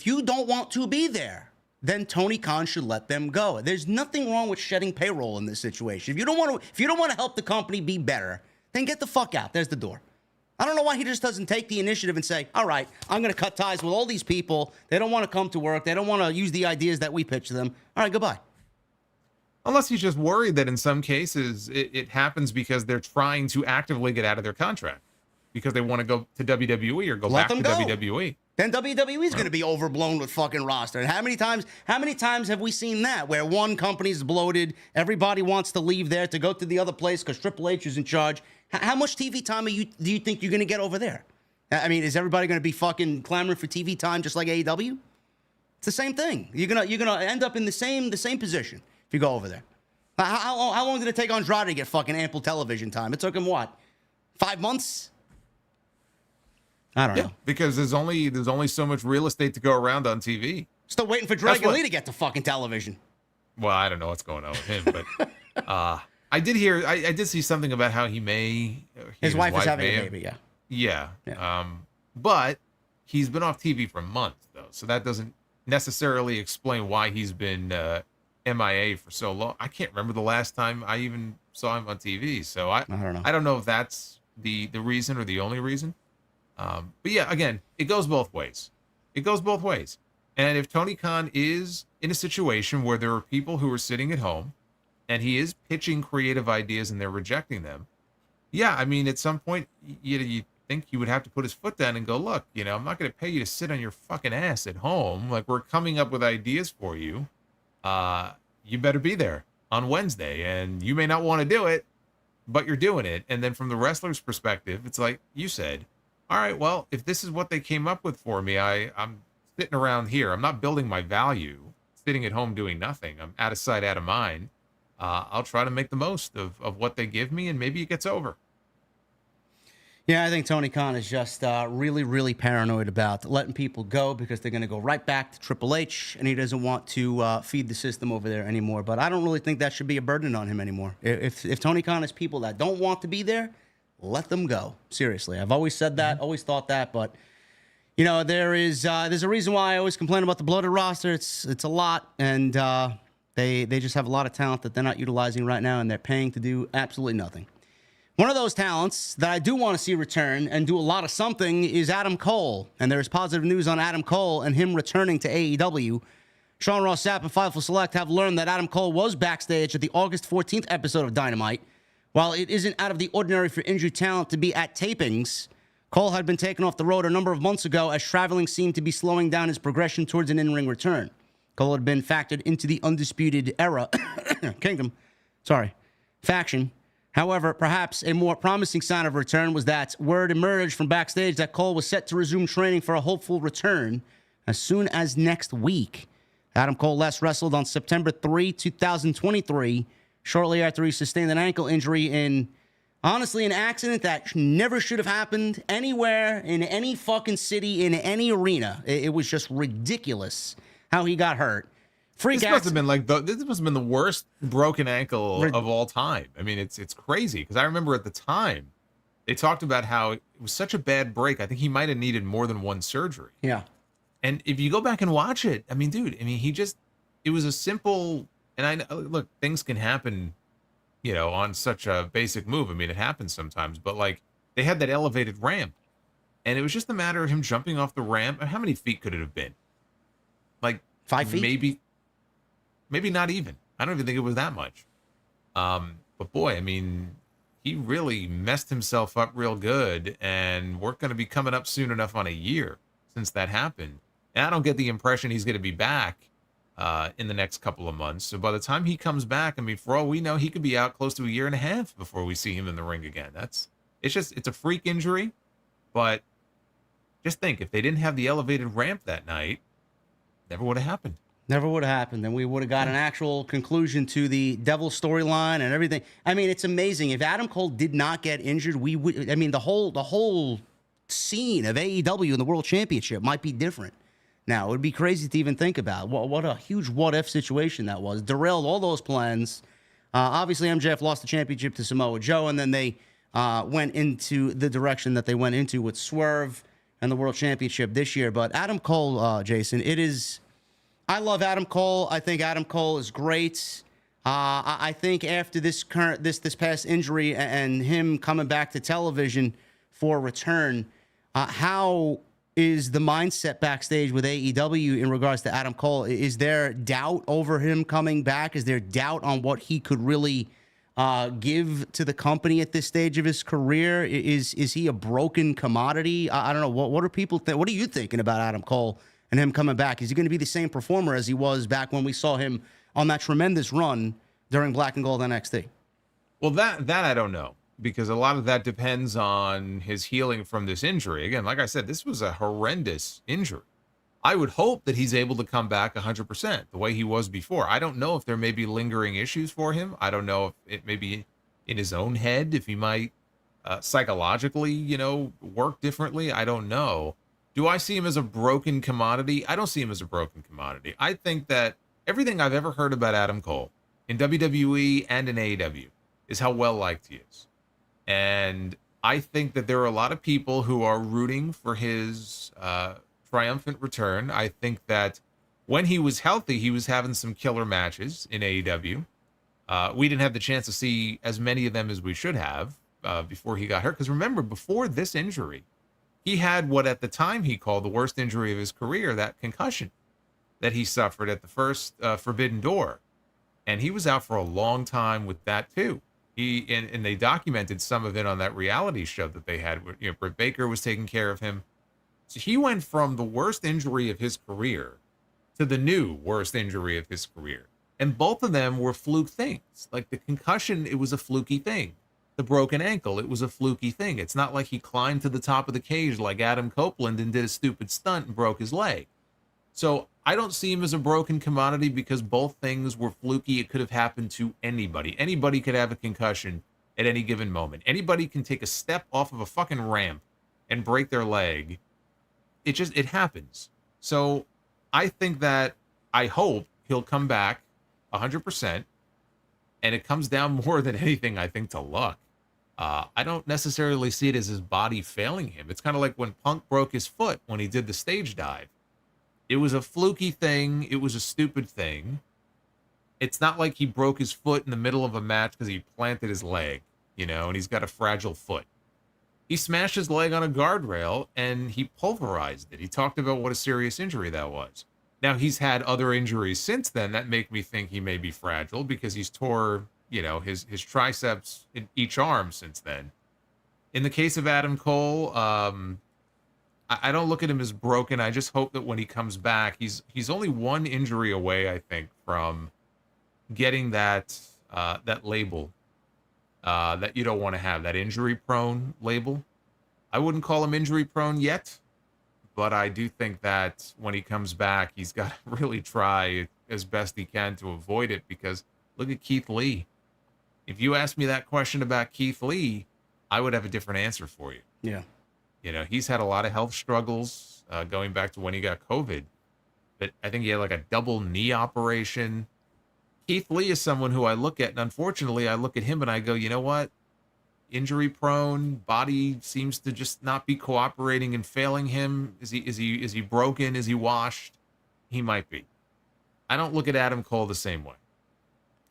you don't want to be there, then Tony Khan should let them go. There's nothing wrong with shedding payroll in this situation. If you don't want to help the company be better, then get the fuck out. There's the door. I don't know why he just doesn't take the initiative and say, all right, I'm going to cut ties with all these people. They don't want to come to work. They don't want to use the ideas that we pitch to them. All right, goodbye. Unless he's just worried that in some cases it happens because they're trying to actively get out of their contract because they want to go to WWE or go back to WWE. then WWE is going to be overblown with fucking roster. And how many times have we seen that where one company's bloated, everybody wants to leave there to go to the other place because Triple H is in charge? How much TV time do you think you're going to get over there? I mean, is everybody going to be fucking clamoring for TV time just like AEW? It's the same thing. You're gonna end up in the same position if you go over there. How long did it take Andrade to get fucking ample television time? It took him what, 5 months? I don't know. Because there's only so much real estate to go around on TV. Still waiting for Dragon Lee to get to fucking television. Well, I don't know what's going on with him, but I did see something about how his wife is having a baby. Yeah. But he's been off TV for months though, so that doesn't necessarily explain why he's been MIA for so long. I can't remember the last time I even saw him on TV, so I don't know. I don't know if that's the reason or the only reason. But yeah, again, it goes both ways. And if Tony Khan is in a situation where there are people who are sitting at home and he is pitching creative ideas and they're rejecting them, yeah, I mean, at some point, you think he would have to put his foot down and go, look, I'm not going to pay you to sit on your fucking ass at home. Like, we're coming up with ideas for you. You better be there on Wednesday, and you may not want to do it, but you're doing it. And then from the wrestler's perspective, it's like you said, all right, well, if this is what they came up with for me, I'm sitting around here. I'm not building my value, sitting at home doing nothing. I'm out of sight, out of mind. I'll try to make the most of what they give me, and maybe it gets over. Yeah, I think Tony Khan is just really, really paranoid about letting people go because they're going to go right back to Triple H, and he doesn't want to feed the system over there anymore. But I don't really think that should be a burden on him anymore. If Tony Khan has people that don't want to be there, let them go. Seriously, I've always said that, always thought that, but there's a reason why I always complain about the bloated roster. It's a lot, and they just have a lot of talent that they're not utilizing right now, and they're paying to do absolutely nothing. One of those talents that I do want to see return and do a lot of something is Adam Cole, and there's positive news on Adam Cole and him returning to AEW. Sean Ross Sapp and Fightful Select have learned that Adam Cole was backstage at the August 14th episode of Dynamite. While it isn't out of the ordinary for injured talent to be at tapings, Cole had been taken off the road a number of months ago as traveling seemed to be slowing down his progression towards an in-ring return. Cole had been factored into the Undisputed Era faction. However, perhaps a more promising sign of return was that word emerged from backstage that Cole was set to resume training for a hopeful return as soon as next week. Adam Cole last wrestled on September 3, 2023, shortly after he sustained an ankle injury in, honestly, an accident that never should have happened anywhere, in any fucking city, in any arena. It was just ridiculous how he got hurt. This must have been the worst broken ankle of all time. I mean, it's crazy because I remember at the time they talked about how it was such a bad break. I think he might have needed more than one surgery. Yeah. And if you go back and watch it, I mean, dude, it was a simple, and look, things can happen, on such a basic move. I mean, it happens sometimes, but like they had that elevated ramp and it was just a matter of him jumping off the ramp. And how many feet could it have been? Like 5 feet? Maybe not even. I don't even think it was that much. But boy, I mean, he really messed himself up real good, and we're going to be coming up soon enough on a year since that happened. And I don't get the impression he's going to be back in the next couple of months. So by the time he comes back, I mean, for all we know, he could be out close to a year and a half before we see him in the ring again. It's a freak injury, but just think, if they didn't have the elevated ramp that night, never would have happened. Never would have happened. Then we would have got an actual conclusion to the Devil storyline and everything. I mean, it's amazing. If Adam Cole did not get injured, we would. I mean, the whole scene of AEW and the World Championship might be different. Now, it would be crazy to even think about. What a huge what-if situation that was. Derailed all those plans. Obviously, MJF lost the championship to Samoa Joe, and then they went into the direction that they went into with Swerve and the World Championship this year. But Adam Cole, Jason, it is. I love Adam Cole. I think Adam Cole is great. I think after this past injury and him coming back to television for a return, how is the mindset backstage with AEW in regards to Adam Cole? Is there doubt over him coming back? Is there doubt on what he could really give to the company at this stage of his career? Is he a broken commodity? I don't know. What are people think? What are you thinking about Adam Cole and him coming back? Is he going to be the same performer as he was back when we saw him on that tremendous run during Black and Gold NXT? Well, that I don't know, because a lot of that depends on his healing from this injury. Again, like I said, this was a horrendous injury. I would hope that he's able to come back 100% the way he was before. I don't know if there may be lingering issues for him. I don't know if it may be in his own head, if he might psychologically, work differently. I don't know. Do I see him as a broken commodity? I don't see him as a broken commodity. I think that everything I've ever heard about Adam Cole in WWE and in AEW is how well liked he is. And I think that there are a lot of people who are rooting for his triumphant return. I think that when he was healthy, he was having some killer matches in AEW. We didn't have the chance to see as many of them as we should have before he got hurt. Because remember, before this injury, he had what at the time he called the worst injury of his career, that concussion that he suffered at the first Forbidden Door. And he was out for a long time with that too. And they documented some of it on that reality show that they had where, Britt Baker was taking care of him. So he went from the worst injury of his career to the new worst injury of his career. And both of them were fluke things. Like the concussion, it was a fluky thing. The broken ankle, it was a fluky thing. It's not like he climbed to the top of the cage like Adam Copeland and did a stupid stunt and broke his leg. So I don't see him as a broken commodity because both things were fluky. It could have happened to anybody. Anybody could have a concussion at any given moment. Anybody can take a step off of a fucking ramp and break their leg. It happens. So I think that I hope he'll come back 100%. And it comes down more than anything, I think, to luck. I don't necessarily see it as his body failing him. It's kind of like when Punk broke his foot when he did the stage dive. It was a fluky thing. It was a stupid thing. It's not like he broke his foot in the middle of a match because he planted his leg, and he's got a fragile foot. He smashed his leg on a guardrail and he pulverized it. He talked about what a serious injury that was. Now, he's had other injuries since then that make me think he may be fragile because he's tore, his triceps in each arm since then. In the case of Adam Cole, I don't look at him as broken. I just hope that when he comes back, he's only one injury away, I think, from getting that label that you don't want to have, that injury-prone label. I wouldn't call him injury-prone yet, but I do think that when he comes back, he's got to really try as best he can to avoid it, because look at Keith Lee. If you asked me that question about Keith Lee, I would have a different answer for you. Yeah. He's had a lot of health struggles going back to when he got COVID, but I think he had like a double knee operation. Keith Lee is someone who I look at, and unfortunately I look at him and I go, you know what? Injury prone, body seems to just not be cooperating and failing him. Is he broken? Is he washed? He might be. I don't look at Adam Cole the same way.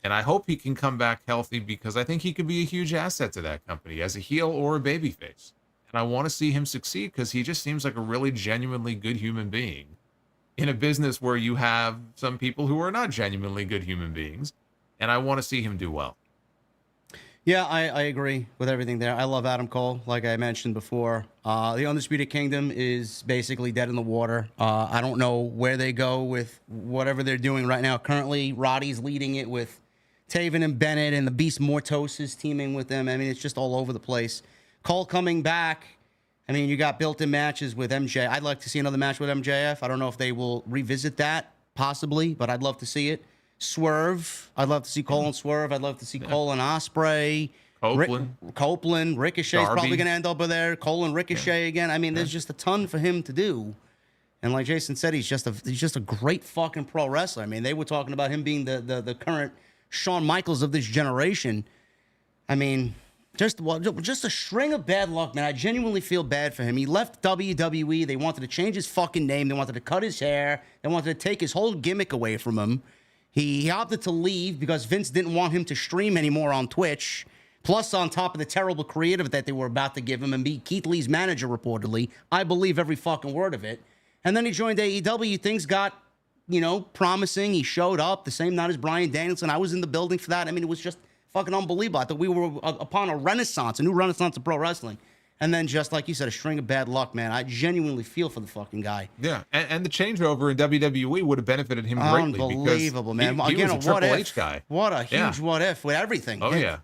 And I hope he can come back healthy, because I think he could be a huge asset to that company as a heel or a babyface. And I want to see him succeed because he just seems like a really genuinely good human being in a business where you have some people who are not genuinely good human beings. And I want to see him do well. Yeah, I agree with everything there. I love Adam Cole, like I mentioned before. The Undisputed Kingdom is basically dead in the water. I don't know where they go with whatever they're doing right now. Currently, Roddy's leading it with Taven and Bennett, and the Beast Mortos is teaming with them. I mean, it's just all over the place. Cole coming back. I mean, you got built-in matches with MJ. I'd like to see another match with MJF. I don't know if they will revisit that, possibly, but I'd love to see it. Swerve. I'd love to see Cole and Swerve. I'd love to see Cole and Ospreay. Copeland. Ricochet's probably going to end up with there. Cole and Ricochet again. I mean, there's just a ton for him to do. And like Jason said, he's just a great fucking pro wrestler. I mean, they were talking about him being the current Shawn Michaels of this generation. I mean, just a string of bad luck, man. I genuinely feel bad for him. He left WWE. They wanted to change his fucking name. They wanted to cut his hair. They wanted to take his whole gimmick away from him. He opted to leave because Vince didn't want him to stream anymore on Twitch. Plus, on top of the terrible creative that they were about to give him and be Keith Lee's manager, reportedly. I believe every fucking word of it. And then he joined AEW. Things got, promising. He showed up the same night as Bryan Danielson. I was in the building for that. I mean, it was just Fucking unbelievable. I thought we were upon a renaissance, a new renaissance of pro wrestling. And then just like you said, a string of bad luck, man. I genuinely feel for the fucking guy. Yeah, and the changeover in WWE would have benefited him greatly because Unbelievable, man. he Again, was a a what Triple if. H guy. What a Yeah. huge what if with everything. Oh yeah.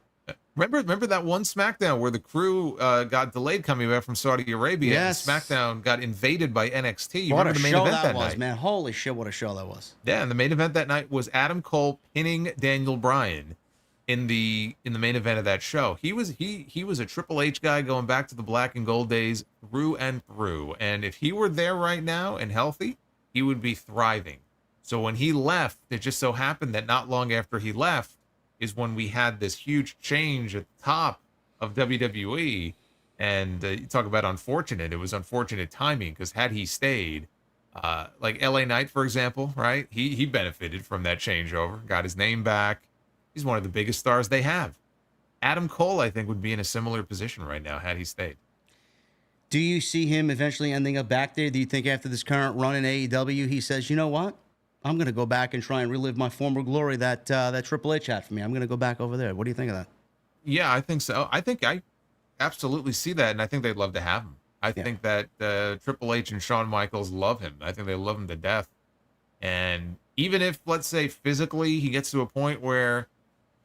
Remember that one SmackDown where the crew got delayed coming back from Saudi Arabia, Yes. and SmackDown got invaded by NXT. You What a remember the main show event that that was, night? man. Holy shit, what a show that was. Yeah, and the main event that night was Adam Cole pinning Daniel Bryan in the main event of that show. He was a Triple H guy going back to the black and gold days through and through. And if he were there right now and healthy, he would be thriving. So when he left, it just so happened that not long after he left is when we had this huge change at the top of WWE. And you talk about unfortunate. It was unfortunate timing because had he stayed, like LA Knight, for example, right? He benefited from that changeover, got his name back. He's one of the biggest stars they have. Adam Cole, I think, would be in a similar position right now had he stayed. Do you see him eventually ending up back there? Do you think after this current run in AEW, he says, you know what? I'm going to go back and try and relive my former glory that Triple H had for me. I'm going to go back over there. What do you think of that? Yeah, I think so. I think I absolutely see that, and I think they'd love to have him. I think that Triple H and Shawn Michaels love him. I think they love him to death. And even if, let's say, physically he gets to a point where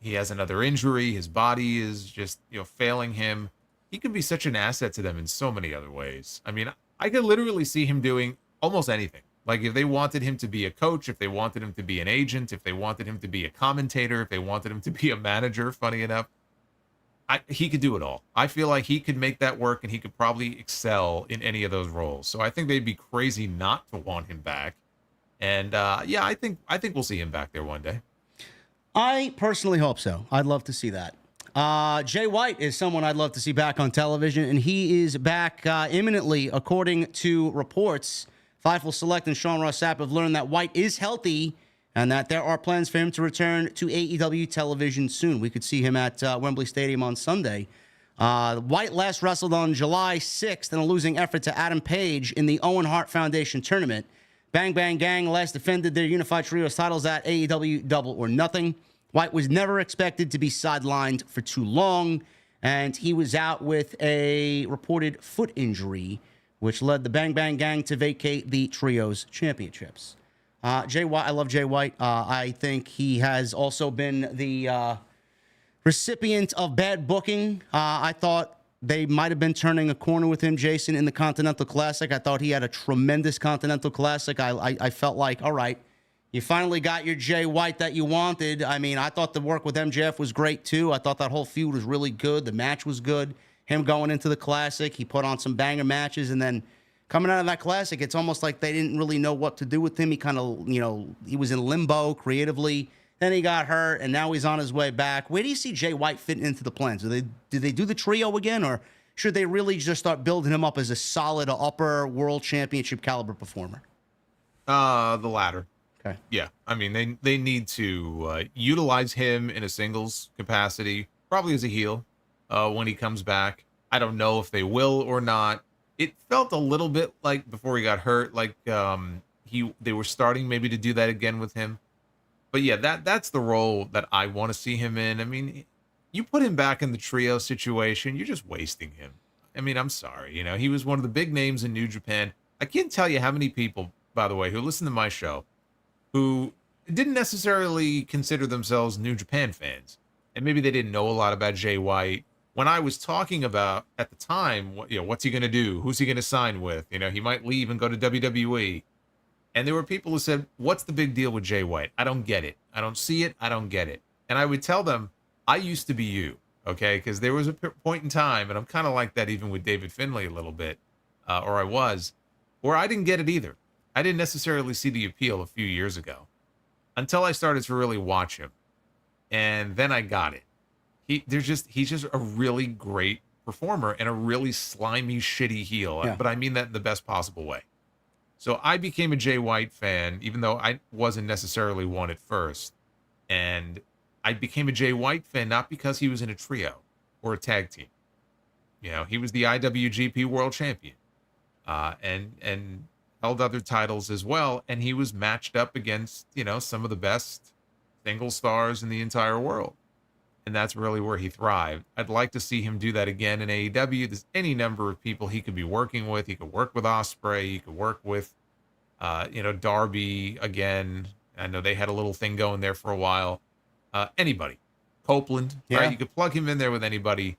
he has another injury, his body is just, failing him, he could be such an asset to them in so many other ways. I mean, I could literally see him doing almost anything. Like if they wanted him to be a coach, if they wanted him to be an agent, if they wanted him to be a commentator, if they wanted him to be a manager, funny enough, he could do it all. I feel like he could make that work and he could probably excel in any of those roles. So I think they'd be crazy not to want him back. And yeah, I think we'll see him back there one day. I personally hope so. I'd love to see that. Jay White is someone I'd love to see back on television, and he is back imminently, according to reports. Fightful Select and Sean Ross Sapp have learned that White is healthy and that there are plans for him to return to AEW television soon. We could see him at Wembley Stadium on Sunday. White last wrestled on July 6th in a losing effort to Adam Page in the Owen Hart Foundation tournament. Bang Bang Gang last defended their Unified Trios titles at AEW Double or Nothing. White was never expected to be sidelined for too long, and he was out with a reported foot injury, which led the Bang Bang Gang to vacate the Trios championships. Jay White, I love Jay White. I think he has also been the recipient of bad booking. I thought they might have been turning a corner with him, Jason, in the Continental Classic. I thought he had a tremendous Continental Classic. I felt like, all right, you finally got your Jay White that you wanted. I mean, I thought the work with MJF was great, too. I thought that whole feud was really good. The match was good. Him going into the Classic, he put on some banger matches, and then coming out of that Classic, it's almost like they didn't really know what to do with him. He kind of, he was in limbo creatively. Then he got hurt, and now he's on his way back. Where do you see Jay White fitting into the plans? Do they do the trio again, or should they really just start building him up as a solid upper world championship caliber performer? The latter. Okay. Yeah, I mean they need to utilize him in a singles capacity, probably as a heel when he comes back. I don't know if they will or not. It felt a little bit like before he got hurt, like they were starting maybe to do that again with him. But yeah, that's the role that I want to see him in. I mean, you put him back in the trio situation, you're just wasting him. I mean, I'm sorry. He was one of the big names in New Japan. I can't tell you how many people, by the way, who listen to my show, who didn't necessarily consider themselves New Japan fans. And maybe they didn't know a lot about Jay White. When I was talking about, at the time, what's he going to do? Who's he going to sign with? He might leave and go to WWE. And there were people who said, what's the big deal with Jay White? I don't get it. I don't see it. I don't get it. And I would tell them, I used to be you, okay? Because there was a point in time, and I'm kind of like that even with David Finlay a little bit, or I was, where I didn't get it either. I didn't necessarily see the appeal a few years ago until I started to really watch him. And then I got it. He's just a really great performer and a really slimy, shitty heel. Yeah. But I mean that in the best possible way. So I became a Jay White fan, even though I wasn't necessarily one at first. And I became a Jay White fan not because he was in a trio or a tag team. He was the IWGP World Champion, and held other titles as well. And he was matched up against, some of the best single stars in the entire world. and that's really where he thrived. I'd like to see him do that again in AEW. There's any number of people he could be working with. He could work with Ospreay. He could work with, Darby again. I know they had a little thing going there for a while. Anybody. Copeland, right? You could plug him in there with anybody.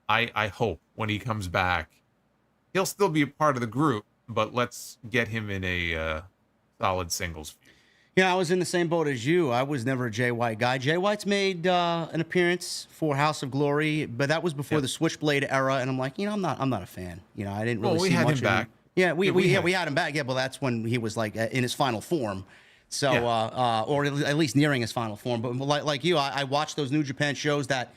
I hope when he comes back, he'll still be a part of the group, but let's get him in a solid singles feud. Yeah, I was in the same boat as you. I was never a Jay White guy. Jay White's made an appearance for House of Glory, but that was before the Switchblade era, and I'm like, I'm not a fan. I didn't really see had much him back. Yeah, we had him back. Yeah, well, that's when he was like in his final form. So, or at least nearing his final form. But like you, I watched those New Japan shows that,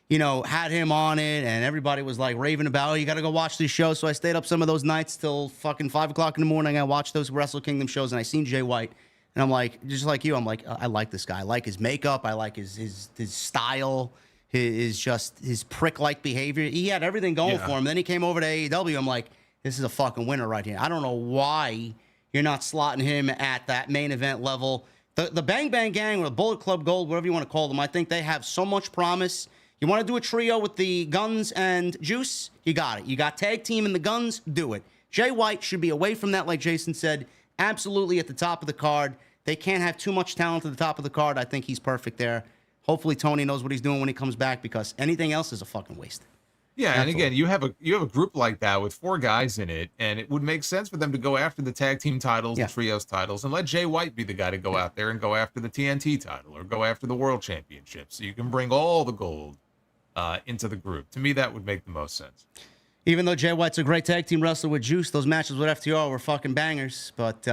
had him on it, and everybody was like raving about, you got to go watch these shows. So I stayed up some of those nights till fucking 5 o'clock in the morning. I watched those Wrestle Kingdom shows, and I seen Jay White, and I'm like, just like you, I'm like, I like this guy. I like his makeup. I like his style. His prick-like behavior. He had everything going for him. Then he came over to AEW. I'm like, this is a fucking winner right here. I don't know why you're not slotting him at that main event level. The Bang Bang Gang or the Bullet Club Gold, whatever you want to call them, I think they have so much promise. You want to do a trio with the Guns and Juice? You got it. You got tag team and the Guns? Do it. Jay White should be away from that, like Jason said. Absolutely at the top of the card. They can't have too much talent at the top of the card. I think he's perfect there. Hopefully Tony knows what he's doing when he comes back, because anything else is a fucking waste. Yeah, and again, you have a group like that with 4 guys in it, and it would make sense for them to go after the tag team titles, the trios titles, and let Jay White be the guy to go out there and go after the TNT title or go after the World Championship, so you can bring all the gold into the group. To me, that would make the most sense. Even though Jay White's a great tag team wrestler with Juice, those matches with FTR were fucking bangers. But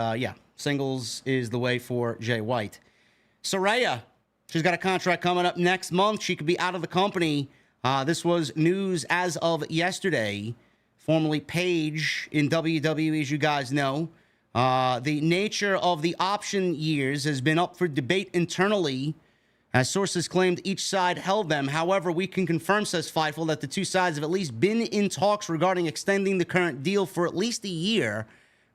singles is the way for Jay White. Saraya, she's got a contract coming up next month. She could be out of the company. This was news as of yesterday, formerly Paige in WWE, as you guys know. The nature of the option years has been up for debate internally, as sources claimed each side held them. However, we can confirm, says Fightful, that the two sides have at least been in talks regarding extending the current deal for at least a year,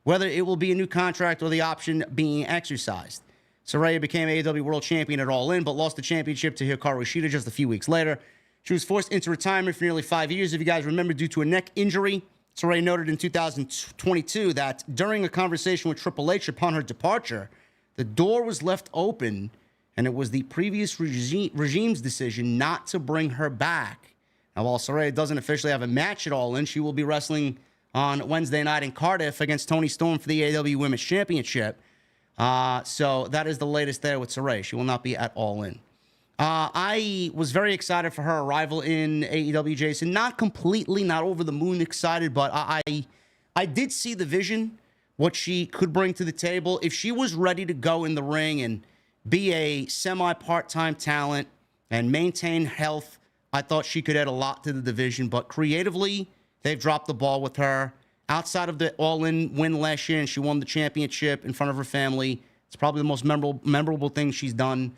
whether it will be a new contract or the option being exercised. Saraya became AEW World Champion at All In, but lost the championship to Hikaru Shida just a few weeks later. She was forced into retirement for nearly 5 years, if you guys remember, due to a neck injury. Saraya noted in 2022 that during a conversation with Triple H upon her departure, the door was left open, and it was the previous regime's decision not to bring her back. Now, while Saraya doesn't officially have a match at All In, she will be wrestling on Wednesday night in Cardiff against Toni Storm for the AEW Women's Championship. So that is the latest there with Saraya. She will not be at All In. I was very excited for her arrival in AEW, Jason. Not completely, not over the moon excited, but I did see the vision, what she could bring to the table. If she was ready to go in the ring and be a semi-part-time talent and maintain health, I thought she could add a lot to the division. But creatively, they've dropped the ball with her. Outside of the All-In win last year, and she won the championship in front of her family, it's probably the most memorable thing she's done.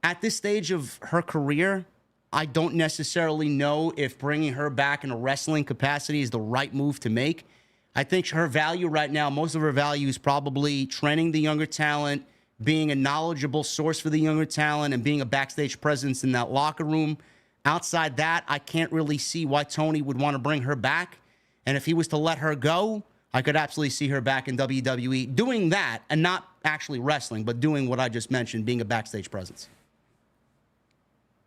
At this stage of her career, I don't necessarily know if bringing her back in a wrestling capacity is the right move to make. I think her value right now, most of her value is probably training the younger talent, being a knowledgeable source for the younger talent, and being a backstage presence in that locker room. Outside that, I can't really see why Tony would want to bring her back. And if he was to let her go, I could absolutely see her back in WWE doing that, and not actually wrestling, but doing what I just mentioned, being a backstage presence.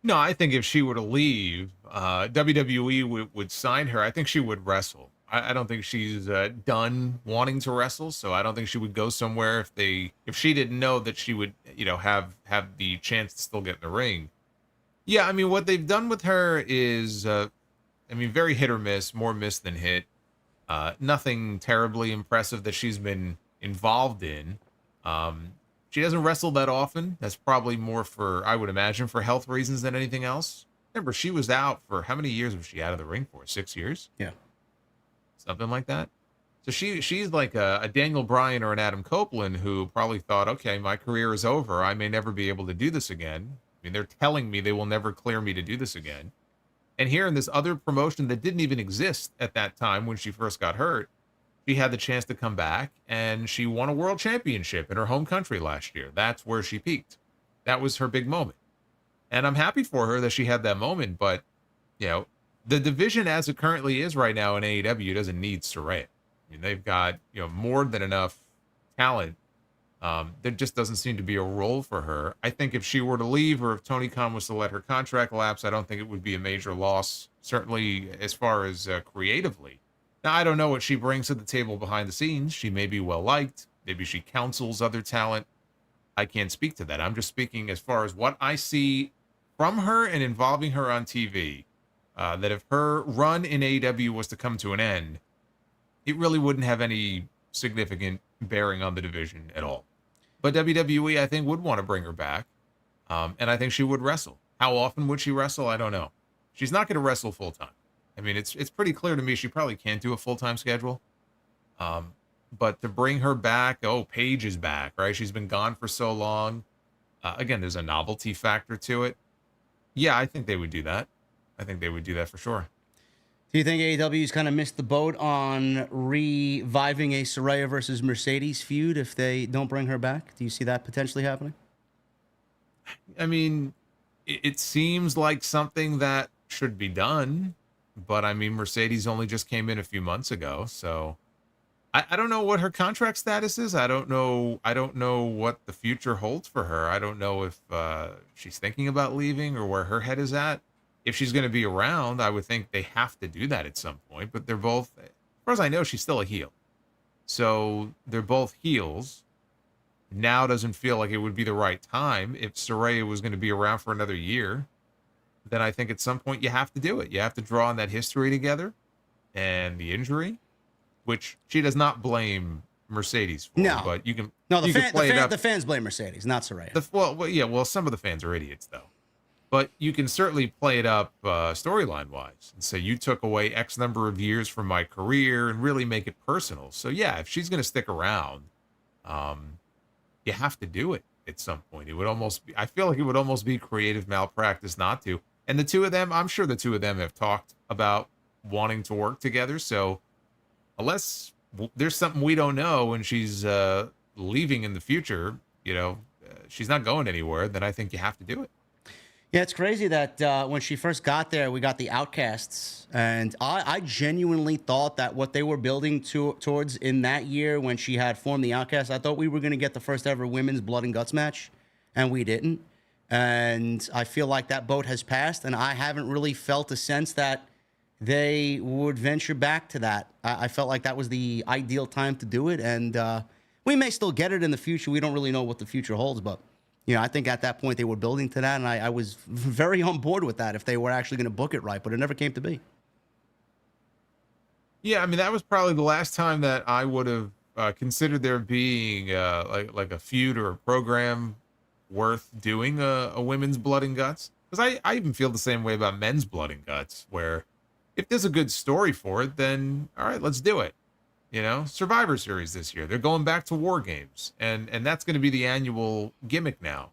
No, I think if she were to leave, WWE would sign her. I think she would wrestle. I don't think she's done wanting to wrestle, so I don't think she would go somewhere if she didn't know that she would, have the chance to still get in the ring. Yeah, I mean, what they've done with her is, very hit or miss, more miss than hit. Nothing terribly impressive that she's been involved in. She doesn't wrestle that often. That's probably more for, I would imagine, for health reasons than anything else. Remember, she was out for, how many years was she out of the ring for? 6 years? Yeah. Something like that. So she's like a Daniel Bryan or an Adam Copeland who probably thought, okay, my career is over. I may never be able to do this again. I mean, they're telling me they will never clear me to do this again. And here in this other promotion that didn't even exist at that time when she first got hurt, she had the chance to come back, and she won a world championship in her home country last year. That's where she peaked. That was her big moment. And I'm happy for her that she had that moment, but you know, the division as it currently is right now in AEW doesn't need Saraya. I mean, they've got, more than enough talent. There just doesn't seem to be a role for her. I think if she were to leave or if Tony Khan was to let her contract lapse, I don't think it would be a major loss, certainly as far as creatively. Now, I don't know what she brings to the table behind the scenes. She may be well liked. Maybe she counsels other talent. I can't speak to that. I'm just speaking as far as what I see from her and involving her on TV. That if her run in AEW was to come to an end, it really wouldn't have any significant bearing on the division at all. But WWE, I think, would want to bring her back. And I think she would wrestle. How often would she wrestle? I don't know. She's not going to wrestle full time. I mean, it's pretty clear to me she probably can't do a full-time schedule. But to bring her back, Paige is back, right? She's been gone for so long. Again, there's a novelty factor to it. Yeah, I think they would do that. I think they would do that for sure. Do you think AEW's kind of missed the boat on reviving a Saraya versus Mercedes feud if they don't bring her back? Do you see that potentially happening? I mean, it seems like something that should be done, but I mean, Mercedes only just came in a few months ago, so I don't know what her contract status is. I don't know what the future holds for her. I don't know if she's thinking about leaving or where her head is at. If she's going to be around, I would think they have to do that at some point, but they're both, as far as I know, she's still a heel. So they're both heels. Now doesn't feel like it would be the right time. If Saraya was going to be around for another year, then I think at some point you have to do it. You have to draw on that history together and the injury, which she does not blame Mercedes for. No, but you can the fans blame Mercedes, not Saraya. Well, some of the fans are idiots though. But you can certainly play it up storyline wise and say you took away X number of years from my career and really make it personal. So yeah, if she's going to stick around, you have to do it at some point. It would almost be, I feel like it would almost be creative malpractice not to. And the two of them, I'm sure the two of them have talked about wanting to work together. So unless there's something we don't know and she's leaving in the future, she's not going anywhere, then I think you have to do it. Yeah, it's crazy that when she first got there, we got the Outcasts, and I genuinely thought that what they were building towards in that year when she had formed the Outcasts, I thought we were going to get the first ever women's blood and guts match, and we didn't. And I feel like that boat has passed, and I haven't really felt a sense that they would venture back to that. I felt like that was the ideal time to do it, and we may still get it in the future. We don't really know what the future holds, but I think at that point they were building to that, and I was very on board with that if they were actually going to book it right, but it never came to be. Yeah, I mean, that was probably the last time that I would have considered there being like a feud or a program worth doing a women's blood and guts. Because I even feel the same way about men's blood and guts, where if there's a good story for it, then all right, let's do it. Survivor Series this year. They're going back to War Games, and that's going to be the annual gimmick now.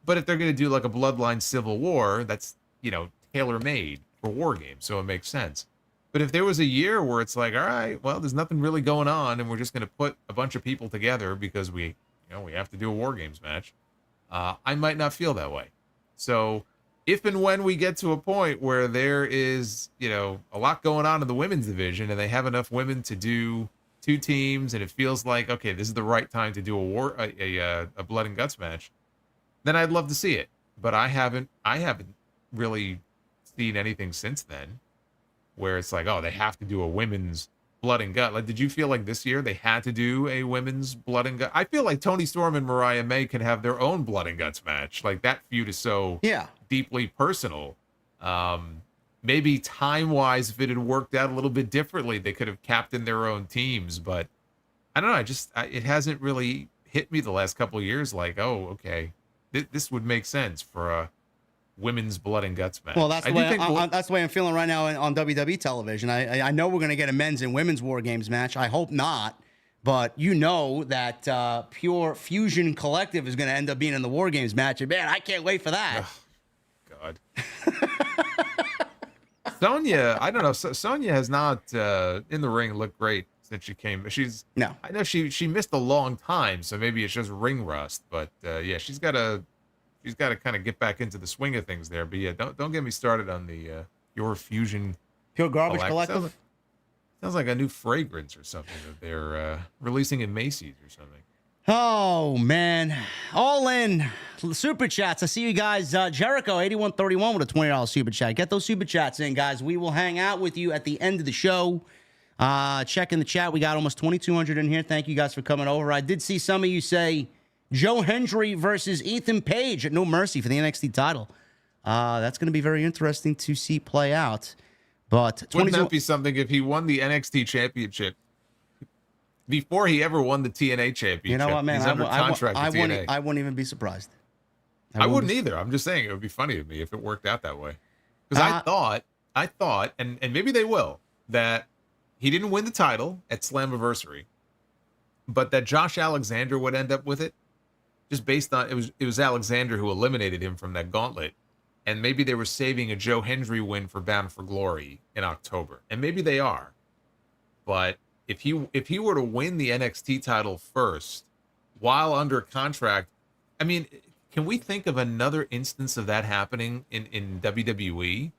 But if they're going to do like a Bloodline Civil War, that's, tailor-made for War Games, so it makes sense. But if there was a year where it's like, all right, well, there's nothing really going on, and we're just going to put a bunch of people together because we have to do a War Games match, I might not feel that way. So if and when we get to a point where there is, a lot going on in the women's division and they have enough women to do two teams and it feels like, okay, this is the right time to do a blood and guts match, then I'd love to see it. But I haven't really seen anything since then where it's like, oh, they have to do a women's blood and gut. Like, did you feel like this year they had to do a women's blood and gut? I feel like Tony Storm and Mariah May could have their own blood and guts match. Like, that feud is so deeply personal. Maybe time-wise, if it had worked out a little bit differently, they could have captained their own teams. But I don't know. It hasn't really hit me the last couple of years. Like, oh, okay, this would make sense for a women's blood and guts match. Well, that's the way I'm feeling right now on WWE television. I know we're going to get a men's and women's War Games match. I hope not. But that Pure Fusion Collective is going to end up being in the War Games match. And man, I can't wait for that. Oh, God. Sonya, I don't know. Sonya has not in the ring looked great since she came. I know she missed a long time, so maybe it's just ring rust. But yeah, she's got to she's got to kind of get back into the swing of things there. But yeah, don't get me started on the Your Fusion Pure Garbage Collective. Sounds like a new fragrance or something that they're releasing in Macy's or something. Oh, man. All in. Super chats. I see you guys. Jericho, 8131 with a $20 super chat. Get those super chats in, guys. We will hang out with you at the end of the show. Check in the chat. We got almost 2,200 in here. Thank you guys for coming over. I did see some of you say Joe Hendry versus Ethan Page at No Mercy for the NXT title. That's going to be very interesting to see play out. But wouldn't that be something if he won the NXT championship before he ever won the TNA championship? You know what, man? He's under contract with TNA. I wouldn't even be surprised. I wouldn't either. I'm just saying it would be funny to me if it worked out that way. Because I thought, and maybe they will, that he didn't win the title at Slammiversary, but that Josh Alexander would end up with it, just based on it was Alexander who eliminated him from that gauntlet. And maybe they were saving a Joe Hendry win for Bound for Glory in October. And maybe they are. But if he were to win the NXT title first while under contract, I mean, can we think of another instance of that happening in WWE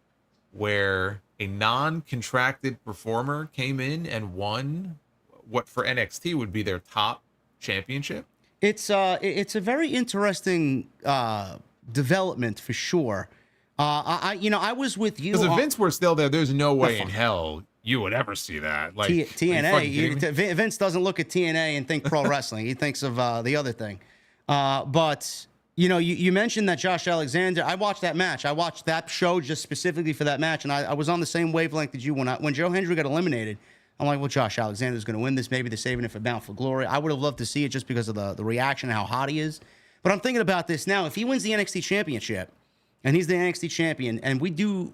where a non-contracted performer came in and won what for NXT would be their top championship? It's a very interesting development for sure. I was with you because if Vince were still there, there's no way in hell you would ever see that. Like TNA, Vince doesn't look at TNA and think pro wrestling. He thinks of the other thing. But you mentioned that Josh Alexander. I watched that match. I watched that show just specifically for that match, and I was on the same wavelength as you when Joe Hendry got eliminated. I'm like, well, Josh Alexander's going to win this. Maybe they're saving it for Bound for Glory. I would have loved to see it just because of the reaction, how hot he is. But I'm thinking about this now. If he wins the NXT championship, and he's the NXT champion, and we do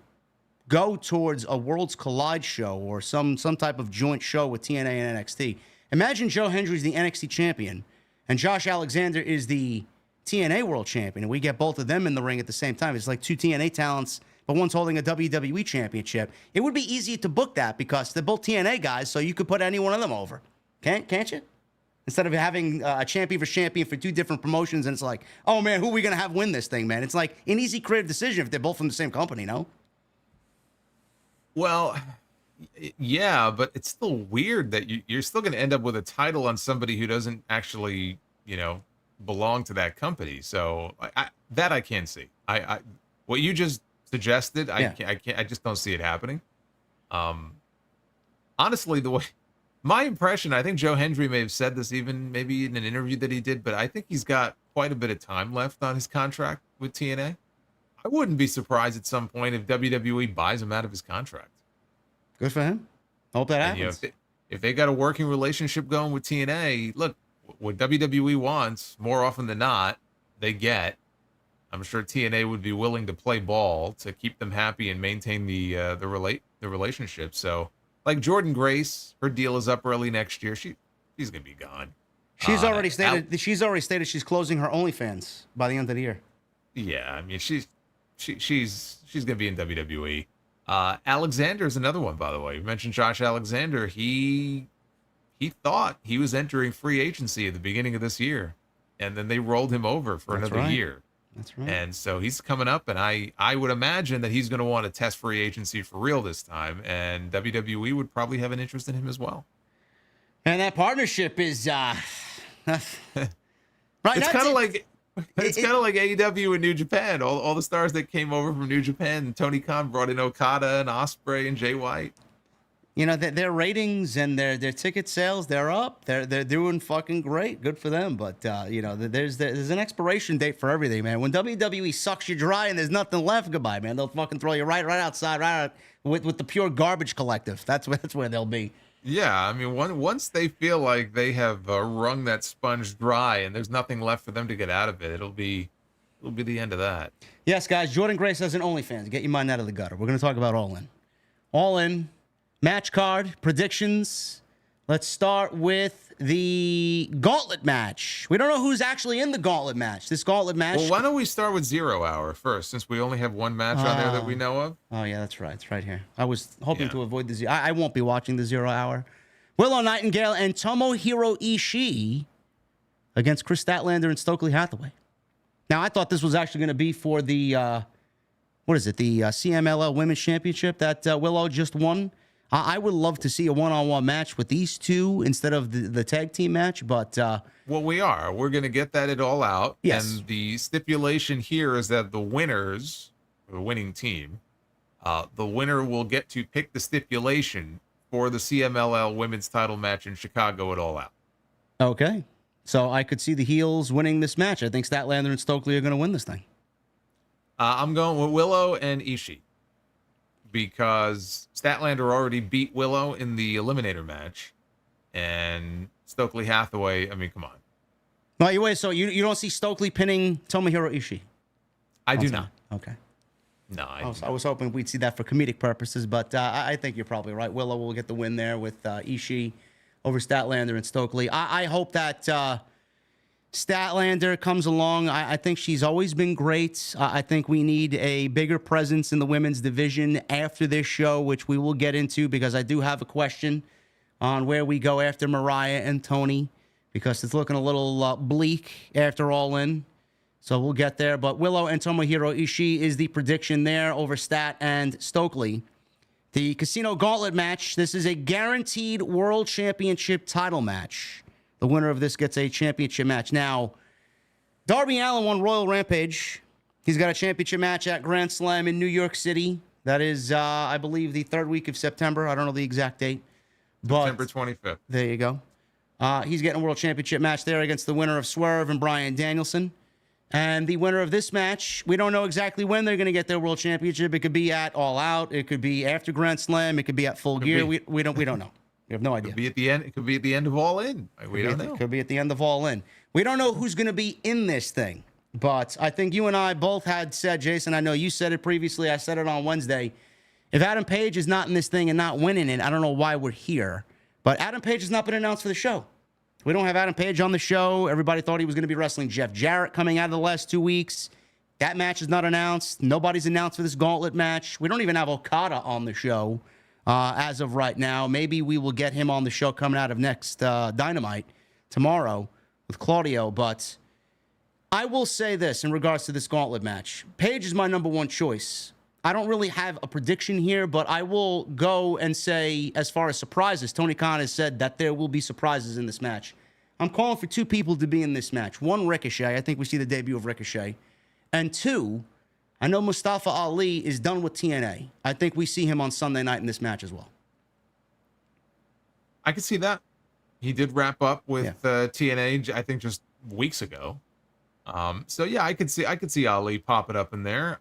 go towards a Worlds Collide show or some type of joint show with TNA and NXT. Imagine Joe Hendry's the NXT champion, and Josh Alexander is the TNA World Champion, and we get both of them in the ring at the same time. It's like two TNA talents, but one's holding a WWE championship. It would be easy to book that because they're both TNA guys, so you could put any one of them over. Can't you? Instead of having a champion for two different promotions, and it's like, oh, man, who are we going to have win this thing, man? It's like an easy creative decision if they're both from the same company, no? Well, yeah, but it's still weird that you're still going to end up with a title on somebody who doesn't actually, belong to that company. So I can't see. I what you just suggested, I just don't see it happening. Honestly, my impression, I think Joe Hendry may have said this even maybe in an interview that he did, but I think he's got quite a bit of time left on his contract with TNA. I wouldn't be surprised at some point if WWE buys him out of his contract. Good for him. Hope that happens. If they got a working relationship going with TNA, look, what WWE wants, more often than not, they get. I'm sure TNA would be willing to play ball to keep them happy and maintain the relationship. So, like Jordan Grace, her deal is up early next year. She's gonna be gone. She's already stated she's closing her OnlyFans by the end of the year. Yeah, I mean she's gonna be in WWE. Alexander's another one, by the way. You mentioned Josh Alexander. He thought he was entering free agency at the beginning of this year, and then they rolled him over for another year. That's right. And so he's coming up, and I would imagine that he's going to want to test free agency for real this time, and WWE would probably have an interest in him as well. And that partnership is right. It's kind of like AEW and New Japan. All the stars that came over from New Japan. Tony Khan brought in Okada and Ospreay and Jay White. Their ratings and their ticket sales, they're up. They're doing fucking great. Good for them. But there's an expiration date for everything, man. When WWE sucks you dry and there's nothing left, goodbye, man. They'll fucking throw you right outside, right out with the Pure Garbage Collective. That's where they'll be. Yeah, I mean, once they feel like they have wrung that sponge dry and there's nothing left for them to get out of it, it'll be the end of that. Yes, guys. Jordan Grace has an OnlyFans. Get your mind out of the gutter. We're going to talk about All In. All In. Match card, predictions. Let's start with the gauntlet match. We don't know who's actually in the gauntlet match. This gauntlet match. Well, why don't we start with 0 Hour first, since we only have one match on there that we know of? Oh, yeah, that's right. It's right here. I was hoping to avoid the 0. I won't be watching the 0 Hour. Willow Nightingale and Tomohiro Ishii against Chris Statlander and Stokely Hathaway. Now, I thought this was actually going to be for the, what is it, the CMLL Women's Championship that Willow just won. I would love to see a one-on-one match with these two instead of the tag team match, but... well, we're going to get that it all out. Yes. And the stipulation here is that the winners, the winning team, the winner will get to pick the stipulation for the CMLL women's title match in Chicago at All Out. Okay. So I could see the heels winning this match. I think Statlander and Stokely are going to win this thing. I'm going with Willow and Ishii because Statlander already beat Willow in the Eliminator match, and Stokely Hathaway, I mean, come on. No, wait, so you don't see Stokely pinning Tomohiro Ishii? I do not. Okay. No, I was hoping we'd see that for comedic purposes, but I think you're probably right. Willow will get the win there with Ishii over Statlander and Stokely. I hope that Statlander comes along. I think she's always been great. I think we need a bigger presence in the women's division after this show, which we will get into because I do have a question on where we go after Mariah and Tony because it's looking a little bleak after All In. So we'll get there. But Willow and Tomohiro Ishii is the prediction there over Stat and Stokely. The Casino Gauntlet match. This is a guaranteed World Championship title match. The winner of this gets a championship match. Now, Darby Allin won Royal Rampage. He's got a championship match at Grand Slam in New York City. That is, I believe, the third week of September. I don't know the exact date. But September 25th. There you go. He's getting a World Championship match there against the winner of Swerve and Bryan Danielson. And the winner of this match, we don't know exactly when they're going to get their World Championship. It could be at All Out. It could be after Grand Slam. It could be at Full Gear. We don't know. We have no idea. It could be at the end. It could be at the end of All In. We don't know. It could be at the end of All In. We don't know who's going to be in this thing. But I think you and I both had said, Jason, I know you said it previously. I said it on Wednesday. If Adam Page is not in this thing and not winning it, I don't know why we're here. But Adam Page has not been announced for the show. We don't have Adam Page on the show. Everybody thought he was going to be wrestling Jeff Jarrett coming out of the last 2 weeks. That match is not announced. Nobody's announced for this gauntlet match. We don't even have Okada on the show as of right now. Maybe we will get him on the show coming out of next Dynamite tomorrow with Claudio. But I will say this in regards to this gauntlet match. Page is my number one choice. I don't really have a prediction here, but I will go and say, as far as surprises, Tony Khan has said that there will be surprises in this match. I'm calling for two people to be in this match. One, Ricochet. I think we see the debut of Ricochet. And two, I know Mustafa Ali is done with TNA. I think we see him on Sunday night in this match as well. I could see that. He did wrap up with TNA, I think, just weeks ago. So yeah, I could see Ali popping up in there.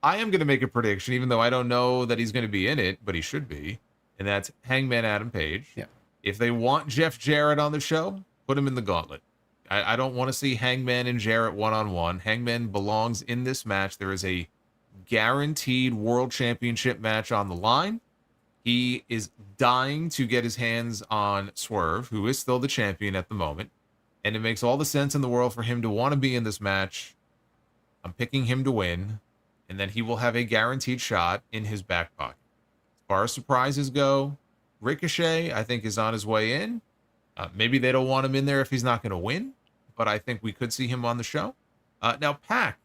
I am going to make a prediction, even though I don't know that he's going to be in it, but he should be, and that's Hangman Adam Page. Yeah. If they want Jeff Jarrett on the show, put him in the gauntlet. I don't want to see Hangman and Jarrett one-on-one. Hangman belongs in this match. There is a guaranteed World Championship match on the line. He is dying to get his hands on Swerve, who is still the champion at the moment, and it makes all the sense in the world for him to want to be in this match. I'm picking him to win. And then he will have a guaranteed shot in his back pocket. As far as surprises go, Ricochet, I think, is on his way in. Maybe they don't want him in there if he's not going to win, but I think we could see him on the show. Now, Pac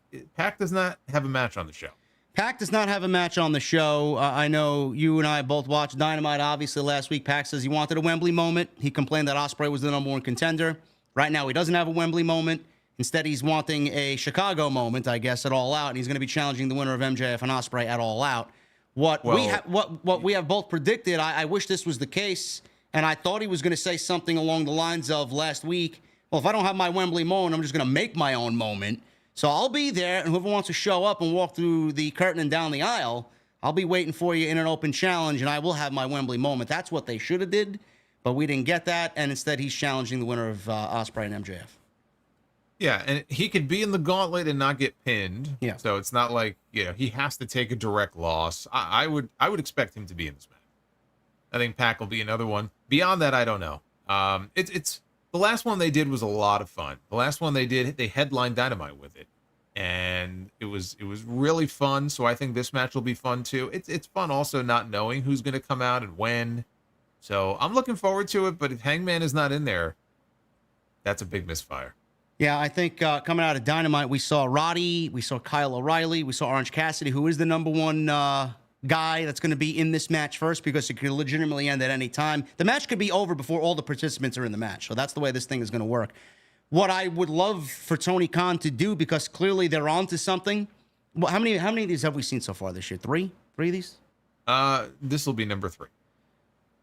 does not have a match on the show. Pac does not have a match on the show. I know you and I both watched Dynamite, obviously, last week. Pac says he wanted a Wembley moment. He complained that Ospreay was the number one contender. Right now, he doesn't have a Wembley moment. Instead, he's wanting a Chicago moment, I guess, at All Out, and he's going to be challenging the winner of MJF and Ospreay at All Out. What we have both predicted, I wish this was the case, and I thought he was going to say something along the lines of last week, well, if I don't have my Wembley moment, I'm just going to make my own moment. So I'll be there, and whoever wants to show up and walk through the curtain and down the aisle, I'll be waiting for you in an open challenge, and I will have my Wembley moment. That's what they should have did, but we didn't get that, and instead he's challenging the winner of Ospreay and MJF. Yeah, and he could be in the gauntlet and not get pinned. Yeah. So it's not like, he has to take a direct loss. I would expect him to be in this match. I think Pac will be another one. Beyond that, I don't know. It's the last one they did was a lot of fun. The last one they headlined Dynamite with it, and it was really fun. So I think this match will be fun too. It's fun also not knowing who's going to come out and when. So I'm looking forward to it. But if Hangman is not in there, that's a big misfire. Yeah, I think coming out of Dynamite, we saw Roddy, we saw Kyle O'Reilly, we saw Orange Cassidy, who is the number one guy that's going to be in this match first because it could legitimately end at any time. The match could be over before all the participants are in the match. So that's the way this thing is going to work. What I would love for Tony Khan to do, because clearly they're onto something. Well, how many of these have we seen so far this year? Three of these? This will be number 3.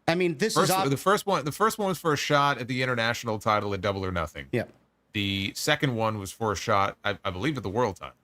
I mean, the first one was for a shot at the international title at Double or Nothing. Yeah. The second one was for a shot, I believe, at the world title.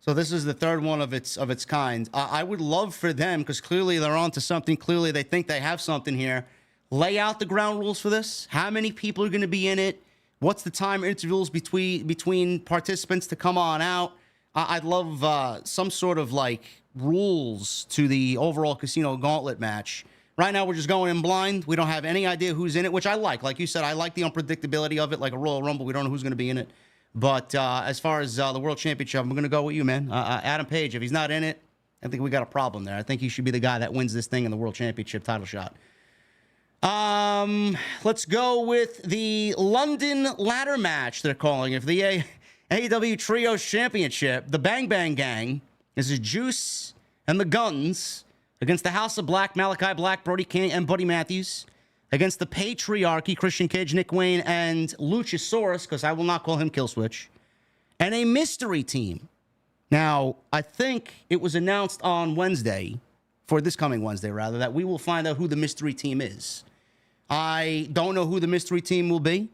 So this is the third one of its kind. I would love for them, because clearly they're onto something. Clearly they think they have something here. Lay out the ground rules for this. How many people are going to be in it? What's the time intervals between participants to come on out? I'd love some sort of like rules to the overall Casino Gauntlet match. Right now, we're just going in blind. We don't have any idea who's in it, which I like. Like you said, I like the unpredictability of it, like a Royal Rumble. We don't know who's going to be in it. But as far as the World Championship, I'm going to go with you, man. Adam Page, if he's not in it, I think we got a problem there. I think he should be the guy that wins this thing in the World Championship title shot. Let's go with the London ladder match, they're calling it, for the AEW Trios Championship. The Bang Bang Gang. This is Juice and the Guns against the House of Black, Malachi Black, Brody King, and Buddy Matthews. Against the Patriarchy, Christian Cage, Nick Wayne, and Luchasaurus, because I will not call him Killswitch. And a mystery team. Now, I think it was announced on Wednesday, for this coming Wednesday, rather, that we will find out who the mystery team is. I don't know who the mystery team will be.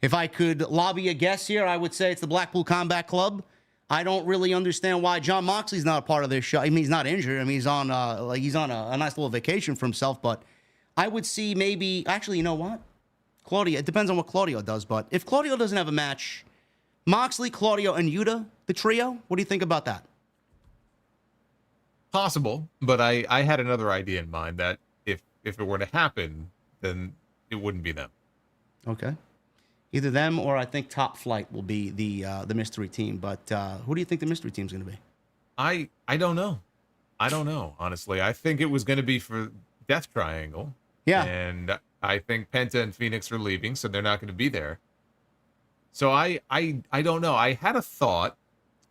If I could lobby a guess here, I would say it's the Blackpool Combat Club. I don't really understand why John Moxley's not a part of this show. I mean, he's not injured. I mean, he's on a nice little vacation for himself. But I would see maybe, actually, you know what? Claudio. It depends on what Claudio does. But if Claudio doesn't have a match, Moxley, Claudio, and Yuta, the trio. What do you think about that? Possible, but I had another idea in mind that if it were to happen, then it wouldn't be them. Okay. Either them or I think Top Flight will be the mystery team. But who do you think the mystery team's going to be? I don't know. I don't know, honestly. I think it was going to be for Death Triangle. Yeah. And I think Penta and Phoenix are leaving, so they're not going to be there. So I don't know. I had a thought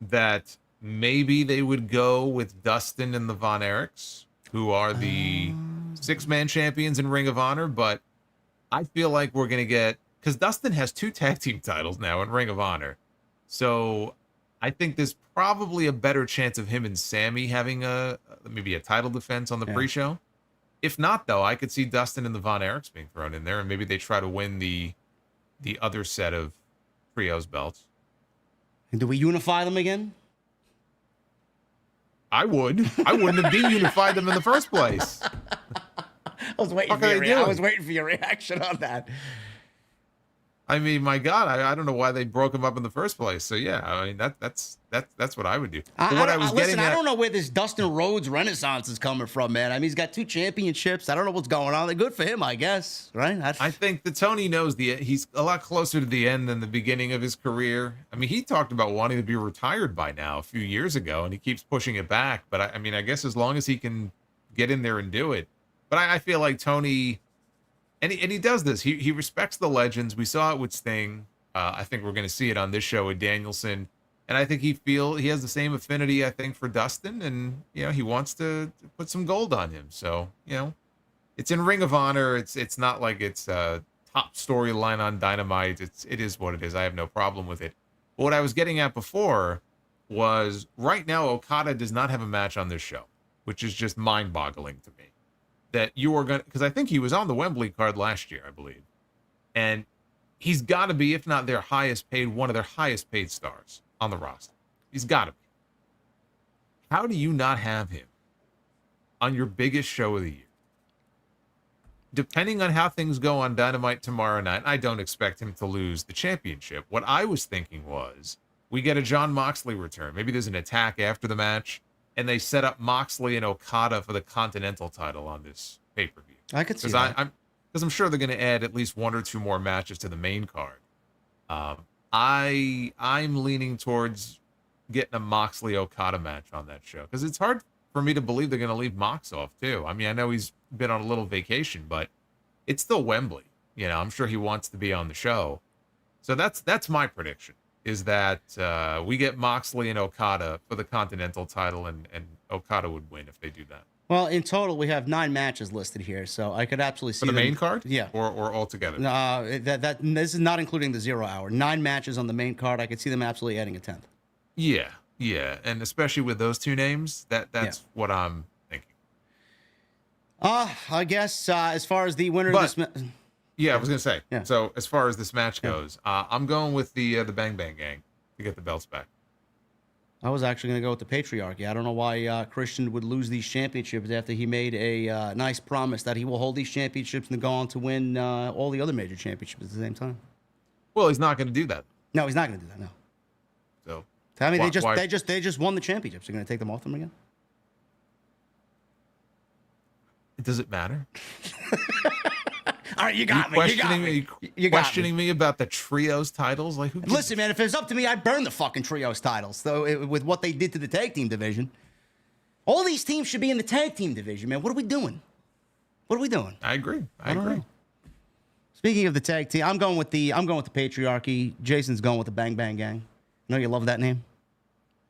that maybe they would go with Dustin and the Von Erichs, who are the 6-man champions in Ring of Honor, but I feel like we're going to get, because Dustin has 2 tag team titles now in Ring of Honor. So I think there's probably a better chance of him and Sammy having maybe a title defense on the pre-show. If not, though, I could see Dustin and the Von Erichs being thrown in there, and maybe they try to win the other set of trios belts. And do we unify them again? I would. I wouldn't have de-unified them in the first place. I was waiting for your reaction on that. I mean, my God, I don't know why they broke him up in the first place. So yeah, I mean that's what I would do. I don't know where this Dustin Rhodes renaissance is coming from, man. I mean, he's got 2 championships. I don't know what's going on. They're good for him, I guess. Right? I think that Tony knows he's a lot closer to the end than the beginning of his career. I mean, he talked about wanting to be retired by now a few years ago, and he keeps pushing it back. But I mean, I guess as long as he can get in there and do it. But I feel like Tony. And he does this. He respects the legends. We saw it with Sting. I think we're going to see it on this show with Danielson. And I think he has the same affinity, I think, for Dustin. And, he wants to put some gold on him. So, it's in Ring of Honor. It's not like it's a top storyline on Dynamite. It is what it is. I have no problem with it. But what I was getting at before was right now Okada does not have a match on this show, which is just mind-boggling to me. That you are going to, because I think he was on the Wembley card last year, I believe. And he's got to be, if not their highest paid, one of their highest paid stars on the roster. He's got to be. How do you not have him on your biggest show of the year? Depending on how things go on Dynamite tomorrow night, I don't expect him to lose the championship. What I was thinking was, we get a Jon Moxley return. Maybe there's an attack after the match. And they set up Moxley and Okada for the Continental title on this pay-per-view. I could see that. Because I'm sure they're going to add at least 1 or 2 more matches to the main card. I'm leaning towards getting a Moxley-Okada match on that show. Because it's hard for me to believe they're going to leave Mox off, too. I mean, I know he's been on a little vacation, but it's still Wembley. I'm sure he wants to be on the show. So that's my prediction, is that we get Moxley and Okada for the Continental title, and Okada would win if they do that. Well, in total, we have 9 matches listed here, so I could absolutely see For the them, main card? Yeah. Or all together? This is not including the 0 hour. 9 matches on the main card. I could see them absolutely adding a 10th. Yeah. And especially with those 2 names, that's what I'm thinking. I guess as far as the winner of this yeah, I was gonna say. Yeah. So as far as this match goes, I'm going with the Bang Bang Gang to get the belts back. I was actually going to go with the Patriarchy. I don't know why Christian would lose these championships after he made a nice promise that he will hold these championships and go on to win all the other major championships at the same time. Well, he's not going to do that. No, he's not going to do that. No. So, I mean, they just won the championships. They're going to take them off them again. Does it matter? All right, you got me. Questioning me about the trios titles? Like, who? Listen, man, if it's up to me, I'd burn the fucking trios titles. So with what they did to the tag team division, all these teams should be in the tag team division, man. What are we doing? I agree. I agree. Speaking of the tag team, I'm going with the Patriarchy. Jason's going with the Bang Bang Gang. I know you love that name.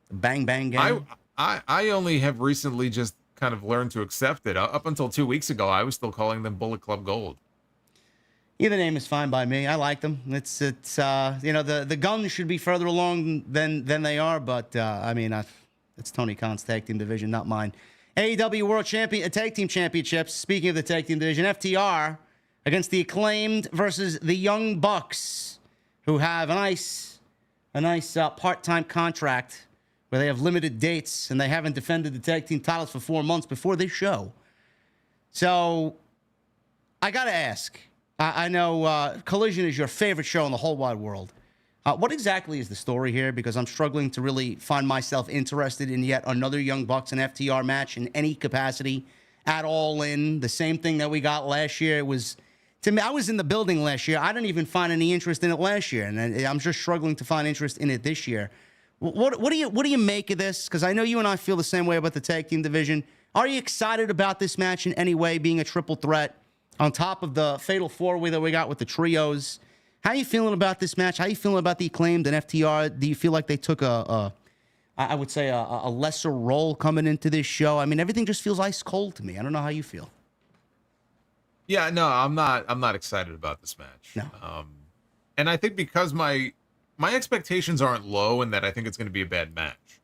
The Bang Bang Gang. I only have recently just kind of learned to accept it. Up until 2 weeks ago, I was still calling them Bullet Club Gold. Either name is fine by me. I like them. It's the guns should be further along than they are, but I mean it's Tony Khan's tag team division, not mine. AEW World Tag Team Championships. Speaking of the tag team division, FTR against the Acclaimed versus the Young Bucks, who have a nice part-time contract where they have limited dates and they haven't defended the tag team titles for 4 months before this show. So I gotta ask. I know Collision is your favorite show in the whole wide world. What exactly is the story here? Because I'm struggling to really find myself interested in yet another Young Bucks and FTR match in any capacity at all. In the same thing that we got last year. It was, to me, I was in the building last year. I didn't even find any interest in it last year, and I'm just struggling to find interest in it this year. What do you make of this? Because I know you and I feel the same way about the tag team division. Are you excited about this match in any way, being a triple threat? On top of the fatal 4-way that we got with the trios. How are you feeling about this match? How are you feeling about the Acclaimed and FTR? Do you feel like they took a lesser role coming into this show? I mean, everything just feels ice cold to me. I don't know how you feel. Yeah, no, I'm not excited about this match. No. And I think because my expectations aren't low and that I think it's going to be a bad match.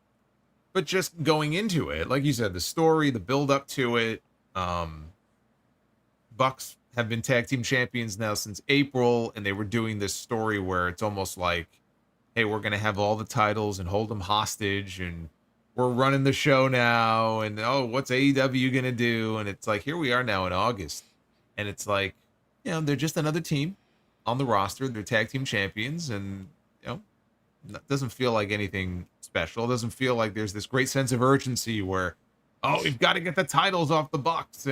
But just going into it, like you said, the story, the build up to it, Bucks have been tag team champions now since April, and they were doing this story where it's almost like, hey, we're going to have all the titles and hold them hostage, and we're running the show now, and oh, what's AEW going to do? And it's like, here we are now in August, and it's like, they're just another team on the roster. They're tag team champions, and, it doesn't feel like anything special. It doesn't feel like there's this great sense of urgency where, oh, we've got to get the titles off the Bucks.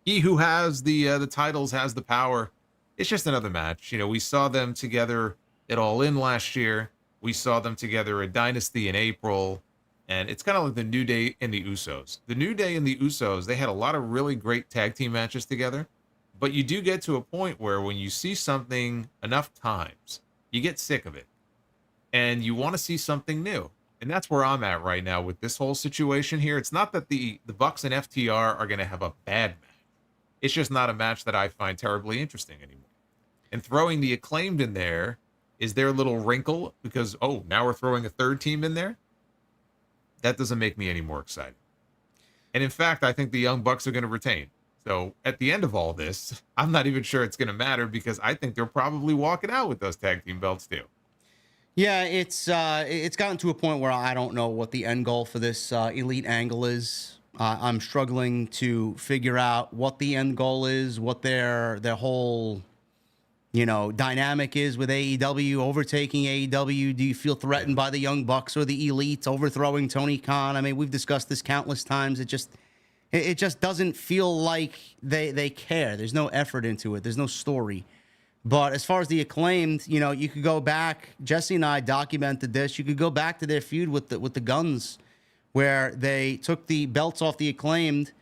He who has the titles has the power. It's just another match. We saw them together at All In last year. We saw them together at Dynasty in April. And it's kind of like the New Day and the Usos. The New Day and the Usos, they had a lot of really great tag team matches together. But you do get to a point where when you see something enough times, you get sick of it. And you want to see something new. And that's where I'm at right now with this whole situation here. It's not that the Bucks and FTR are going to have a bad match. It's just not a match that I find terribly interesting anymore. And throwing the Acclaimed in there is their little wrinkle because, oh, now we're throwing a third team in there. That doesn't make me any more excited. And in fact, I think the Young Bucks are going to retain. So at the end of all this, I'm not even sure it's going to matter because I think they're probably walking out with those tag team belts too. Yeah, it's gotten to a point where I don't know what the end goal for this elite angle is. I'm struggling to figure out what the end goal is, what their whole, dynamic is with AEW, overtaking AEW. Do you feel threatened by the Young Bucks or the Elites overthrowing Tony Khan? I mean, we've discussed this countless times. It just doesn't feel like they care. There's no effort into it. There's no story. But as far as the Acclaimed, you could go back. Jesse and I documented this. You could go back to their feud with the Guns, where they took the belts off the Acclaimed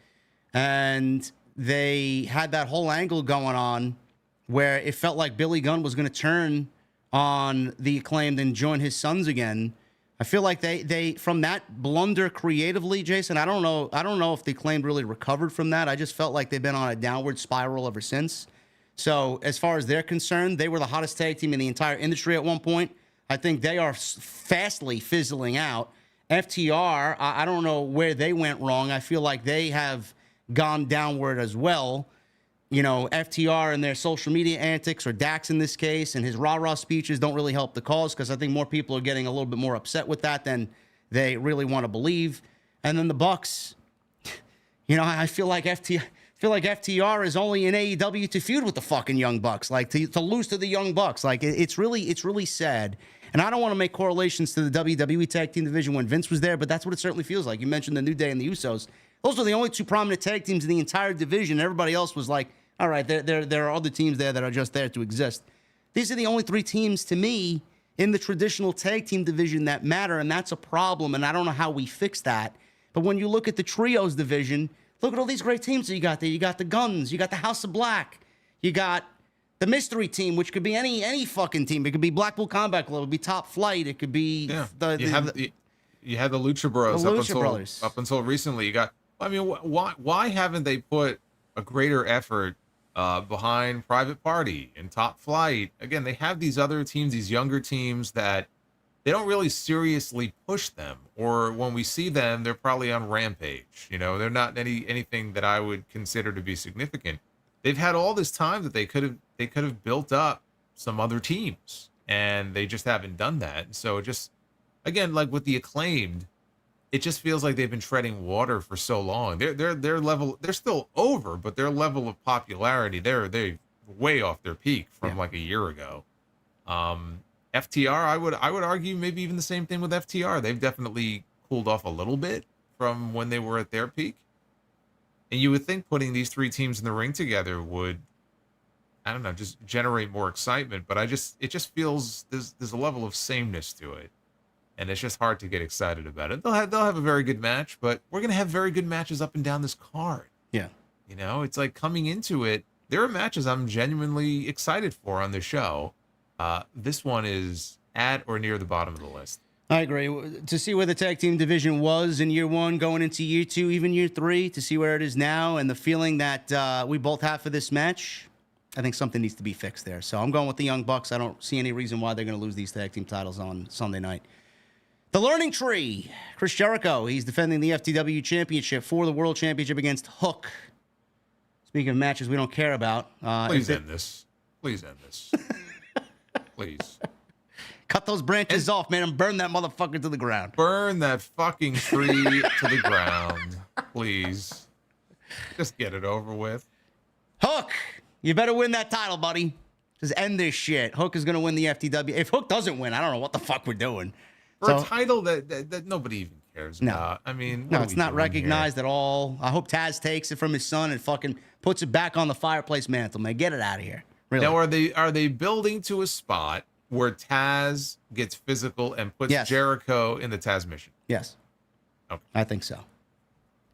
and they had that whole angle going on where it felt like Billy Gunn was going to turn on the Acclaimed and join his sons again. I feel like they from that blunder creatively, Jason. I don't know if the Acclaimed really recovered from that. I just felt like they've been on a downward spiral ever since. So as far as they're concerned, they were the hottest tag team in the entire industry at one point. I think they are fastly fizzling out. FTR, I don't know where they went wrong. I feel like they have gone downward as well. You know, FTR and their social media antics, or Dax in this case, and his rah-rah speeches don't really help the cause, because I think more people are getting a little bit more upset with that than they really want to believe. And then the Bucks, you know, I feel like FTR is only in AEW to feud with the fucking Young Bucks, like to lose to the Young Bucks. Like it's really sad. And I don't want to make correlations to the WWE tag team division when Vince was there, but that's what it certainly feels like. You mentioned the New Day and the Usos. Those are the only two prominent tag teams in the entire division. Everybody else was like, all right, there are other teams there that are just there to exist. These are the only three teams, to me, in the traditional tag team division that matter, and that's a problem, and I don't know how we fix that. But when you look at the trios division, look at all these great teams that you got there. You got the Guns. You got the House of Black. You got the Mystery Team, which could be any fucking team. It could be Blackpool Combat Club. It could be Top Flight. It could be you had the Lucha Bros. The Lucha Brothers. Up until recently. You got. I mean, why haven't they put a greater effort behind Private Party and Top Flight? Again, they have these other teams, these younger teams that they don't really seriously push them, or when we see them, they're probably on Rampage. You know, they're not anything that I would consider to be significant. They've had all this time that they could have built up some other teams, and they just haven't done that. So just, again, like with the Acclaimed, it just feels like they've been treading water for so long. Their level, they're still over, but their level of popularity, they're way off their peak from like a year ago. FTR, I would argue maybe even the same thing with FTR. They've definitely cooled off a little bit from when they were at their peak. And you would think putting these three teams in the ring together would, I don't know, just generate more excitement. But it just feels there's a level of sameness to it, and it's just hard to get excited about it. They'll have a very good match, but we're gonna have very good matches up and down this card. Yeah, you know, it's like coming into it, there are matches I'm genuinely excited for on the show. This one is at or near the bottom of the list. I agree. To see where the tag team division was in year one, going into year two, even year three, to see where it is now, and the feeling that we both have for this match, I think something needs to be fixed there. So I'm going with the Young Bucks. I don't see any reason why they're going to lose these tag team titles on Sunday night. The Learning Tree, Chris Jericho. He's defending the FTW Championship for the World Championship against Hook. Speaking of matches we don't care about. Please end this. Please end this. Please. Cut those branches off, man, and burn that motherfucker to the ground. Burn that fucking tree to the ground. Please. Just get it over with. Hook, you better win that title, buddy. Just end this shit. Hook is going to win the FTW. If Hook doesn't win, I don't know what the fuck we're doing. For a title that nobody even cares about. I mean, no, it's not recognized at all. I hope Taz takes it from his son and fucking puts it back on the fireplace mantle, man. Get it out of here. Really. Now, are they building to a spot where Taz gets physical and puts Jericho in the Taz mission? Yes. Okay. I think so.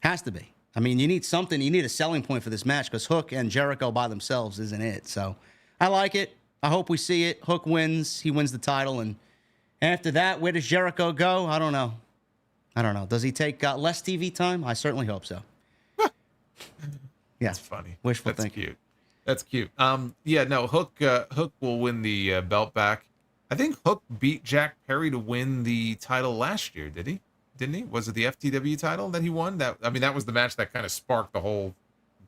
Has to be. I mean, you need something. You need a selling point for this match, because Hook and Jericho by themselves isn't it. So I like it. I hope we see it. Hook wins. He wins the title. And after that, where does Jericho go? I don't know. Does he take less TV time? I certainly hope so. Yeah. That's funny. Wishful That's thinking. Cute. That's cute. Yeah, no, Hook will win the belt back. I think Hook beat Jack Perry to win the title last year, did he? Didn't he? Was it the FTW title that he won? That was the match that kind of sparked the whole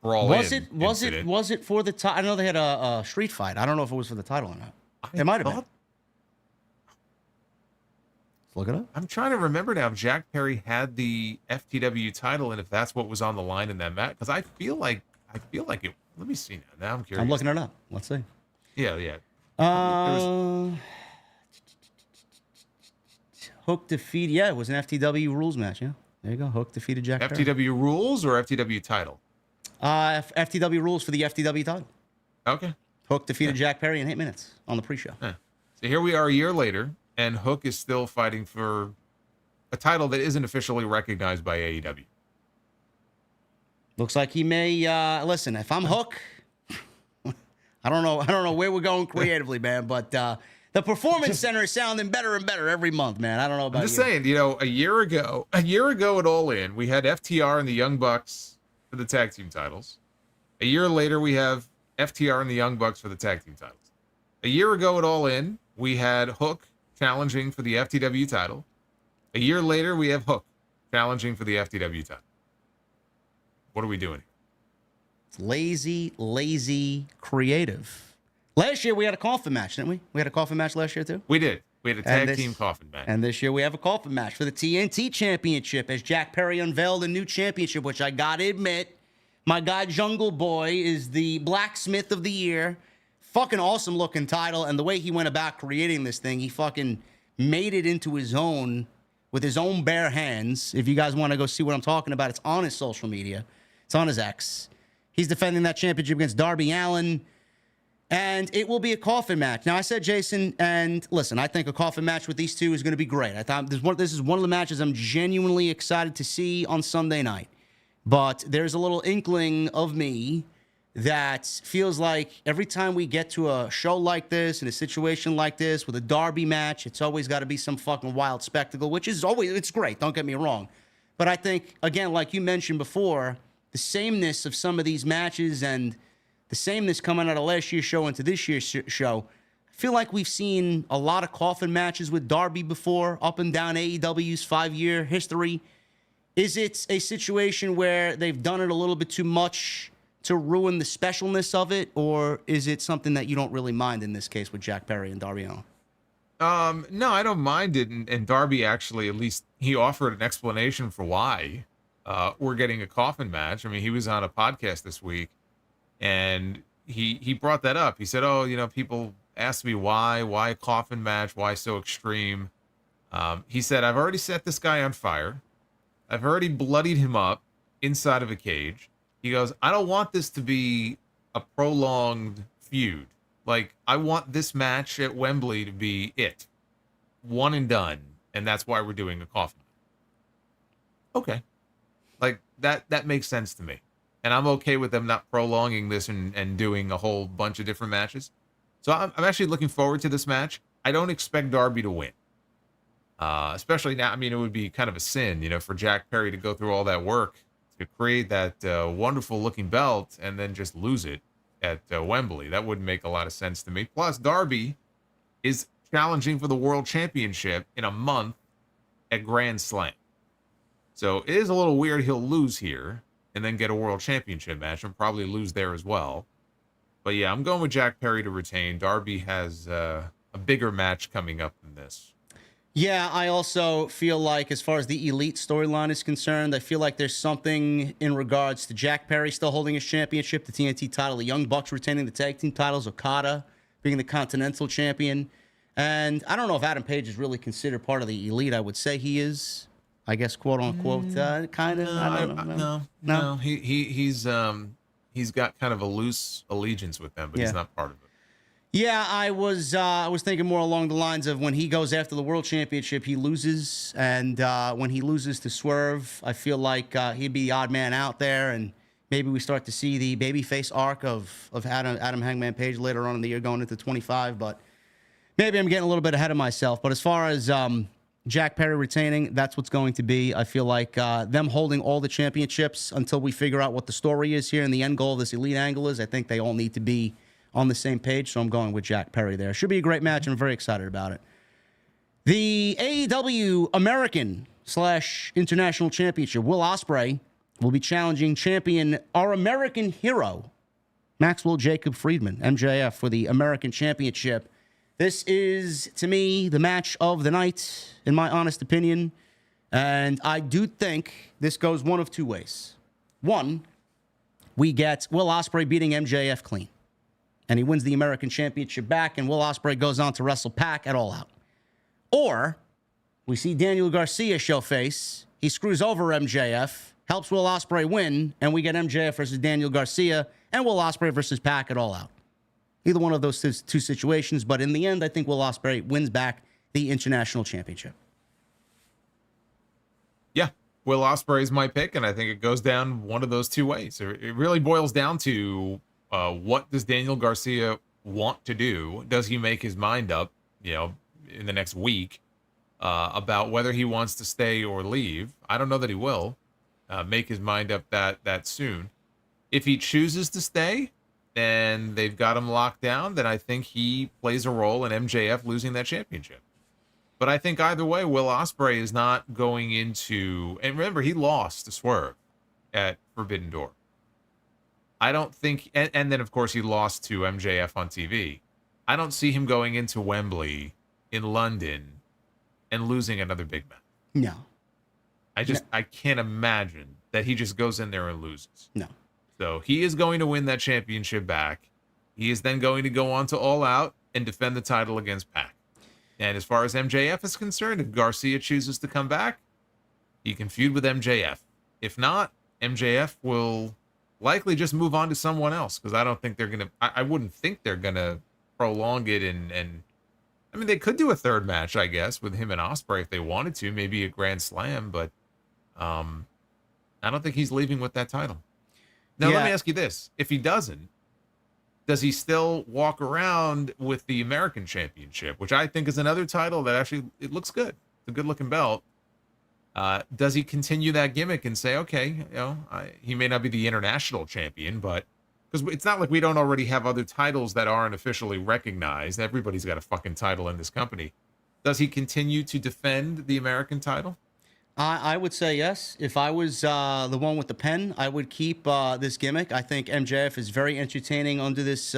brawl. Was it for the title? I know they had a street fight. I don't know if it was for the title or not. It might have been. Let's look it up. I'm trying to remember now if Jack Perry had the FTW title and if that's what was on the line in that match, because I feel like it. Let me see now. Now I'm curious. I'm looking it up. Let's see. Yeah. Hook defeat. Yeah, it was an FTW rules match. Yeah, there you go. Hook defeated Jack Perry. FTW rules or FTW title? FTW rules for the FTW title. Okay. Hook defeated Jack Perry in 8 minutes on the pre-show. So here we are a year later, and Hook is still fighting for a title that isn't officially recognized by AEW. Looks like he may listen. If I'm Hook, I don't know where we're going creatively, man. But The Performance Center is sounding better and better every month, man. I don't know about I'm just you. saying, a year ago at All In, we had FTR and the Young Bucks for the tag team titles. A year later, we have FTR and the Young Bucks for the tag team titles. A year ago at All In, we had Hook challenging for the FTW title. A year later, we have Hook challenging for the FTW title. What are we doing? It's lazy creative. Last year, we had a coffin match, didn't we? We had a coffin match last year, too? We did. We had a tag team coffin match. And this year, we have a coffin match for the TNT Championship as Jack Perry unveiled a new championship, which I got to admit, my guy Jungle Boy is the Blacksmith of the Year. Fucking awesome looking title. And the way he went about creating this thing, he fucking made it into his own with his own bare hands. If you guys want to go see what I'm talking about, it's on his social media. It's on his X. He's defending that championship against Darby Allin. And it will be a coffin match. Now, I said Jason, and listen, I think a coffin match with these two is going to be great. I thought this is one of the matches I'm genuinely excited to see on Sunday night. But there's a little inkling of me that feels like every time we get to a show like this, in a situation like this, with a Darby match, it's always got to be some fucking wild spectacle, which is always, it's great, don't get me wrong. But I think, again, like you mentioned before, the sameness of some of these matches and the sameness coming out of last year's show into this year's show, I feel like we've seen a lot of coffin matches with Darby before, up and down AEW's 5-year history. Is it a situation where they've done it a little bit too much to ruin the specialness of it, or is it something that you don't really mind in this case with Jack Perry and Darby Allin? No, I don't mind it. And Darby actually, at least he offered an explanation for why we're getting a coffin match. I mean, he was on a podcast this week, and he brought that up. He said, people ask me why a coffin match, why so extreme. He said, I've already set this guy on fire. I've already bloodied him up inside of a cage. He goes, I don't want this to be a prolonged feud. Like, I want this match at Wembley to be it. One and done. And that's why we're doing a coffin. Okay. Like, that makes sense to me. And I'm okay with them not prolonging this and doing a whole bunch of different matches. So I'm actually looking forward to this match. I don't expect Darby to win. Especially now, I mean, it would be kind of a sin, for Jack Perry to go through all that work to create that wonderful looking belt and then just lose it at Wembley. That wouldn't make a lot of sense to me. Plus, Darby is challenging for the World Championship in a month at Grand Slam. So it is a little weird he'll lose here and then get a World Championship match and probably lose there as well. But yeah, I'm going with Jack Perry to retain. Darby has a bigger match coming up than this. Yeah, I also feel like as far as the Elite storyline is concerned, I feel like there's something in regards to Jack Perry still holding his championship, the TNT title, the Young Bucks retaining the tag team titles, Okada being the Continental Champion. And I don't know if Adam Page is really considered part of the Elite. I would say he is, I guess, quote unquote, kind of. No. He's got kind of a loose allegiance with them, but he's not part of it. Yeah, I was thinking more along the lines of when he goes after the World Championship, he loses, and when he loses to Swerve, I feel like he'd be the odd man out there, and maybe we start to see the babyface arc of Adam Hangman Page later on in the year going into 25, but maybe I'm getting a little bit ahead of myself. But as far as Jack Perry retaining, that's what's going to be. I feel like them holding all the championships until we figure out what the story is here and the end goal of this Elite angle is, I think they all need to be on the same page, so I'm going with Jack Perry there. Should be a great match, and I'm very excited about it. The AEW American/International Championship, Will Ospreay will be challenging champion, our American hero, Maxwell Jacob Friedman, MJF, for the American Championship. This is, to me, the match of the night, in my honest opinion, and I do think this goes one of two ways. One, we get Will Ospreay beating MJF clean, and he wins the American Championship back, and Will Ospreay goes on to wrestle Pac at All Out. Or we see Daniel Garcia show face. He screws over MJF, helps Will Ospreay win, and we get MJF versus Daniel Garcia and Will Ospreay versus Pac at All Out. Either one of those two situations, but in the end, I think Will Ospreay wins back the International Championship. Yeah, Will Ospreay is my pick, and I think it goes down one of those two ways. It really boils down to what does Daniel Garcia want to do? Does he make his mind up? in the next week about whether he wants to stay or leave. I don't know that he will make his mind up that soon. If he chooses to stay and they've got him locked down, then I think he plays a role in MJF losing that championship. But I think either way, Will Ospreay is not going into, and remember, he lost to Swerve at Forbidden Door. I don't think, and then of course he lost to MJF on TV. I don't see him going into Wembley in London and losing another big match. No. I can't imagine that he just goes in there and loses. No. So he is going to win that championship back. He is then going to go on to All Out and defend the title against Pac. And as far as MJF is concerned, if Garcia chooses to come back, he can feud with MJF. If not, MJF will likely just move on to someone else, because I don't think they're going to, I wouldn't think they're going to prolong it. And I mean, they could do a third match, I guess, with him and Ospreay if they wanted to, maybe a Grand Slam, but I don't think he's leaving with that title. Now, let me ask you this. If he doesn't, does he still walk around with the American Championship, which I think is another title that actually, it looks good. It's a good-looking belt. Does he continue that gimmick and say, okay, he may not be the international champion, but because it's not like we don't already have other titles that aren't officially recognized. Everybody's got a fucking title in this company. Does he continue to defend the American title? I would say yes. If I was the one with the pen, I would keep this gimmick. I think MJF is very entertaining under this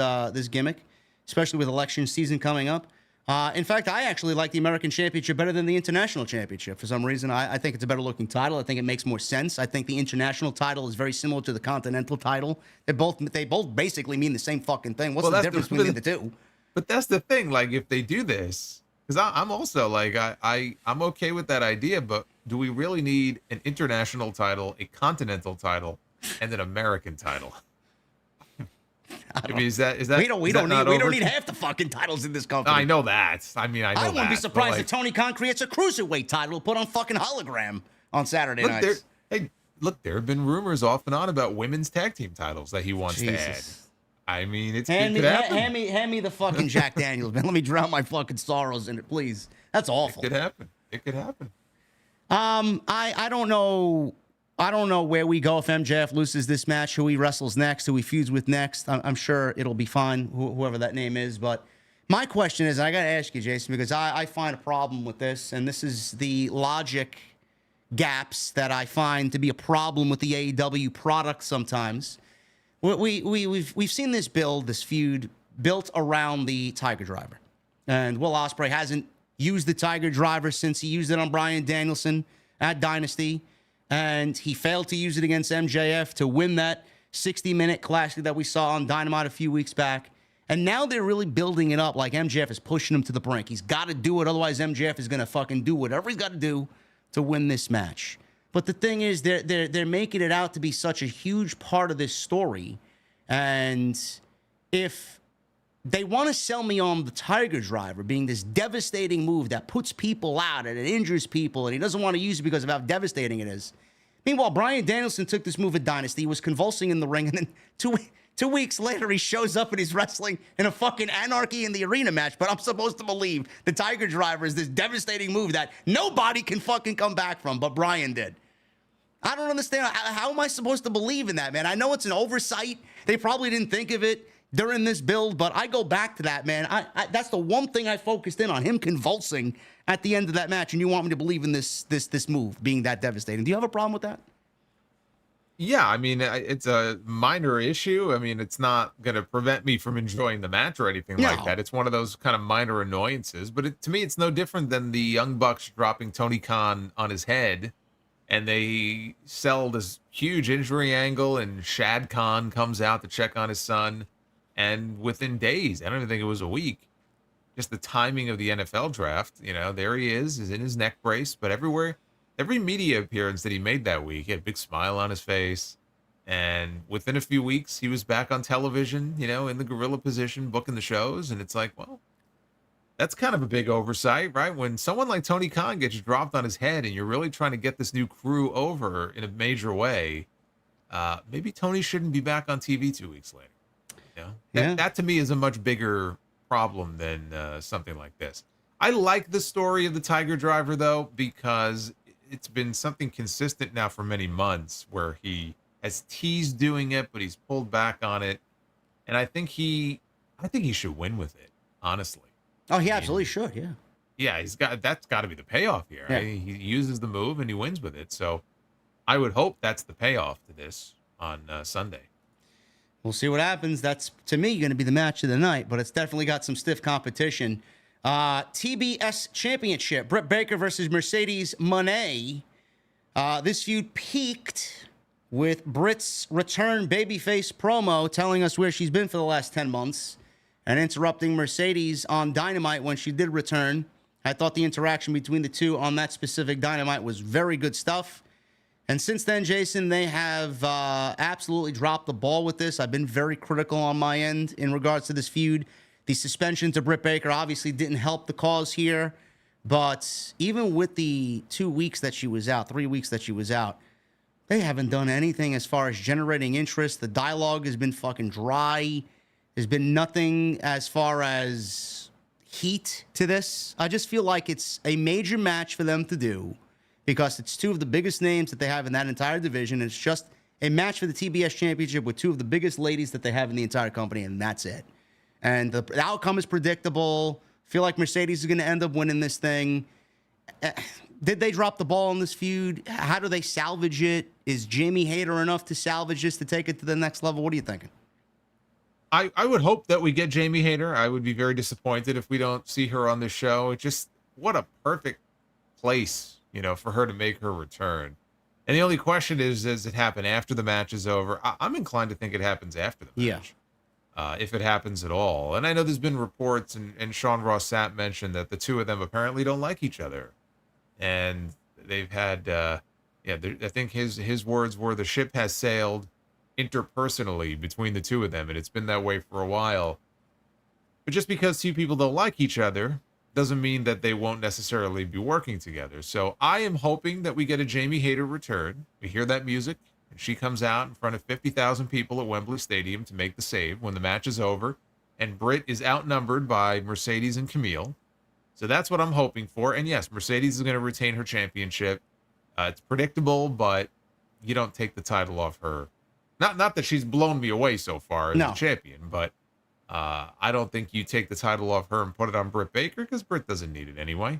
gimmick, especially with election season coming up. In fact, I actually like the American Championship better than the International Championship. For some reason, I think it's a better looking title. I think it makes more sense. I think the International title is very similar to the Continental title. They both basically mean the same fucking thing. What's the difference between the two? But that's the thing. Like, if they do this, because I'm also like, I'm okay with that idea, but do we really need an international title, a continental title, and an American title? I mean, is that we don't need half the fucking titles in this company. I know that. I mean, I wouldn't be surprised if Tony Khan creates a cruiserweight title put on fucking hologram on Saturday nights. There have been rumors off and on about women's tag team titles that he wants to add. I mean, it could happen. Hand me the fucking Jack Daniels, man. Let me drown my fucking sorrows in it, please. That's awful. It could happen. I don't know. I don't know where we go if MJF loses this match, who he wrestles next, who he feuds with next. I'm sure it'll be fine, whoever that name is. But my question is, I got to ask you, Jason, because I find a problem with this, and this is the logic gaps that I find to be a problem with the AEW product sometimes. We've seen this feud built around the Tiger Driver. And Will Ospreay hasn't used the Tiger Driver since he used it on Bryan Danielson at Dynasty. And he failed to use it against MJF to win that 60-minute classic that we saw on Dynamite a few weeks back. And now they're really building it up like MJF is pushing him to the brink. He's got to do it. Otherwise, MJF is going to fucking do whatever he's got to do to win this match. But the thing is, they're making it out to be such a huge part of this story. And if they want to sell me on the Tiger Driver being this devastating move that puts people out and it injures people, and he doesn't want to use it because of how devastating it is. Meanwhile, Bryan Danielson took this move at Dynasty. He was convulsing in the ring, and then two weeks later, he shows up and he's wrestling in a fucking Anarchy in the Arena match. But I'm supposed to believe the Tiger Driver is this devastating move that nobody can fucking come back from, but Bryan did. I don't understand. How am I supposed to believe in that, man? I know it's an oversight. They probably didn't think of it during this build, but I go back to that, man. That's the one thing I focused in on, him convulsing at the end of that match, and you want me to believe in this move being that devastating. Do you have a problem with that? Yeah, I mean, it's a minor issue. I mean, it's not going to prevent me from enjoying the match or anything like that. It's one of those kind of minor annoyances, but to me, it's no different than the Young Bucks dropping Tony Khan on his head, and they sell this huge injury angle, and Shad Khan comes out to check on his son. And within days, I don't even think it was a week, just the timing of the NFL draft, there he is in his neck brace. But every media appearance that he made that week, he had a big smile on his face. And within a few weeks, he was back on television, in the gorilla position, booking the shows. And it's like, well, that's kind of a big oversight, right? When someone like Tony Khan gets dropped on his head and you're really trying to get this new crew over in a major way, maybe Tony shouldn't be back on TV 2 weeks later. That to me is a much bigger problem than something like this. I like the story of the Tiger Driver though, because it's been something consistent now for many months where he has teased doing it, but he's pulled back on it. And I think he should win with it, honestly. Oh, I he absolutely mean, should. Yeah. yeah, that's got to be the payoff here. Yeah. He uses the move and he wins with it. So I would hope that's the payoff to this on Sunday. We'll see what happens. That's, to me, going to be the match of the night, but it's definitely got some stiff competition. TBS Championship, Britt Baker versus Mercedes Moné. This feud peaked with Britt's return babyface promo telling us where she's been for the last 10 months and interrupting Mercedes on Dynamite when she did return. I thought the interaction between the two on that specific Dynamite was very good stuff. And since then, Jason, they have absolutely dropped the ball with this. I've been very critical on my end in regards to this feud. The suspension to Britt Baker obviously didn't help the cause here. But even with the 2 weeks that she was out, 3 weeks that she was out, they haven't done anything as far as generating interest. The dialogue has been fucking dry. There's been nothing as far as heat to this. I just feel like it's a major match for them to do because it's two of the biggest names that they have in that entire division. It's just a match for the TBS Championship with two of the biggest ladies that they have in the entire company, and that's it. And the outcome is predictable. Feel like Mercedes is going to end up winning this thing. Did they drop the ball on this feud? How do they salvage it? Is Jamie Hayter enough to salvage this to take it to the next level? What are you thinking? I would hope that we get Jamie Hayter. I would be very disappointed if we don't see her on the show. It just, what a perfect place, for her to make her return. And the only question is, does it happen after the match is over? I'm inclined to think it happens after the match. Yeah. If it happens at all. And I know there's been reports, and Sean Ross Sapp mentioned that the two of them apparently don't like each other. And they've had, I think his words were, the ship has sailed interpersonally between the two of them, and it's been that way for a while. But just because two people don't like each other doesn't mean that they won't necessarily be working together. So I am hoping that we get a Jamie Hayter return. We hear that music, and she comes out in front of 50,000 people at Wembley Stadium to make the save when the match is over, and Britt is outnumbered by Mercedes and Camille. So that's what I'm hoping for. And yes, Mercedes is going to retain her championship. It's predictable, but you don't take the title off her. Not that she's blown me away so far as a champion, but I don't think you take the title off her and put it on Britt Baker because Britt doesn't need it anyway.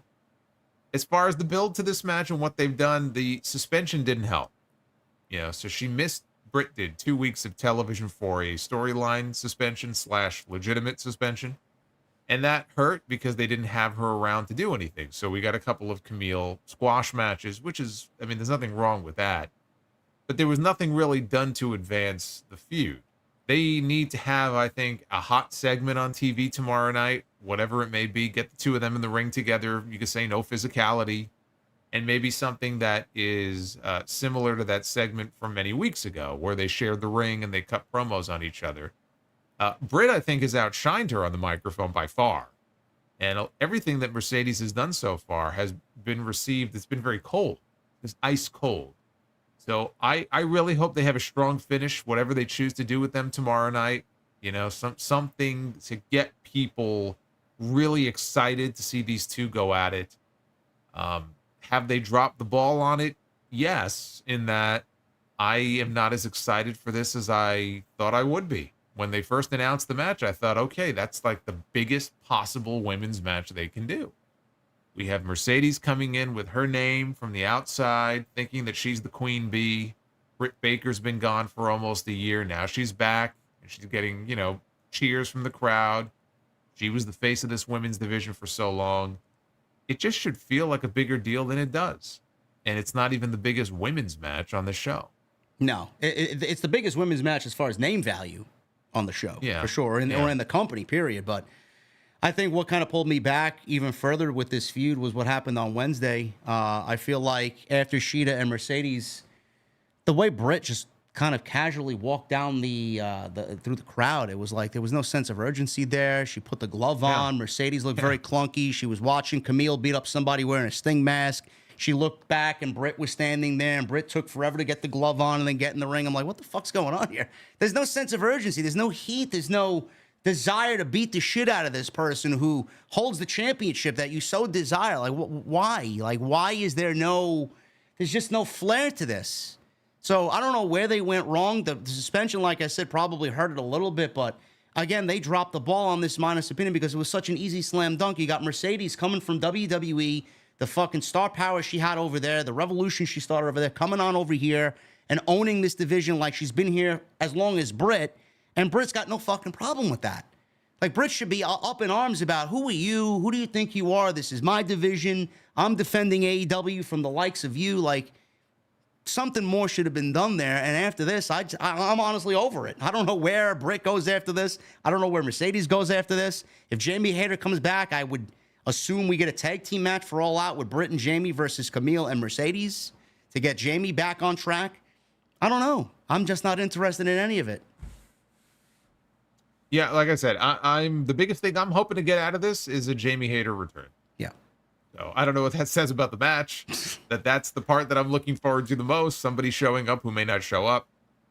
As far as the build to this match and what they've done, the suspension didn't help. So Britt did 2 weeks of television for a storyline suspension / legitimate suspension. And that hurt because they didn't have her around to do anything. So we got a couple of Camille squash matches, which is, there's nothing wrong with that. But there was nothing really done to advance the feud. They need to have, I think, a hot segment on TV tomorrow night, whatever it may be. Get the two of them in the ring together. You could say no physicality. And maybe something that is similar to that segment from many weeks ago where they shared the ring and they cut promos on each other. Britt, I think, has outshined her on the microphone by far. And everything that Mercedes has done so far has been received. It's been very cold. It's ice cold. So I really hope they have a strong finish, whatever they choose to do with them tomorrow night. Something to get people really excited to see these two go at it. Have they dropped the ball on it? Yes, in that I am not as excited for this as I thought I would be. When they first announced the match, I thought, okay, that's like the biggest possible women's match they can do. We have Mercedes coming in with her name from the outside, thinking that she's the queen bee. Britt Baker's been gone for almost a year. Now she's back, and she's getting, cheers from the crowd. She was the face of this women's division for so long. It just should feel like a bigger deal than it does. And it's not even the biggest women's match on the show. No, it's the biggest women's match as far as name value on the show, for sure, or in the company, period. But I think what kind of pulled me back even further with this feud was what happened on Wednesday. I feel like after Sheeta and Mercedes, the way Britt just kind of casually walked down through the crowd, it was like there was no sense of urgency there. She put the glove on. Mercedes looked very clunky. She was watching Camille beat up somebody wearing a Sting mask. She looked back, and Britt was standing there, and Britt took forever to get the glove on and then get in the ring. I'm like, what the fuck's going on here? There's no sense of urgency. There's no heat. There's desire to beat the shit out of this person who holds the championship that you so desire. Like, why? Like, why is there's just no flair to this. So I don't know where they went wrong. The suspension, like I said, probably hurt it a little bit, but again, they dropped the ball on this minus opinion because it was such an easy slam dunk. You got Mercedes coming from WWE, the fucking star power she had over there, the revolution she started over there, coming on over here and owning this division like she's been here as long as Britt. And Britt's got no fucking problem with that. Like, Britt should be up in arms about, who are you? Who do you think you are? This is my division. I'm defending AEW from the likes of you. Like, something more should have been done there. And after this, I'm honestly over it. I don't know where Britt goes after this. I don't know where Mercedes goes after this. If Jamie Hayter comes back, I would assume we get a tag team match for All Out with Britt and Jamie versus Camille and Mercedes to get Jamie back on track. I don't know. I'm just not interested in any of it. Yeah, like I said, I'm the biggest thing I'm hoping to get out of this is a Jamie Hayter return. Yeah. So I don't know what that says about the match. That's the part that I'm looking forward to the most. Somebody showing up who may not show up.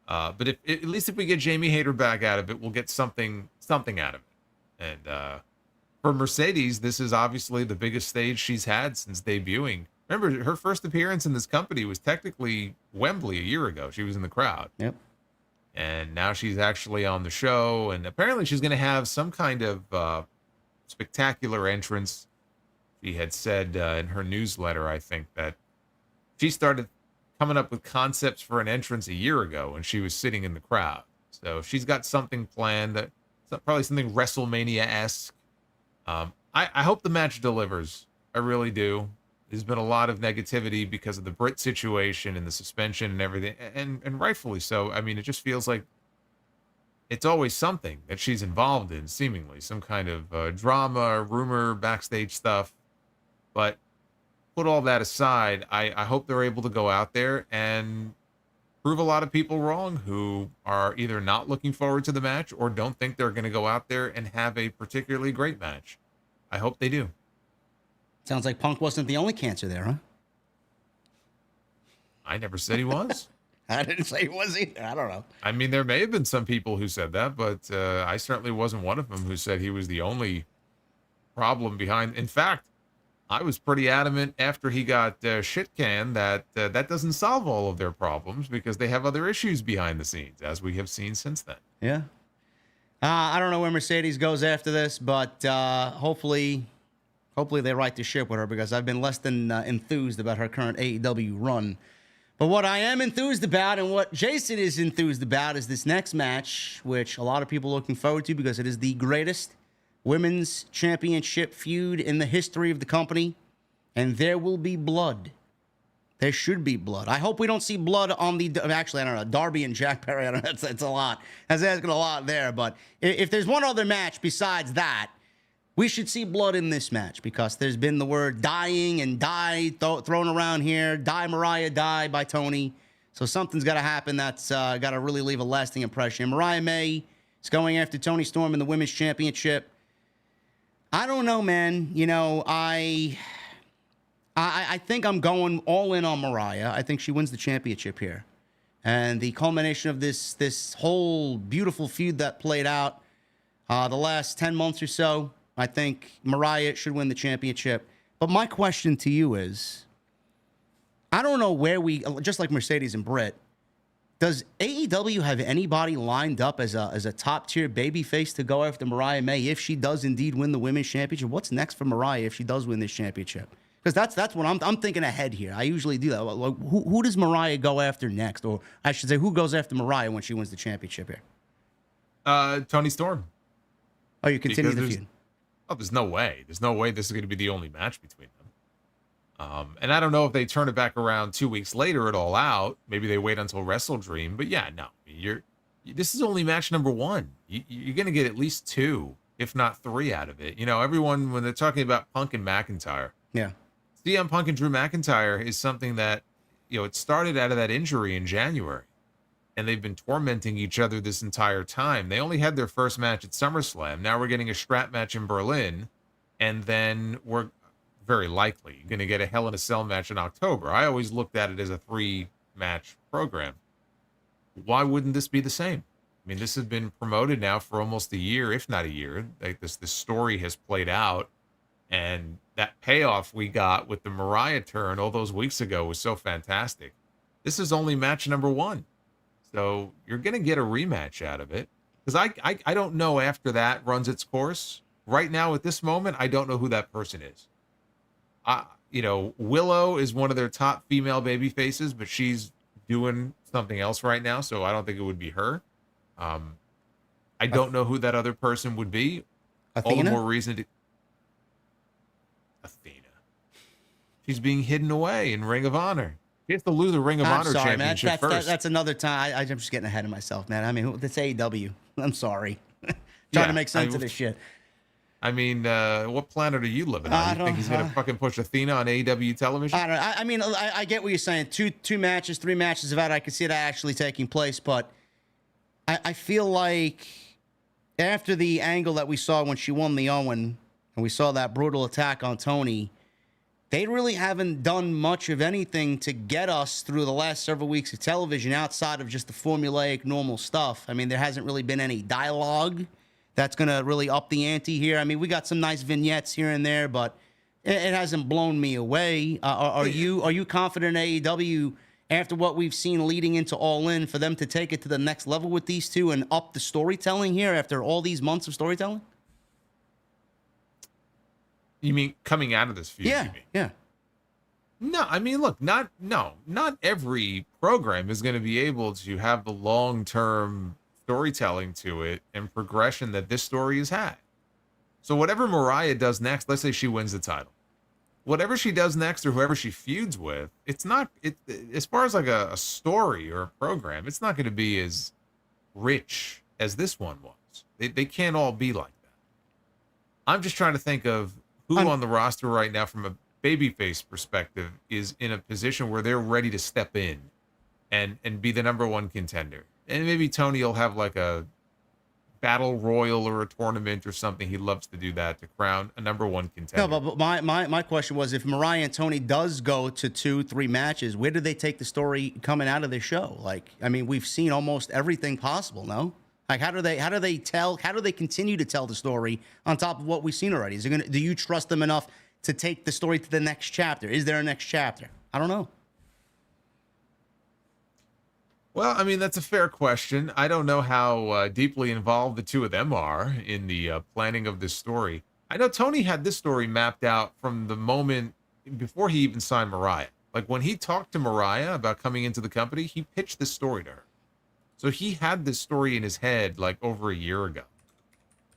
But at least if we get Jamie Hayter back out of it, we'll get something out of it. And for Mercedes, this is obviously the biggest stage she's had since debuting. Remember, her first appearance in this company was technically Wembley a year ago. She was in the crowd. Yep. And now she's actually on the show, and apparently she's going to have some kind of spectacular entrance. She had said in her newsletter, I think, that she started coming up with concepts for an entrance a year ago when she was sitting in the crowd. So she's got something planned, that probably something WrestleMania-esque. I hope the match delivers. I really do. There's been a lot of negativity because of the Brit situation and the suspension and everything, and rightfully so. I mean, it just feels like it's always something that she's involved in, seemingly some kind of drama, rumor, backstage stuff. But put all that aside, I hope they're able to go out there and prove a lot of people wrong who are either not looking forward to the match or don't think they're going to go out there and have a particularly great match. I hope they do. Sounds like Punk wasn't the only cancer there, huh? I never said he was. I didn't say he was either. I don't know. I mean, there may have been some people who said that, but I certainly wasn't one of them who said he was the only problem behind. In fact, I was pretty adamant after he got shit canned that that doesn't solve all of their problems because they have other issues behind the scenes, as we have seen since then. Yeah. I don't know where Mercedes goes after this, but hopefully they right the ship with her because I've been less than enthused about her current AEW run. But what I am enthused about and what Jason is enthused about is this next match, which a lot of people are looking forward to because it is the greatest women's championship feud in the history of the company. And there will be blood. There should be blood. I hope we don't see blood on the... Actually, I don't know. Darby and Jack Perry, I don't know. It's a lot. That's asking a lot there. But if there's one other match besides that, we should see blood in this match because there's been the word dying and thrown around here. Die, Mariah, die by Tony. So something's got to happen that's got to really leave a lasting impression. Mariah May is going after Toni Storm in the Women's Championship. I don't know, man. You know, I think I'm going all in on Mariah. I think she wins the championship here. And the culmination of this whole beautiful feud that played out the last 10 months or so, I think Mariah should win the championship. But my question to you is, I don't know where just like Mercedes and Britt, does AEW have anybody lined up as a top-tier babyface to go after Mariah May if she does indeed win the Women's Championship? What's next for Mariah if she does win this championship? Because that's what I'm thinking ahead here. I usually do that. Like, who does Mariah go after next? Or I should say, who goes after Mariah when she wins the championship here? Toni Storm. Oh, you continue the feud. Oh, there's no way. There's no way this is going to be the only match between them. And I don't know if they turn it back around 2 weeks later at All Out. Maybe they wait until Wrestle Dream. But yeah, no. This is only match number one. You're going to get at least two, if not three out of it. You know, everyone, when they're talking about Punk and McIntyre. Yeah. CM Punk and Drew McIntyre is something that, you know, it started out of that injury in January. And they've been tormenting each other this entire time. They only had their first match at SummerSlam. Now we're getting a strap match in Berlin. And then we're very likely going to get a Hell in a Cell match in October. I always looked at it as a 3-match program. Why wouldn't this be the same? I mean, this has been promoted now for almost a year, if not a year. Like this story has played out, and that payoff we got with the Mariah turn all those weeks ago was so fantastic. This is only match number 1, so you're gonna get a rematch out of it. Because I don't know after that runs its course. Right now, at this moment, I don't know who that person is. Willow is one of their top female baby faces, but she's doing something else right now, so I don't think it would be her. I don't know who that other person would be. Athena? All the more reason to. Athena. She's being hidden away in Ring of Honor. She has to lose a Ring of Honor championship first. That's another time. I'm just getting ahead of myself, man. I mean, it's AEW. I'm sorry. Trying to make sense of this shit. I mean, what planet are you living on? You think he's gonna fucking push Athena on AEW television? I don't know. I mean, I get what you're saying. Two matches, 3 matches of that. I could see that actually taking place, but I feel like after the angle that we saw when she won the Owen, and we saw that brutal attack on Tony, they really haven't done much of anything to get us through the last several weeks of television outside of just the formulaic normal stuff. I mean, there hasn't really been any dialogue that's going to really up the ante here. I mean, we got some nice vignettes here and there, but it hasn't blown me away. Are you confident in AEW after what we've seen leading into All In for them to take it to the next level with these two and up the storytelling here after all these months of storytelling? You mean coming out of this feud? Yeah, yeah. No, I mean, look, not every program is going to be able to have the long-term storytelling to it and progression that this story has had. So whatever Mariah does next, let's say she wins the title. Whatever she does next or whoever she feuds with, it's not, as far as like a story or a program, it's not going to be as rich as this one was. They can't all be like that. I'm just trying to think of who on the roster right now from a babyface perspective is in a position where they're ready to step in and be the number 1 contender. And maybe Tony will have like a battle royal or a tournament or something. He loves to do that to crown a number 1 contender. No, but my question was, if Mariah and Tony does go to 2-3 matches, where do they take the story coming out of the show? Like, I mean, we've seen almost everything possible, no? Like, how do they continue to tell the story on top of what we've seen already? Do you trust them enough to take the story to the next chapter? Is there a next chapter? I don't know. Well, I mean, that's a fair question. I don't know how deeply involved the two of them are in the planning of this story. I know Tony had this story mapped out from the moment before he even signed Mariah. Like when he talked to Mariah about coming into the company, he pitched this story to her. So he had this story in his head like over a year ago.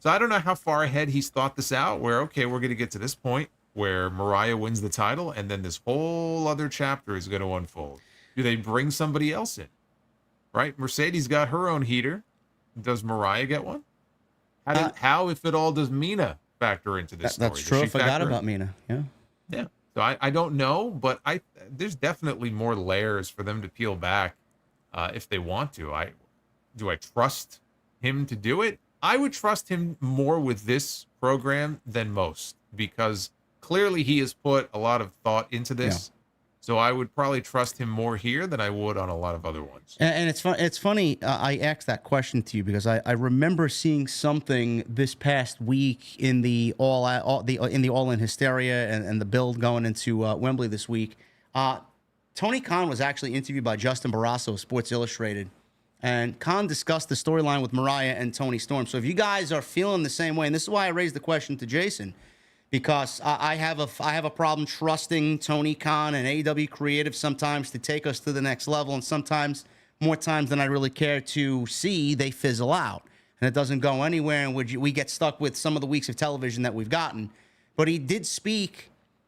So I don't know how far ahead he's thought this out, where, okay, we're going to get to this point where Mariah wins the title, and then this whole other chapter is going to unfold. Do they bring somebody else in? Right? Mercedes got her own heater. Does Mariah get one? How, if at all, does Mina factor into this story? That's true. I forgot about Mina. Yeah. Yeah. So I don't know, but there's definitely more layers for them to peel back if they want to. Do I trust him to do it? I would trust him more with this program than most, because clearly he has put a lot of thought into this. Yeah. So I would probably trust him more here than I would on a lot of other ones. And it's fun. It's funny. I asked that question to you because I remember seeing something this past week in the All In hysteria and the build going into Wembley this week. Tony Khan was actually interviewed by Justin Barrasso of Sports Illustrated, and Khan discussed the storyline with Mariah and Tony Storm. So if you guys are feeling the same way, and this is why I raised the question to Jason, because I have a problem trusting Tony Khan and AEW Creative sometimes to take us to the next level, and sometimes, more times than I really care to see, they fizzle out, and it doesn't go anywhere, and we get stuck with some of the weeks of television that we've gotten. But he did speak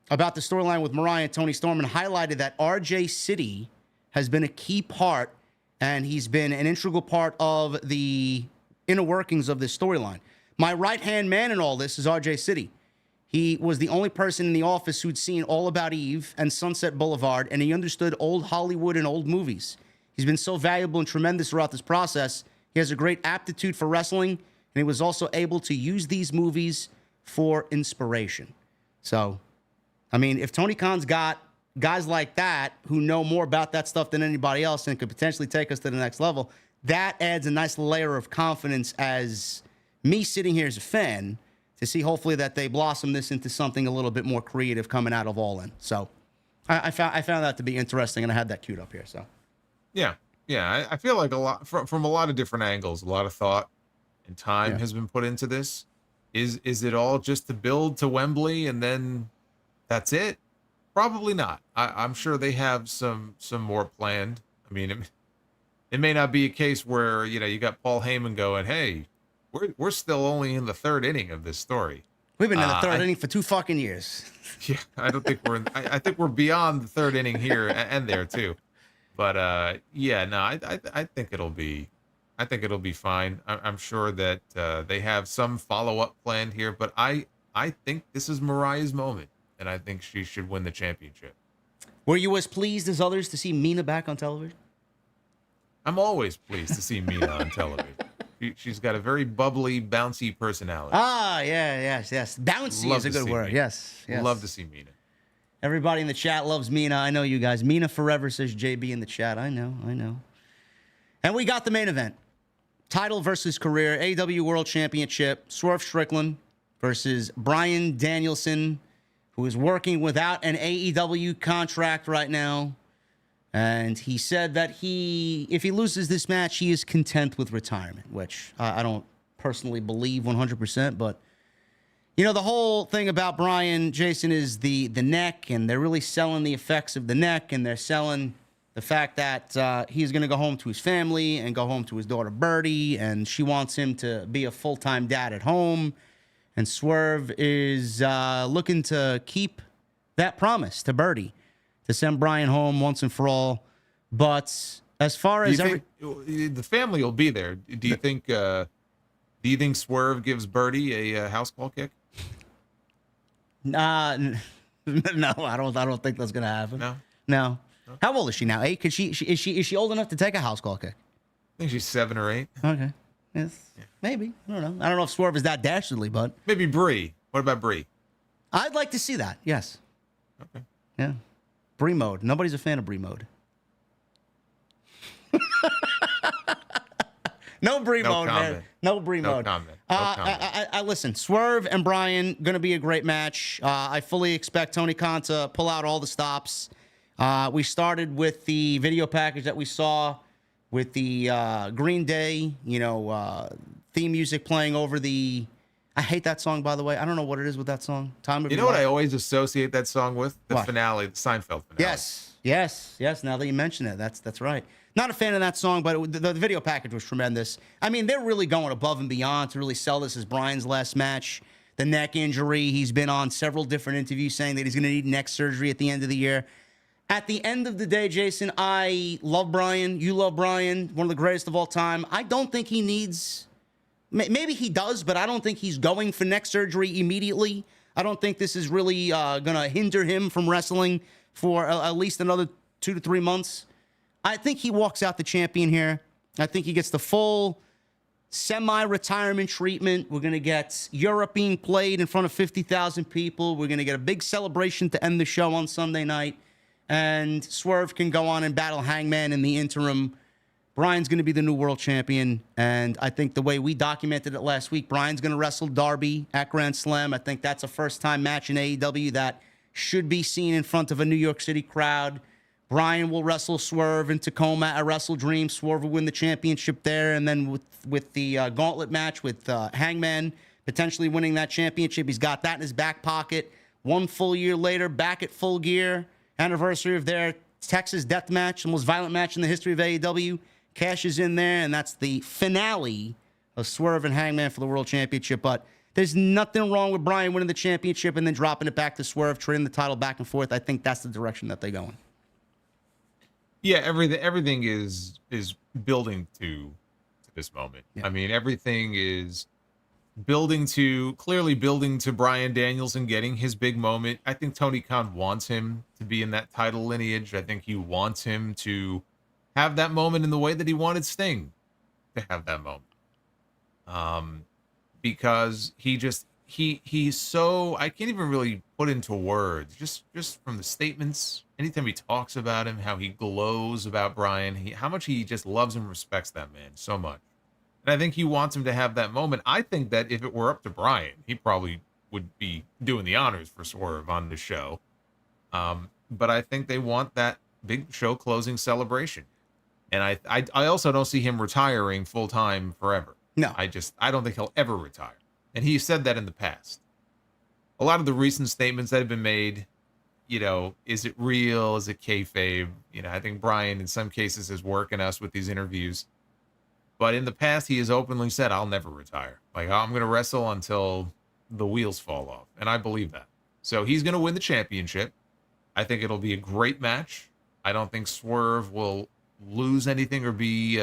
about the storyline with Mariah and Tony Storm and highlighted that RJ City has been a key part, and he's been an integral part of the inner workings of this storyline. My right-hand man in all this is RJ City. He was the only person in the office who'd seen All About Eve and Sunset Boulevard, and he understood old Hollywood and old movies. He's been so valuable and tremendous throughout this process. He has a great aptitude for wrestling, and he was also able to use these movies for inspiration. So, I mean, if Tony Khan's got guys like that who know more about that stuff than anybody else and could potentially take us to the next level, that adds a nice layer of confidence as me sitting here as a fan to see hopefully that they blossom this into something a little bit more creative coming out of All In. So I found that to be interesting, and I had that queued up here. So Yeah, yeah. I feel like a lot from a lot of different angles, a lot of thought and time has been put into this. Is it all just to build to Wembley and then that's it? Probably not. I'm sure they have some more planned. I mean, it may not be a case where you got Paul Heyman going, "Hey, we're still only in the third inning of this story." We've been in the third inning for 2 fucking years. Yeah, I don't think we're. I think we're beyond the third inning here and there too. But yeah, no, I think it'll be. I think it'll be fine. I'm sure that they have some follow up planned here, but I think this is Mariah's moment, and I think she should win the championship. Were you as pleased as others to see Mina back on television? I'm always pleased to see Mina on television. She's got a very bubbly, bouncy personality. Yes. Bouncy is a good word. Yes. Love to see Mina. Everybody in the chat loves Mina. I know you guys. Mina forever, says JB in the chat. I know. And we got the main event. Title versus career. AEW World Championship. Swerve Strickland versus Bryan Danielson, who is working without an AEW contract right now. And he said that if he loses this match, he is content with retirement, which I don't personally believe 100%. But, the whole thing about Bryan, Jason, is the neck, and they're really selling the effects of the neck, and they're selling the fact that he's going to go home to his family and go home to his daughter, Birdie, and she wants him to be a full-time dad at home. And Swerve is looking to keep that promise to Birdie, to send Bryan home once and for all. But as far as the family will be there, do you think Swerve gives Birdie a house call kick? No, I don't think that's gonna happen. No. How old is she now? 8? Is she old enough to take a house call kick? I think she's 7 or 8. Okay. Yes. Yeah. Maybe. I don't know. I don't know if Swerve is that dastardly, but maybe Brie. What about Brie? I'd like to see that. Yes. Okay. Yeah. Brie mode. Nobody's a fan of Brie mode. No Brie mode, comment. man. No Brie mode. Comment. I listen. Swerve and Bryan going to be a great match. I fully expect Tony Khan to pull out all the stops. We started with the video package that we saw with the Green Day, theme music playing over the. I hate that song, by the way. I don't know what it is with that song. Time of You know what I always associate that song with? The finale, the Seinfeld finale. Yes. Now that you mention it, that's right. Not a fan of that song, but the video package was tremendous. I mean, they're really going above and beyond to really sell this as Bryan's last match. The neck injury, he's been on several different interviews saying that he's going to need neck surgery at the end of the year. At the end of the day, Jason, I love Bryan. You love Bryan, one of the greatest of all time. I don't think he needs... Maybe he does, but I don't think he's going for neck surgery immediately. I don't think this is really going to hinder him from wrestling for at least another 2 to 3 months. I think he walks out the champion here. I think he gets the full semi-retirement treatment. We're going to get Europe being played in front of 50,000 people. We're going to get a big celebration to end the show on Sunday night. And Swerve can go on and battle Hangman in the interim. Bryan's going to be the new world champion. And I think the way we documented it last week, Bryan's going to wrestle Darby at Grand Slam. I think that's a first-time match in AEW that should be seen in front of a New York City crowd. Bryan will wrestle Swerve in Tacoma at Wrestle Dream. Swerve will win the championship there. And then with the gauntlet match with Hangman potentially winning that championship, he's got that in his back pocket. 1 full year later, back at Full Gear, anniversary of their Texas death match, the most violent match in the history of AEW. Cash is in there, and that's the finale of Swerve and Hangman for the World Championship. But there's nothing wrong with Bryan winning the championship and then dropping it back to Swerve, trading the title back and forth. I think that's the direction that they're going. Yeah, everything is building to this moment. Yeah. I mean, everything is clearly building to Bryan Danielson getting his big moment. I think Tony Khan wants him to be in that title lineage. I think he wants him to have that moment in the way that he wanted Sting to have that moment. Because he's so, I can't even really put put into words. Just from the statements, anytime he talks about him, how he glows about Brian, how much he just loves and respects that man so much. And I think he wants him to have that moment. I think that if it were up to Brian, he probably would be doing the honors for Swerve on the show. But I think they want that big show closing celebration. And I also don't see him retiring full time forever. No. I don't think he'll ever retire. And he said that in the past. A lot of the recent statements that have been made, is it real? Is it kayfabe? I think Brian in some cases is working us with these interviews. But in the past, he has openly said, I'll never retire. Like, I'm going to wrestle until the wheels fall off. And I believe that. So he's going to win the championship. I think it'll be a great match. I don't think Swerve will lose anything or be,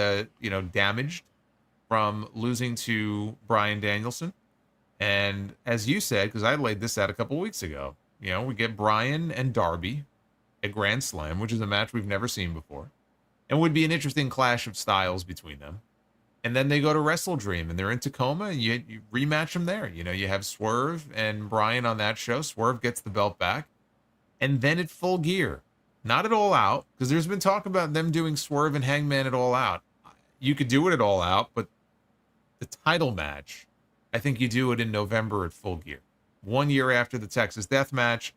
damaged from losing to Bryan Danielson. And as you said, because I laid this out a couple weeks ago, we get Bryan and Darby at Grand Slam, which is a match we've never seen before, and would be an interesting clash of styles between them. And then they go to Wrestle Dream, and they're in Tacoma, and you rematch them there. You have Swerve and Bryan on that show. Swerve gets the belt back. And then at Full Gear, not at All Out, because there's been talk about them doing Swerve and Hangman at All Out. You could do it at All Out, but the title match, I think you do it in November at Full Gear. 1 year after the Texas Death Match.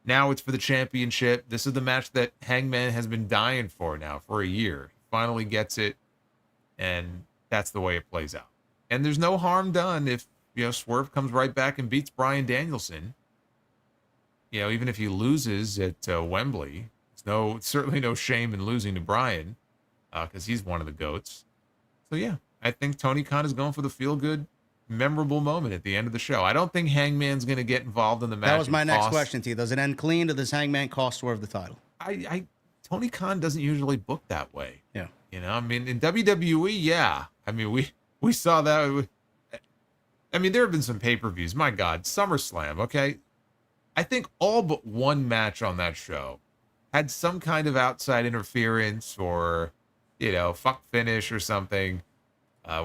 Now it's for the championship. This is the match that Hangman has been dying for now for a year. He finally gets it, and that's the way it plays out. And there's no harm done if, Swerve comes right back and beats Bryan Danielson. Even if he loses at Wembley, there's certainly no shame in losing to Bryan, because he's one of the GOATs. So yeah, I think Tony Khan is going for the feel-good, memorable moment at the end of the show. I don't think Hangman's going to get involved in the match. That was my next question to you. Does it end clean, or does Hangman cost Swerve the title? Tony Khan doesn't usually book that way. Yeah. In WWE, yeah. We saw that. There have been some pay-per-views. My God, SummerSlam, okay? I think all but one match on that show had some kind of outside interference or, fuck finish or something.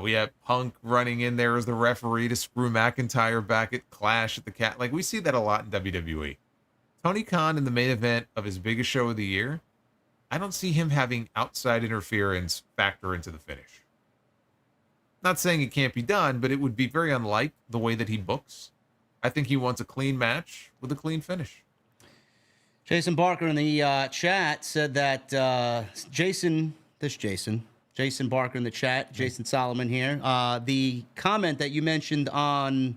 We had Punk running in there as the referee to screw McIntyre back at Clash at the Cat. Like, we see that a lot in WWE. Tony Khan in the main event of his biggest show of the year, I don't see him having outside interference factor into the finish. Not saying it can't be done, but it would be very unlike the way that he books. I think he wants a clean match with a clean finish. Jason Barker in the chat said that Jason Barker in the chat, Jason Solomon here. The comment that you mentioned on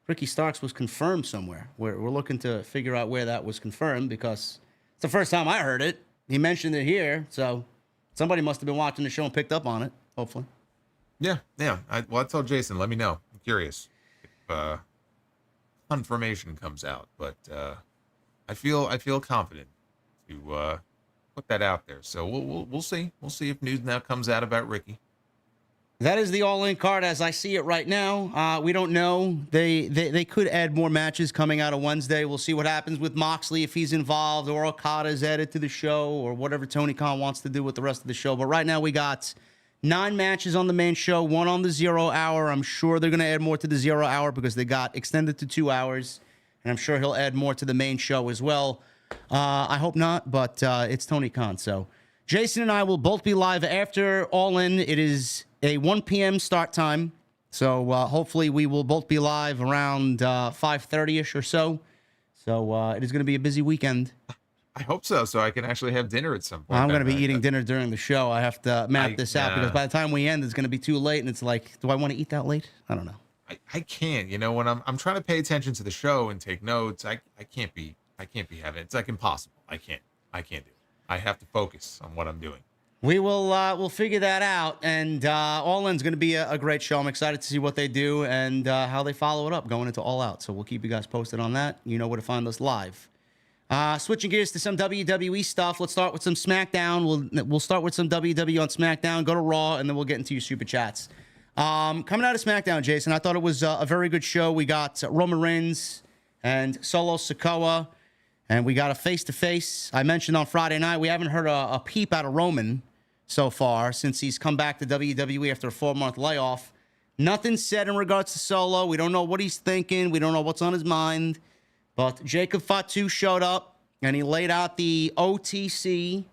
Ricky Starks was confirmed somewhere. We're looking to figure out where that was confirmed, because it's the first time I heard it. He mentioned it here, so somebody must have been watching the show and picked up on it, hopefully. Yeah. I told Jason, let me know. I'm curious if confirmation comes out, but I feel confident to put that out there. So we'll see. We'll see if news now comes out about Ricky. That is the all-in card as I see it right now. We don't know. They could add more matches coming out of Wednesday. We'll see what happens with Moxley, if he's involved, or Okada is added to the show, or whatever Tony Khan wants to do with the rest of the show. But right now we got 9 matches on the main show, 1 on the 0 hour. I'm sure they're going to add more to the 0 hour because they got extended to 2 hours. And I'm sure he'll add more to the main show as well. I hope not, but it's Tony Khan. So Jason and I will both be live after All In. It is a 1 p.m. start time. So hopefully we will both be live around 5:30-ish or so. So it is going to be a busy weekend. I hope so I can actually have dinner at some point. I'm going to be eating dinner during the show. I have to map this out because by the time we end, it's going to be too late. And it's like, do I want to eat that late? I don't know. I can't. When I'm trying to pay attention to the show and take notes, I can't be having it. It's like impossible. I can't do it. I have to focus on what I'm doing. We will we'll figure that out, and All In's going to be a great show. I'm excited to see what they do and how they follow it up going into All Out. So we'll keep you guys posted on that. You know where to find us live. Switching gears to some WWE stuff. Let's start with some SmackDown. We'll start with some WWE on SmackDown. Go to Raw, and then we'll get into your super chats. Coming out of SmackDown, Jason, I thought it was a very good show. We got Roman Reigns and Solo Sikoa, and we got a face-to-face. I mentioned on Friday night we haven't heard a peep out of Roman so far since he's come back to WWE after a 4-month layoff. Nothing said in regards to Solo. We don't know what he's thinking. We don't know what's on his mind. But Jacob Fatu showed up, and he laid out the OTC,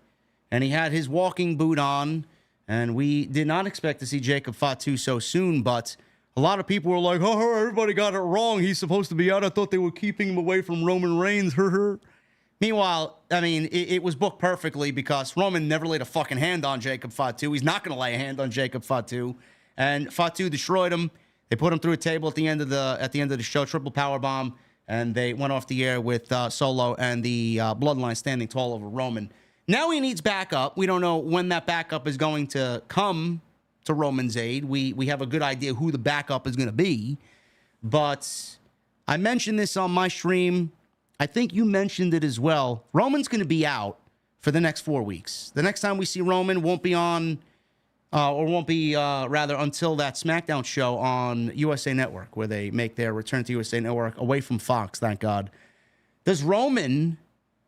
and he had his walking boot on, and we did not expect to see Jacob Fatu so soon, but a lot of people were like, oh, everybody got it wrong. He's supposed to be out. I thought they were keeping him away from Roman Reigns. Meanwhile, I mean, it was booked perfectly because Roman never laid a fucking hand on Jacob Fatu. He's not going to lay a hand on Jacob Fatu. And Fatu destroyed him. They put him through a table at the end of the show, triple power bomb, and they went off the air with Solo and the Bloodline standing tall over Roman. Now he needs backup. We don't know when that backup is going to come to Roman's aid. We have a good idea who the backup is going to be. But I mentioned this on my stream. I think you mentioned it as well. Roman's going to be out for the next 4 weeks. The next time we see Roman won't be on, rather until that SmackDown show on USA Network, where they make their return to USA Network away from Fox, thank God. Does Roman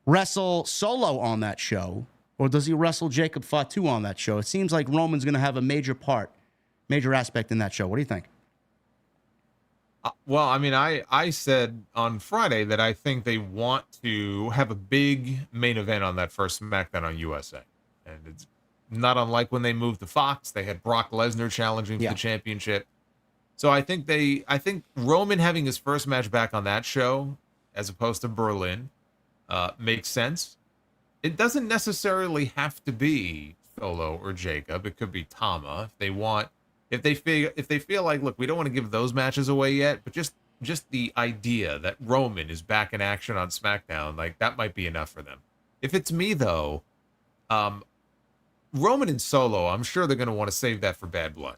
wrestle Solo on that show, or does he wrestle Jacob Fatu on that show? It seems like Roman's going to have a major aspect in that show. What do you think? Well, I mean, I said on Friday that I think they want to have a big main event on that first SmackDown on USA. And it's not unlike when they moved to Fox. They had Brock Lesnar challenging for the championship. So I think Roman having his first match back on that show, as opposed to Berlin, makes sense. It doesn't necessarily have to be Solo or Jacob. It could be Tama if they feel like, look, we don't want to give those matches away yet, but just the idea that Roman is back in action on SmackDown, like that might be enough for them. If it's me though, Roman and Solo, I'm sure they're going to want to save that for Bad Blood.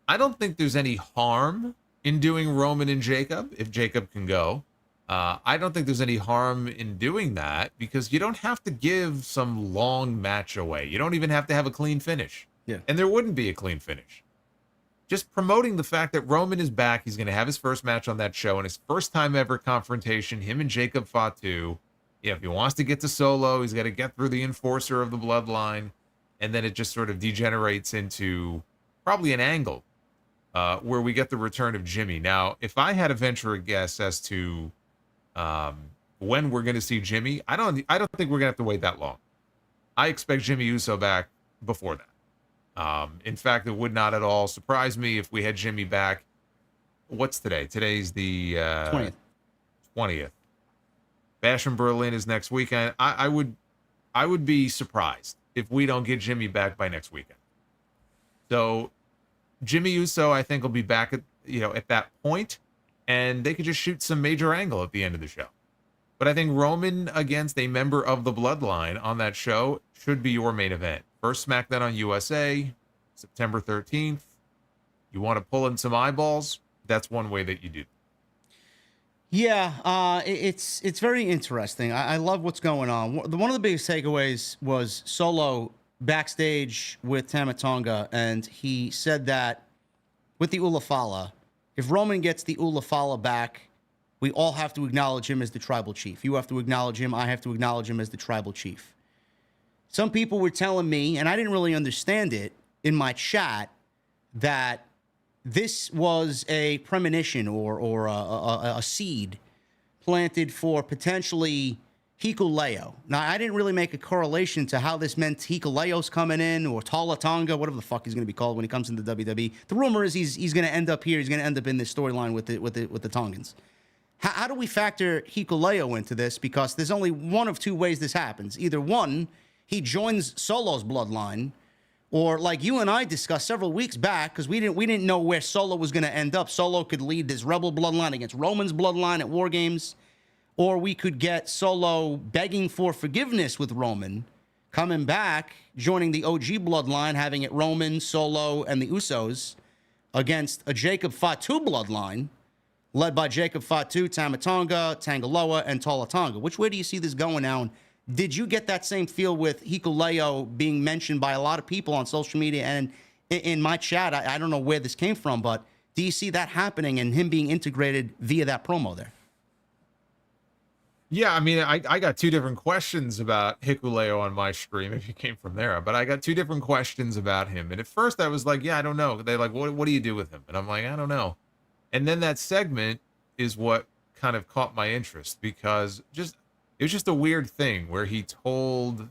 I don't think there's any harm in doing Roman and Jacob if Jacob can go. I don't think there's any harm in doing that because you don't have to give some long match away. You don't even have to have a clean finish. Yeah. And there wouldn't be a clean finish. Just promoting the fact that Roman is back. He's going to have his first match on that show and his first time ever confrontation, him and Jacob Fatu. Yeah, if he wants to get to Solo, he's got to get through the enforcer of the bloodline. And then it just sort of degenerates into probably an angle where we get the return of Jimmy. Now, if I had to venture a guess as to when we're going to see Jimmy, I don't think we're going to have to wait that long. I expect Jimmy Uso back before that. In fact, it would not at all surprise me if we had Jimmy back. What's today? Today's the 20th. Bash in Berlin is next weekend. I would be surprised if we don't get Jimmy back by next weekend. So Jimmy Uso, I think, will be back at that point, and they could just shoot some major angle at the end of the show. But I think Roman against a member of the Bloodline on that show should be your main event. First SmackDown on USA, September 13th. You want to pull in some eyeballs? That's one way that you do. Yeah, it's very interesting. I love what's going on. One of the biggest takeaways was Solo backstage with Tama Tonga, and he said that with the Ulafala, if Roman gets the Ulafala back, we all have to acknowledge him as the tribal chief. You have to acknowledge him. I have to acknowledge him as the tribal chief. Some people were telling me, and I didn't really understand it in my chat, that this was a premonition or a seed planted for potentially Hikuleo. Now, I didn't really make a correlation to how this meant Hikuleo's coming in or Tala Tonga, whatever the fuck he's going to be called when he comes into WWE. The rumor is he's going to end up here. He's going to end up in this storyline with the Tongans. How do we factor Hikuleo into this? Because there's only one of two ways this happens. Either one, he joins Solo's bloodline, or like you and I discussed several weeks back, because we didn't know where Solo was going to end up. Solo could lead this Rebel bloodline against Roman's bloodline at War Games, or we could get Solo begging for forgiveness with Roman, coming back, joining the OG bloodline, having it Roman, Solo, and the Usos against a Jacob Fatu bloodline, led by Jacob Fatu, Tama Tonga, Tangaloa, and Tala Tonga. Which way do you see this going now? Did you get that same feel with Hikuleo being mentioned by a lot of people on social media and in my chat? I don't know where this came from, but do you see that happening and him being integrated via that promo there? Yeah, I mean, I got two different questions about Hikuleo on my stream, if you came from there, but I got two different questions about him. And at first I was like, yeah, I don't know. They're like, what do you do with him? And I'm like, I don't know. And then that segment is what kind of caught my interest because it was just a weird thing where he told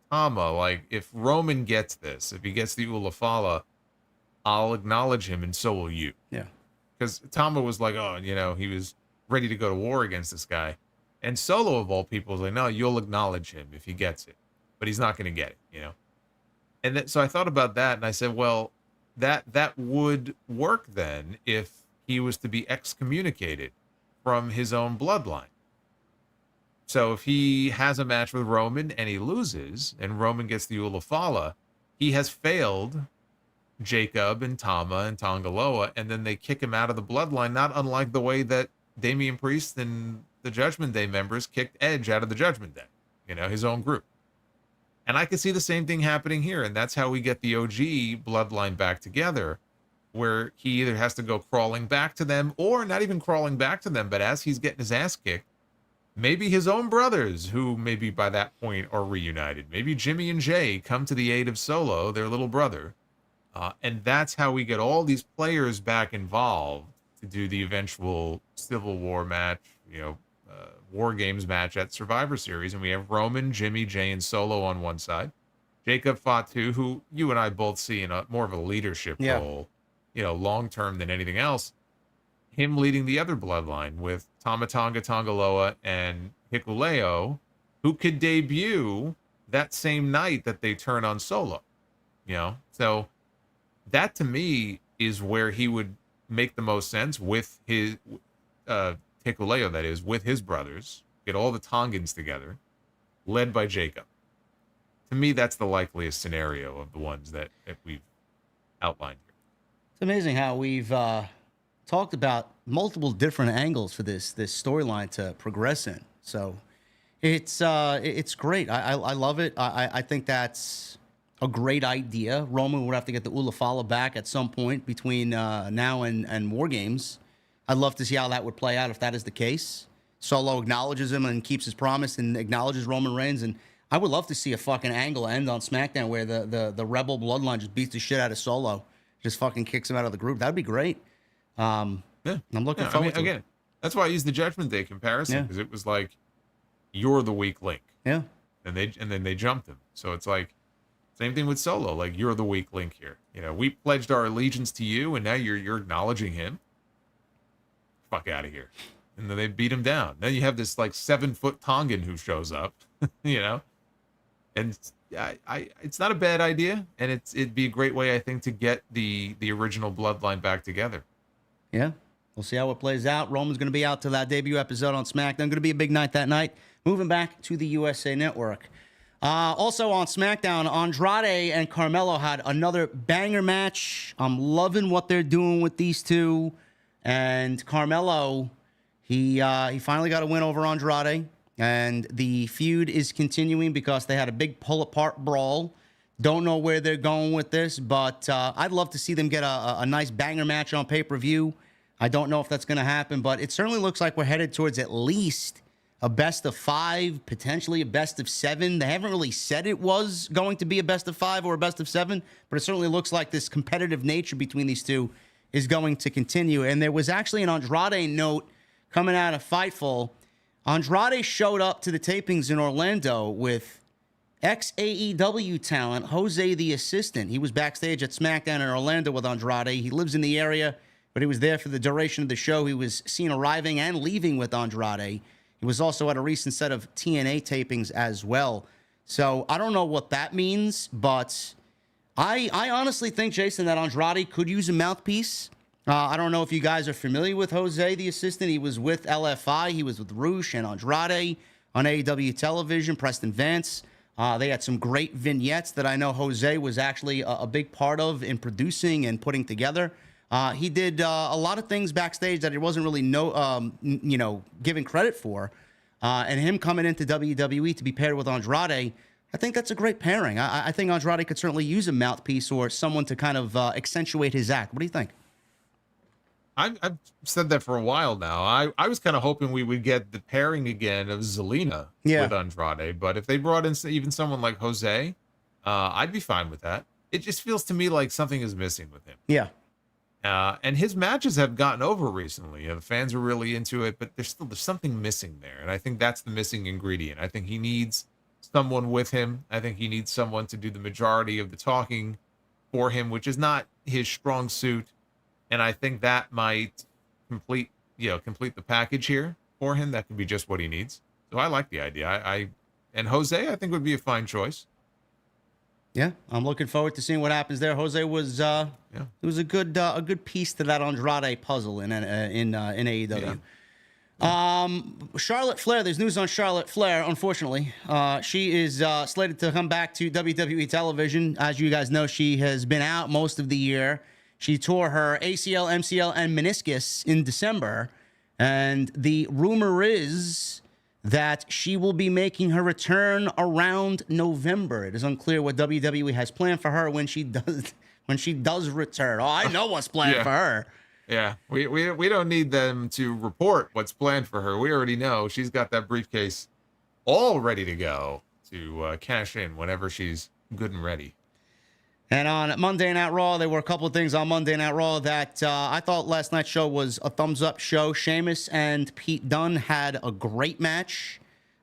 Tama, like, if Roman gets this, if he gets the Ulafala, I'll acknowledge him and so will you. Yeah. Because Tama was like, oh, he was ready to go to war against this guy. And Solo, of all people, was like, no, you'll acknowledge him if he gets it. But he's not going to get it, And so I thought about that, and I said, well, that would work then if he was to be excommunicated from his own bloodline. So if he has a match with Roman and he loses, and Roman gets the Ulafala, he has failed Jacob and Tama and Tongaloa, and then they kick him out of the bloodline, not unlike the way that Damian Priest and the Judgment Day members kicked Edge out of the Judgment Day, his own group. And I could see the same thing happening here, and that's how we get the OG bloodline back together, where he either has to go crawling back to them, or not even crawling back to them, but as he's getting his ass kicked, maybe his own brothers, who maybe by that point are reunited. Maybe Jimmy and Jay come to the aid of Solo, their little brother. And that's how we get all these players back involved to do the eventual Civil War match, War Games match at Survivor Series. And we have Roman, Jimmy, Jay, and Solo on one side. Jacob Fatu, who you and I both see in more of a leadership role, long-term than anything else. Him leading the other bloodline with Tama Tonga Tongaloa and Hikuleo, who could debut that same night that they turn on Solo. So that to me is where he would make the most sense with his Hikuleo, that is, with his brothers, get all the Tongans together, led by Jacob. To me, that's the likeliest scenario of the ones that we've outlined here. It's amazing how we've talked about multiple different angles for this storyline to progress in. So it's great. I love it. I think that's a great idea. Roman would have to get the Ulafala back at some point between now and War Games. I'd love to see how that would play out if that is the case. Solo acknowledges him and keeps his promise and acknowledges Roman Reigns. And I would love to see a fucking angle end on SmackDown where the Rebel bloodline just beats the shit out of Solo, just fucking kicks him out of the group. That'd be great. I'm looking forward to it. Again, that's why I used the Judgment Day comparison, because it was like, you're the weak link. Yeah. And then they jumped him. So it's like, same thing with Solo. Like, you're the weak link here. We pledged our allegiance to you, and now you're acknowledging him. Fuck out of here. And then they beat him down. Then you have this like 7-foot Tongan who shows up, and it's not a bad idea, and it'd be a great way, I think, to get the original bloodline back together. Yeah, we'll see how it plays out. Roman's going to be out to that debut episode on SmackDown. Going to be a big night that night. Moving back to the USA Network. Also on SmackDown, Andrade and Carmelo had another banger match. I'm loving what they're doing with these two. And Carmelo, he finally got a win over Andrade. And the feud is continuing because they had a big pull-apart brawl. Don't know where they're going with this, but I'd love to see them get a nice banger match on pay-per-view. I don't know if that's going to happen, but it certainly looks like we're headed towards at least a best of 5, potentially a best of 7. They haven't really said it was going to be a best of 5 or a best of 7, but it certainly looks like this competitive nature between these two is going to continue. And there was actually an Andrade note coming out of Fightful. Andrade showed up to the tapings in Orlando with ex-AEW talent, Jose the Assistant. He was backstage at SmackDown in Orlando with Andrade. He lives in the area, but he was there for the duration of the show. He was seen arriving and leaving with Andrade. He was also at a recent set of TNA tapings as well. So I don't know what that means, but I honestly think, Jason, that Andrade could use a mouthpiece. I don't know if you guys are familiar with Jose the Assistant. He was with LFI. He was with Roosh and Andrade on AEW television, Preston Vance. They had some great vignettes that I know Jose was actually a big part of in producing and putting together. He did a lot of things backstage that he wasn't really given credit for. And him coming into WWE to be paired with Andrade, I think that's a great pairing. I think Andrade could certainly use a mouthpiece or someone to kind of accentuate his act. What do you think? I've said that for a while now. I was kind of hoping we would get the pairing again of Zelina with Andrade, but if they brought in even someone like Jose, I'd be fine with that. It just feels to me like something is missing with him. Yeah. And his matches have gotten over recently. The fans are really into it, but there's something missing there, and I think that's the missing ingredient. I think he needs someone with him. I think he needs someone to do the majority of the talking for him, which is not his strong suit. And I think that might complete the package here for him. That could be just what he needs. So I like the idea. And Jose, I think, would be a fine choice. Yeah, I'm looking forward to seeing what happens there. Jose was it was a good piece to that Andrade puzzle in AEW. Yeah. Charlotte Flair. There's news on Charlotte Flair. Unfortunately, she is slated to come back to WWE television. As you guys know, she has been out most of the year. She tore her ACL, MCL, and meniscus in December, and the rumor is that she will be making her return around November. It is unclear what WWE has planned for her when she does return. Oh, I know what's planned for her. Yeah, we don't need them to report what's planned for her. We already know she's got that briefcase all ready to go to cash in whenever she's good and ready. And on Monday Night Raw, there were a couple of things on Monday Night Raw that I thought last night's show was a thumbs-up show. Sheamus and Pete Dunne had a great match.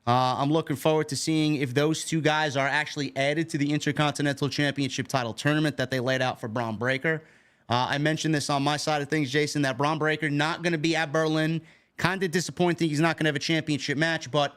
I'm looking forward to seeing if those two guys are actually added to the Intercontinental Championship title tournament that they laid out for Braun Breaker. I mentioned this on my side of things, Jason, that Braun Breaker not going to be at Berlin. Kind of disappointing he's not going to have a championship match, but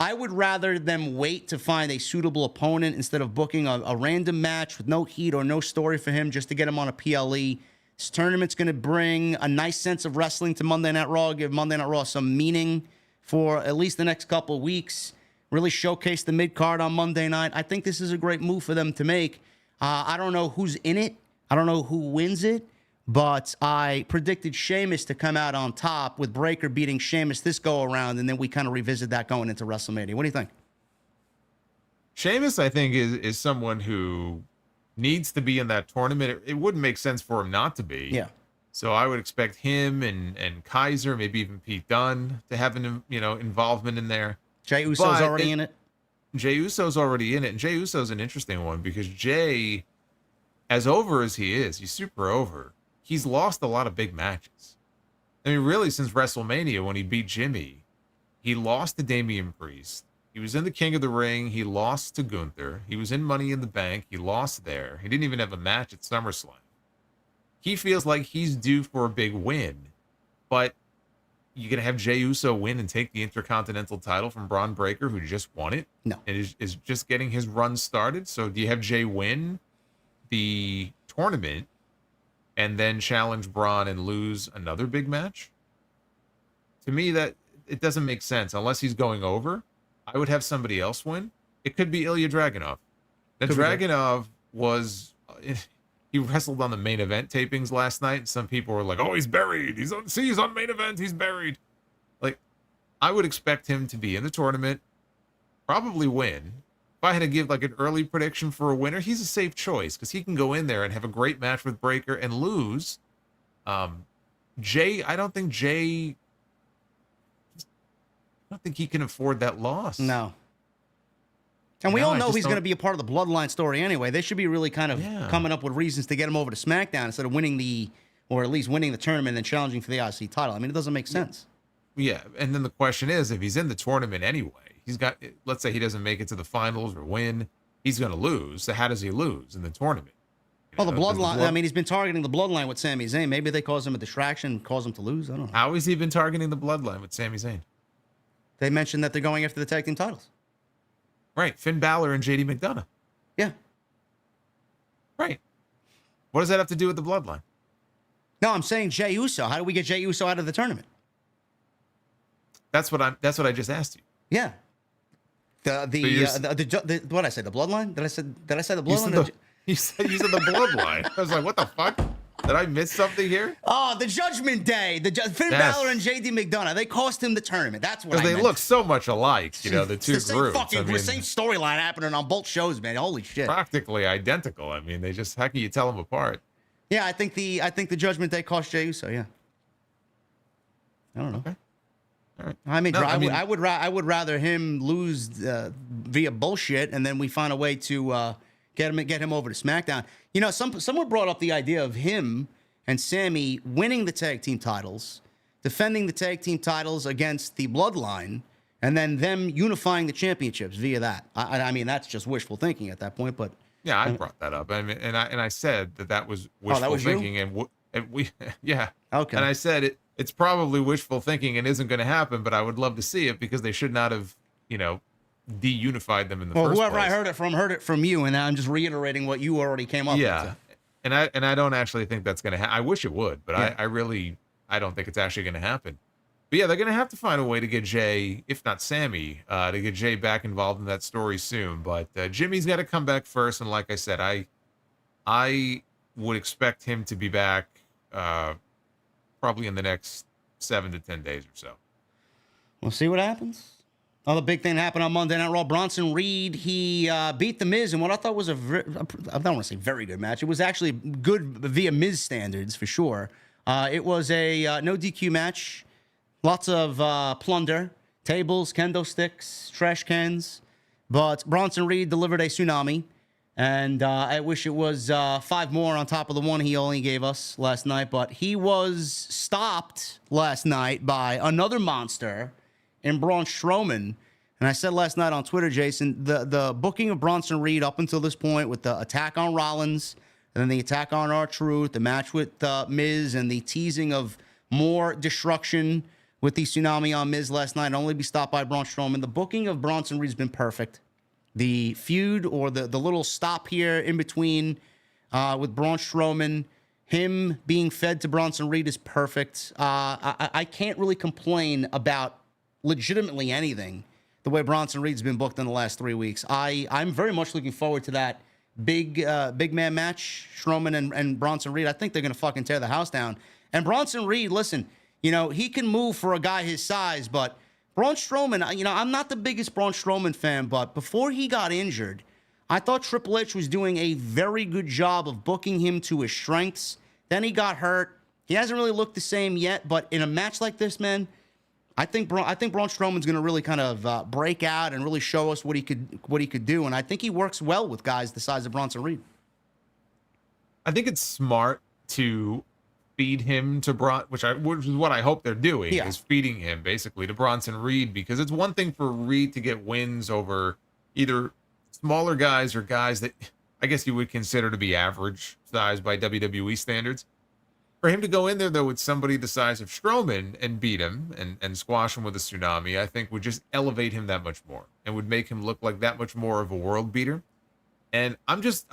I would rather them wait to find a suitable opponent instead of booking a random match with no heat or no story for him just to get him on a PLE. This tournament's going to bring a nice sense of wrestling to Monday Night Raw, give Monday Night Raw some meaning for at least the next couple of weeks, really showcase the mid-card on Monday night. I think this is a great move for them to make. I don't know who's in it. I don't know who wins it. But I predicted Sheamus to come out on top with Breaker beating Sheamus this go-around, and then we kind of revisit that going into WrestleMania. What do you think? Sheamus, I think, is someone who needs to be in that tournament. It wouldn't make sense for him not to be. Yeah. So I would expect him and Kaiser, maybe even Pete Dunne, to have an involvement in there. Jey Uso's already in it. Jey Uso's already in it, and Jey Uso's an interesting one because Jey, as over as he is, he's super over. He's lost a lot of big matches. I mean, really, since WrestleMania, when he beat Jimmy, he lost to Damian Priest. He was in the King of the Ring. He lost to Gunther. He was in Money in the Bank. He lost there. He didn't even have a match at SummerSlam. He feels like he's due for a big win. But you're going to have Jey Uso win and take the Intercontinental title from Braun Breaker, who just won it? No. And is just getting his run started. So do you have Jey win the tournament and then challenge Braun and lose another big match? To me, that it doesn't make sense. Unless he's going over, I would have somebody else win. It could be Ilya Dragunov. Now, Dragunov was... He wrestled on the main event tapings last night. Some people were like, oh, he's buried. He's on main event. He's buried. Like, I would expect him to be in the tournament, probably win. If I had to give like an early prediction for a winner, he's a safe choice because he can go in there and have a great match with Breaker and lose. Jey, I don't think he can afford that loss. No. And we all know he's going to be a part of the Bloodline story anyway. They should be really kind of coming up with reasons to get him over to SmackDown instead of winning the tournament and challenging for the IC title. I mean, it doesn't make sense. Yeah, and then the question is, if he's in the tournament anyway, let's say he doesn't make it to the finals or win, he's going to lose. So how does he lose in the tournament? Well, the Bloodline, I mean, he's been targeting the Bloodline with Sami Zayn. Maybe they cause him a distraction, cause him to lose. I don't know. How has he been targeting the Bloodline with Sami Zayn? They mentioned that they're going after the tag team titles. Right, Finn Balor and JD McDonough. Yeah. Right. What does that have to do with the Bloodline? No, I'm saying Jey Uso. How do we get Jey Uso out of the tournament? That's what I just asked you. Yeah. The what I said, the Bloodline? Did I say the Bloodline? You said the Bloodline. I was like, what the fuck? Did I miss something here? Oh, the Judgment Day. Finn Balor and JD McDonough. They cost him the tournament. That's what I meant. They look so much alike, the two groups. The same storyline happening on both shows, man. Holy shit. Practically identical. I mean, how can you tell them apart? Yeah, I think the Judgment Day cost Jey Uso, yeah. I don't know. Okay. All right. I would rather him lose via bullshit, and then we find a way to get him over to SmackDown. You know, someone brought up the idea of him and Sammy winning the tag team titles, defending the tag team titles against the Bloodline, and then them unifying the championships via that. I mean, that's just wishful thinking at that point, but Yeah, I brought that up. I mean, and I said that was wishful that was thinking, you? and we yeah. Okay. And I said it's probably wishful thinking and isn't going to happen, but I would love to see it because they should not have, de-unified them in the first whoever place. I heard it from you, and I'm just reiterating what you already came up with. Yeah, and I don't actually think that's going to happen. I wish it would, but Yeah. I don't think it's actually going to happen. But yeah, they're going to have to find a way to get Jay, if not Sammy, to get Jay back involved in that story soon. But Jimmy's got to come back first, and like I said, I would expect him to be back probably in the next 7 to 10 days or so. We'll see what happens. Another big thing that happened on Monday Night Raw. Bronson Reed, he beat The Miz in what I thought was I don't want to say very good match. It was actually good via Miz standards for sure. It was a no DQ match. Lots of plunder, tables, kendo sticks, trash cans. But Bronson Reed delivered a tsunami. And I wish it was 5 more on top of the one he only gave us last night. But he was stopped last night by another monster in Braun Strowman. And I said last night on Twitter, Jason, the booking of Bronson Reed up until this point with the attack on Rollins and then the attack on R-Truth, the match with Miz, and the teasing of more destruction with the tsunami on Miz last night, only be stopped by Braun Strowman. The booking of Bronson Reed's been perfect. The feud or the little stop here in between with Braun Strowman, him being fed to Bronson Reed is perfect. I can't really complain about legitimately anything the way Bronson Reed's been booked in the last 3 weeks. I'm very much looking forward to that big man match, Strowman and Bronson Reed. I think they're going to fucking tear the house down. And Bronson Reed, listen, he can move for a guy his size, but Braun Strowman, I'm not the biggest Braun Strowman fan, but before he got injured, I thought Triple H was doing a very good job of booking him to his strengths. Then he got hurt. He hasn't really looked the same yet, but in a match like this, man, I think Braun Strowman's going to really kind of break out and really show us what he could do, and I think he works well with guys the size of Bronson Reed. I think it's smart to feed him to which is what I hope they're doing, is feeding him basically to Bronson Reed, because it's one thing for Reed to get wins over either smaller guys or guys that I guess you would consider to be average size by WWE standards. For him to go in there, though, with somebody the size of Strowman and beat him and squash him with a tsunami, I think would just elevate him that much more and would make him look like that much more of a world beater. And I'm just,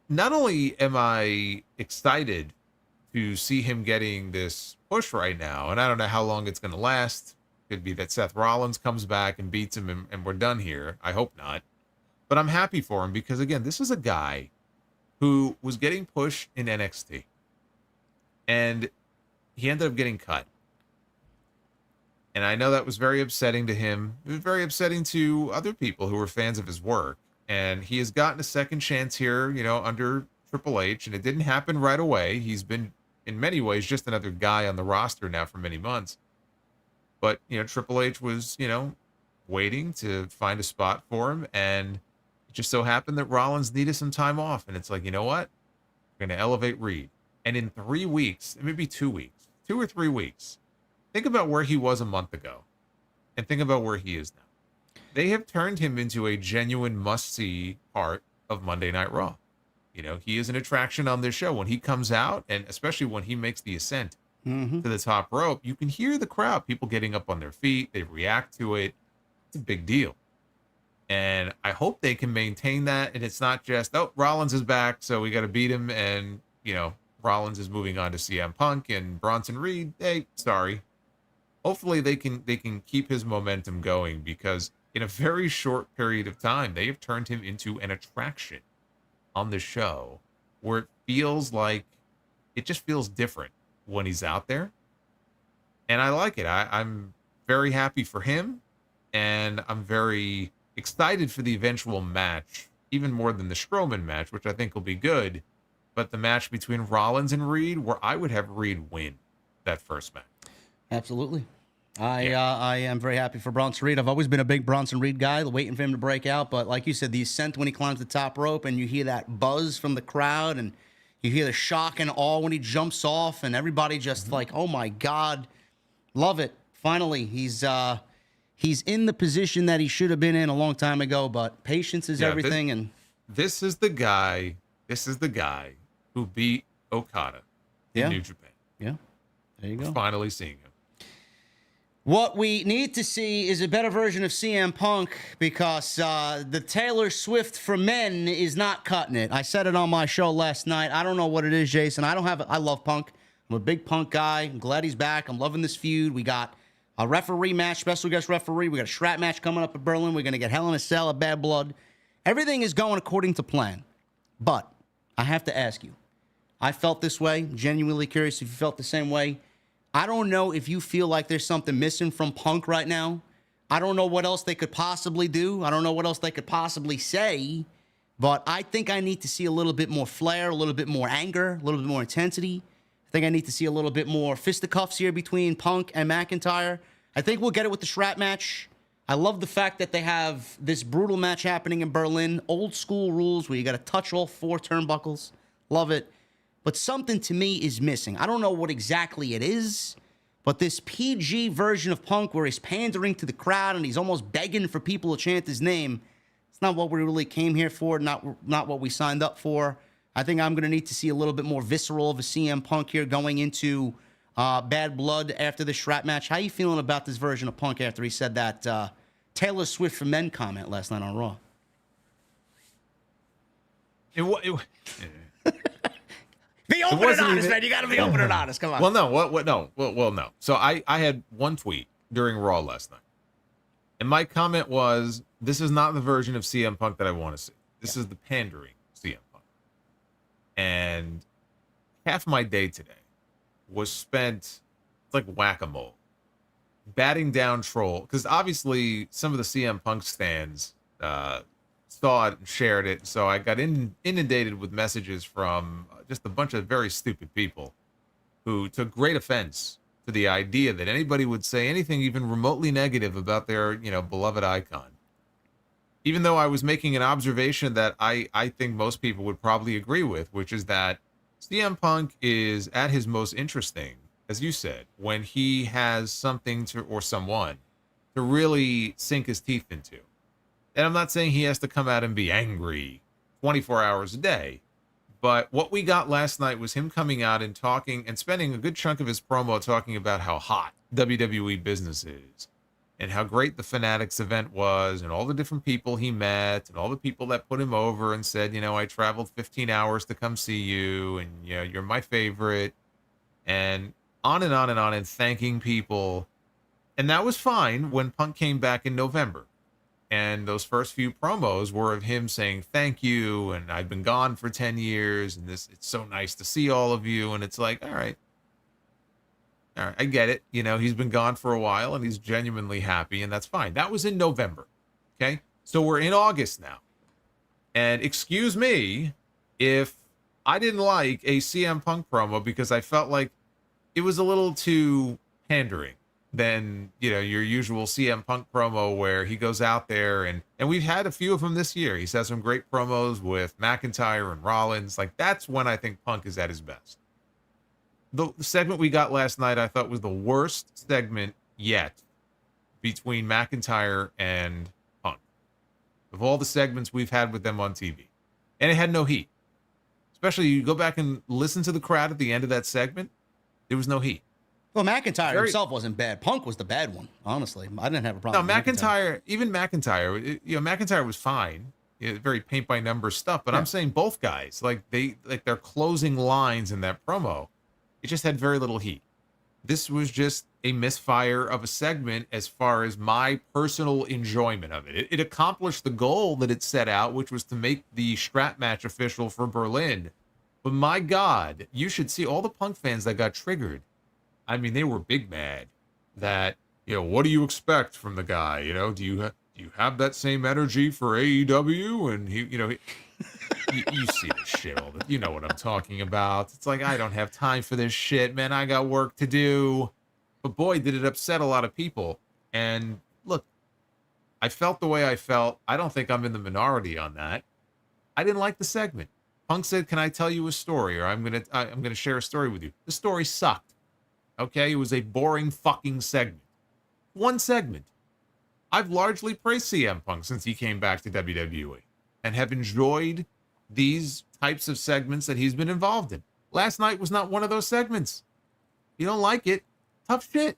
not only am I excited to see him getting this push right now, and I don't know how long it's going to last. Could be that Seth Rollins comes back and beats him and we're done here. I hope not. But I'm happy for him because, again, this is a guy who was getting pushed in NXT. And he ended up getting cut. And I know that was very upsetting to him. It was very upsetting to other people who were fans of his work. And he has gotten a second chance here, under Triple H. And it didn't happen right away. He's been, in many ways, just another guy on the roster now for many months. But, Triple H was, waiting to find a spot for him. And it just so happened that Rollins needed some time off. And it's like, you know what? We're going to elevate Reed. And in 3 weeks, maybe 2 weeks, 2 or 3 weeks, think about where he was a month ago and think about where he is now. They have turned him into a genuine must-see part of Monday Night Raw. He is an attraction on this show. When he comes out, and especially when he makes the ascent to the top rope, you can hear the crowd, people getting up on their feet. They react to it. It's a big deal. And I hope they can maintain that. And it's not just, Rollins is back, so we got to beat him. And, Rollins is moving on to CM Punk and Bronson Reed. Hey, sorry. Hopefully they can keep his momentum going, because in a very short period of time, they have turned him into an attraction on the show where it just feels different when he's out there. And I like it. I'm very happy for him, and I'm very excited for the eventual match, even more than the Strowman match, which I think will be good. But the match between Rollins and Reed, where I would have Reed win that first match. Absolutely. I am very happy for Bronson Reed. I've always been a big Bronson Reed guy, waiting for him to break out. But like you said, the ascent when he climbs the top rope and you hear that buzz from the crowd and, You hear the shock and awe when he jumps off, and everybody just like, oh my God, love it. Finally, he's in the position that he should have been in a long time ago. But patience is everything. This is the guy. This is the guy who beat Okada in New Japan. Yeah, there you go. We're finally seeing him. What we need to see is a better version of CM Punk because the Taylor Swift for men is not cutting it. I said it on my show last night. I don't know what it is, Jason. I love Punk. I'm a big Punk guy. I'm glad he's back. I'm loving this feud. We got a referee match, special guest referee. We got a strap match coming up at Berlin. We're going to get Hell in a Cell at Bad Blood. Everything is going according to plan. But I have to ask you. I felt this way. Genuinely curious if you felt the same way. I don't know if you feel like there's something missing from Punk right now. I don't know what else they could possibly do. I don't know what else they could possibly say. But I think I need to see a little bit more flair, a little bit more anger, a little bit more intensity. I think I need to see a little bit more fisticuffs here between Punk and McIntyre. I think we'll get it with the strap match. I love the fact that they have this brutal match happening in Berlin. Old school rules where you got to touch all 4 turnbuckles. Love it. But something to me is missing. I don't know what exactly it is, but this PG version of Punk where he's pandering to the crowd and he's almost begging for people to chant his name, it's not what we really came here for, not what we signed up for. I think I'm going to need to see a little bit more visceral of a CM Punk here going into Bad Blood after the strap match. How you feeling about this version of Punk after he said that Taylor Swift for men comment last night on Raw? Be open and honest, man. You got to be open and honest. Come on. Well, no. No. So I had one tweet during Raw last night. And my comment was, this is not the version of CM Punk that I want to see. This is the pandering CM Punk. And half my day today was spent like whack-a-mole, batting down troll. Because obviously some of the CM Punk stands saw it and shared it. So I got inundated with messages from just a bunch of very stupid people who took great offense to the idea that anybody would say anything even remotely negative about their, beloved icon. Even though I was making an observation that I think most people would probably agree with, which is that CM Punk is at his most interesting, as you said, when he has something to, or someone to really sink his teeth into. And I'm not saying he has to come out and be angry 24 hours a day. But what we got last night was him coming out and talking and spending a good chunk of his promo talking about how hot WWE business is and how great the Fanatics event was and all the different people he met and all the people that put him over and said, I traveled 15 hours to come see you and, you're my favorite, and on and on and on, and thanking people. And that was fine when Punk came back in November. And those first few promos were of him saying, thank you. And I've been gone for 10 years and it's so nice to see all of you. And it's like, all right, I get it. He's been gone for a while and he's genuinely happy, and that's fine. That was in November. Okay. So we're in August now. And excuse me if I didn't like a CM Punk promo because I felt like it was a little too pandering than, your usual CM Punk promo where he goes out there and we've had a few of them this year. He's had some great promos with McIntyre and Rollins. Like, that's when I think Punk is at his best. The segment we got last night, I thought was the worst segment yet between McIntyre and Punk of all the segments we've had with them on TV. And it had no heat. Especially you go back and listen to the crowd at the end of that segment. There was no heat. Well, McIntyre himself wasn't bad. Punk was the bad one, honestly. I didn't have a problem with McIntyre. Even McIntyre, McIntyre was fine. Very paint by numbers stuff, but I'm saying both guys, their closing lines in that promo, it just had very little heat. This was just a misfire of a segment as far as my personal enjoyment of it. It accomplished the goal that it set out, which was to make the strap match official for Berlin. But my God, you should see all the Punk fans that got triggered. I mean, they were big mad that, what do you expect from the guy? Do you have that same energy for AEW? And you see this shit all the, you know what I'm talking about. It's like, I don't have time for this shit, man. I got work to do. But boy, did it upset a lot of people. And look, I felt the way I felt. I don't think I'm in the minority on that. I didn't like the segment. Punk said, "Can I tell you a story?" Or I'm gonna share a story with you. The story sucked. Okay, it was a boring fucking segment. One segment. I've largely praised CM Punk since he came back to WWE and have enjoyed these types of segments that he's been involved in. Last night was not one of those segments. You don't like it? Tough shit.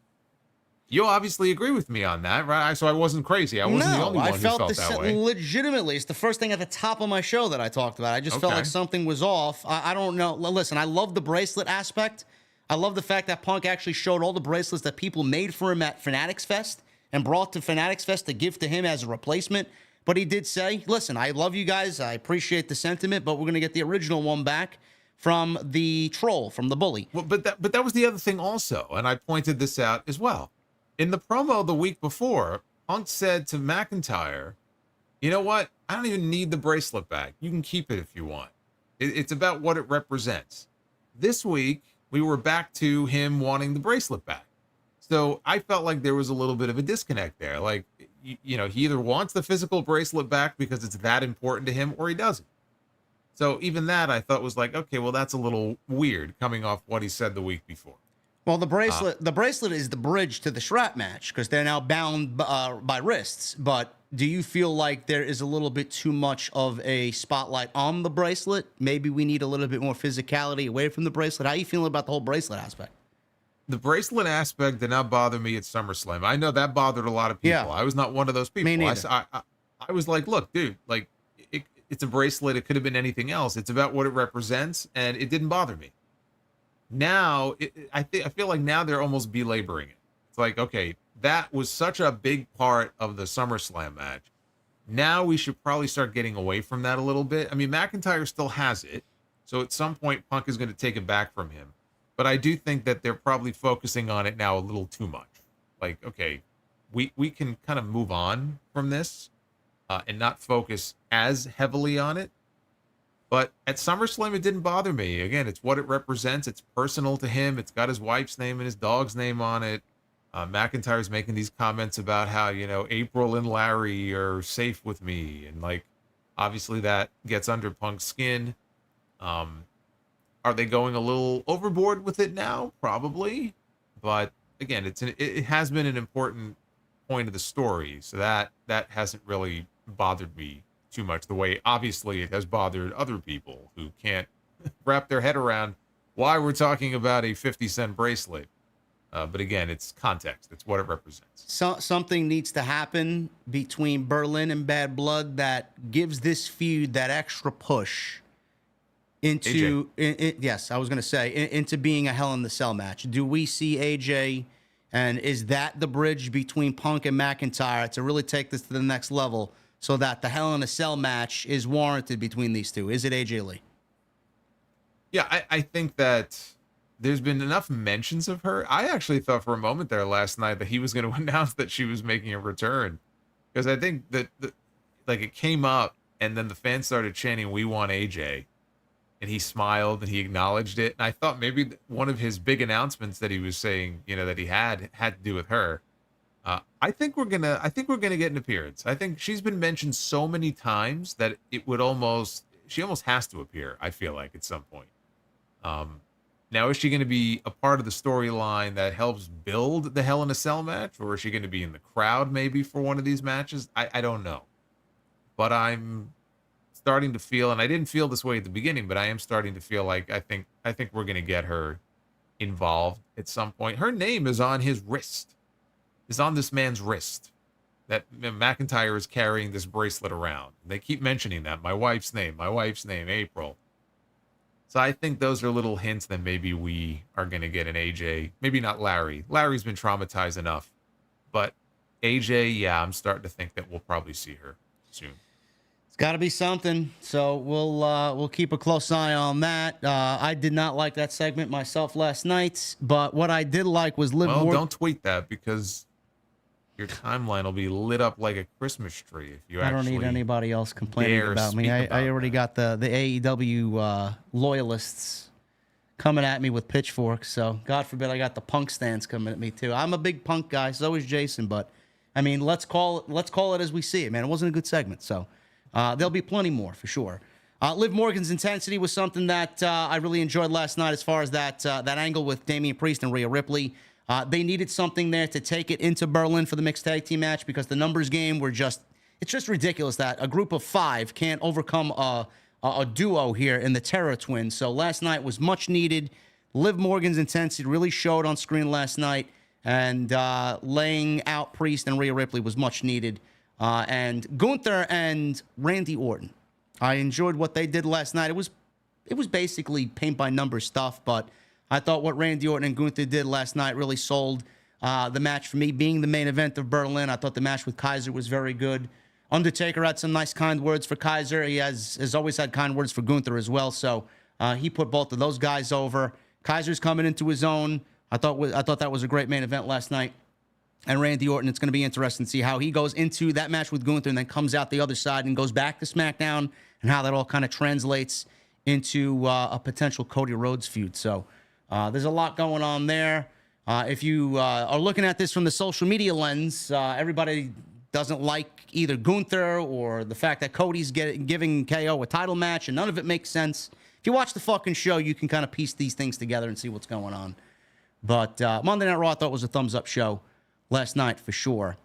You obviously agree with me on that, right? So I wasn't crazy. I wasn't the only one who felt that way. Legitimately. It's the first thing at the top of my show that I talked about. I just felt like something was off. I don't know. Listen, I love the bracelet aspect. I love the fact that Punk actually showed all the bracelets that people made for him at Fanatics Fest and brought to Fanatics Fest to give to him as a replacement. But he did say, listen, I love you guys. I appreciate the sentiment, but we're going to get the original one back from the troll, from the bully. Well, but that was the other thing also, and I pointed this out as well. In the promo the week before, Punk said to McIntyre, "You know what? I don't even need the bracelet back. You can keep it if you want. It's about what it represents." This week, we were back to him wanting the bracelet back. So I felt like there was a little bit of a disconnect there. Like, you know, he either wants the physical bracelet back because it's that important to him, or he doesn't. So even that I thought was like, okay, well, that's a little weird coming off what he said the week before. Well, the bracelet is the bridge to the strap match because they're now bound by wrists. But do you feel like there is a little bit too much of a spotlight on the bracelet? Maybe we need a little bit more physicality away from the bracelet. How are you feeling about the whole bracelet aspect? The bracelet aspect did not bother me at SummerSlam. I know that bothered a lot of people. Yeah. I was not one of those people. Me neither. I was like, look, dude, like it's a bracelet. It could have been anything else. It's about what it represents, and it didn't bother me. Now, I feel like now they're almost belaboring it. It's like, okay, that was such a big part of the SummerSlam match. Now we should probably start getting away from that a little bit. I mean, McIntyre still has it, so at some point Punk is going to take it back from him. But I do think that they're probably focusing on it now a little too much. Like, okay, we can kind of move on from this and not focus as heavily on it. But at SummerSlam, it didn't bother me. Again, it's what it represents. It's personal to him. It's got his wife's name and his dog's name on it. McIntyre's making these comments about how, you know, April and Larry are safe with me. And, like, obviously that gets under Punk's skin. Are they going a little overboard with it now? Probably. But, again, it has been an important point of the story. So that hasn't really bothered me too much, the way obviously it has bothered other people who can't wrap their head around why we're talking about a 50-cent bracelet. But again, it's context. It's what it represents. So, something needs to happen between Berlin and Bad Blood that gives this feud that extra push into, yes, I was going to say, into being a Hell in the Cell match. Do we see AJ, and is that the bridge between Punk and McIntyre to really take this to the next level? So that the Hell in a Cell match is warranted between these two. Is it AJ Lee? Yeah, I think that there's been enough mentions of her. I actually thought for a moment there last night that he was going to announce that she was making a return. Because I think that like it came up and then the fans started chanting, "We want AJ." And he smiled and he acknowledged it. And I thought maybe one of his big announcements that he was saying, you know, that he had to do with her. I think we're gonna get an appearance. I think she's been mentioned so many times that she almost has to appear. I feel like at some point. Now, is she going to be a part of the storyline that helps build the Hell in a Cell match, or is she going to be in the crowd maybe for one of these matches? I don't know, but I'm starting to feel, and I didn't feel this way at the beginning, but I am starting to feel like I think we're going to get her involved at some point. Her name is on his wrist. Is on this man's wrist, that McIntyre is carrying this bracelet around. They keep mentioning that. My wife's name, April. So I think those are little hints that maybe we are going to get an AJ. Maybe not Larry. Larry's been traumatized enough. But AJ, yeah, I'm starting to think that we'll probably see her soon. It's got to be something. So we'll keep a close eye on that. I did not like that segment myself last night, but what I did like was don't tweet that because your timeline will be lit up like a Christmas tree if you actually. I don't need anybody else complaining about me. I already got the AEW loyalists coming at me with pitchforks. So God forbid I got the Punk stands coming at me too. I'm a big Punk guy. So is Jason. But I mean, let's call it as we see it, man. It wasn't a good segment. So there'll be plenty more for sure. Liv Morgan's intensity was something that I really enjoyed last night as far as that angle with Damian Priest and Rhea Ripley. They needed something there to take it into Berlin for the mixed tag team match because the numbers game were it's just ridiculous that a group of 5 can't overcome a duo here in the Terror Twins. So last night was much needed. Liv Morgan's intensity really showed on screen last night, and laying out Priest and Rhea Ripley was much needed. And Gunther and Randy Orton, I enjoyed what they did last night. It was basically paint by number stuff, but I thought what Randy Orton and Gunther did last night really sold the match for me, being the main event of Berlin. I thought the match with Kaiser was very good. Undertaker had some nice, kind words for Kaiser. He has always had kind words for Gunther as well. So he put both of those guys over. Kaiser's coming into his own. I thought that was a great main event last night. And Randy Orton, it's going to be interesting to see how he goes into that match with Gunther and then comes out the other side and goes back to SmackDown, and how that all kind of translates into a potential Cody Rhodes feud. So there's a lot going on there. If you are looking at this from the social media lens, everybody doesn't like either Gunther or the fact that Cody's giving KO a title match, and none of it makes sense. If you watch the fucking show, you can kind of piece these things together and see what's going on. But Monday Night Raw, I thought, was a thumbs-up show last night for sure.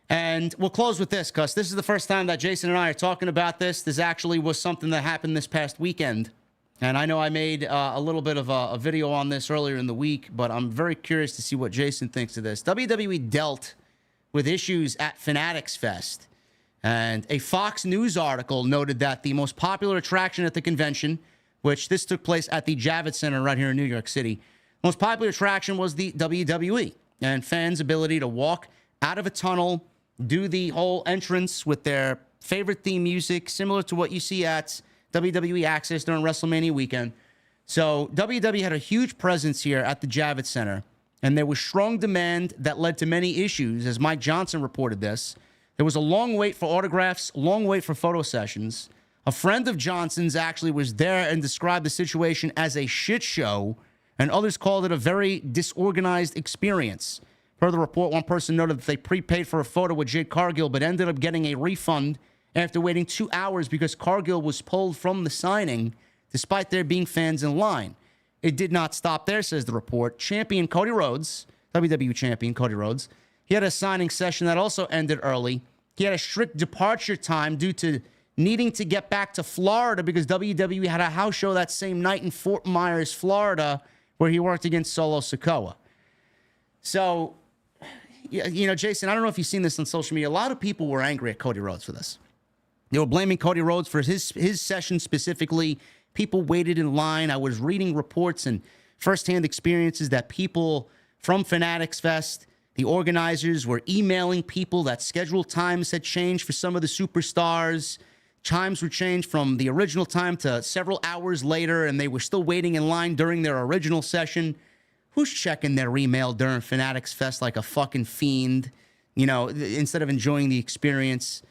And we'll close with this, because this is the first time that Jason and I are talking about this. This actually was something that happened this past weekend. And I know I made a little bit of a video on this earlier in the week, but I'm very curious to see what Jason thinks of this. WWE dealt with issues at Fanatics Fest. And a Fox News article noted that the most popular attraction at the convention, which this took place at the Javits Center right here in New York City, most popular attraction was the WWE. And fans' ability to walk out of a tunnel, do the whole entrance with their favorite theme music, similar to what you see at WWE Access during WrestleMania weekend. So WWE had a huge presence here at the Javits Center, and there was strong demand that led to many issues, as Mike Johnson reported this. There was a long wait for autographs, long wait for photo sessions. A friend of Johnson's actually was there and described the situation as a shit show, and others called it a very disorganized experience. Per the report, one person noted that they prepaid for a photo with Jade Cargill, but ended up getting a refund after waiting 2 hours because Cargill was pulled from the signing, despite there being fans in line. It did not stop there, says the report. Champion Cody Rhodes, WWE champion Cody Rhodes, he had a signing session that also ended early. He had a strict departure time due to needing to get back to Florida because WWE had a house show that same night in Fort Myers, Florida, where he worked against Solo Sikoa. So, you know, Jason, I don't know if you've seen this on social media. A lot of people were angry at Cody Rhodes for this. They were blaming Cody Rhodes for his session specifically. People waited in line. I was reading reports and firsthand experiences that people from Fanatics Fest, the organizers, were emailing people that scheduled times had changed for some of the superstars. Times were changed from the original time to several hours later, and they were still waiting in line during their original session. Who's checking their email during Fanatics Fest like a fucking fiend, you know, instead of enjoying the experience?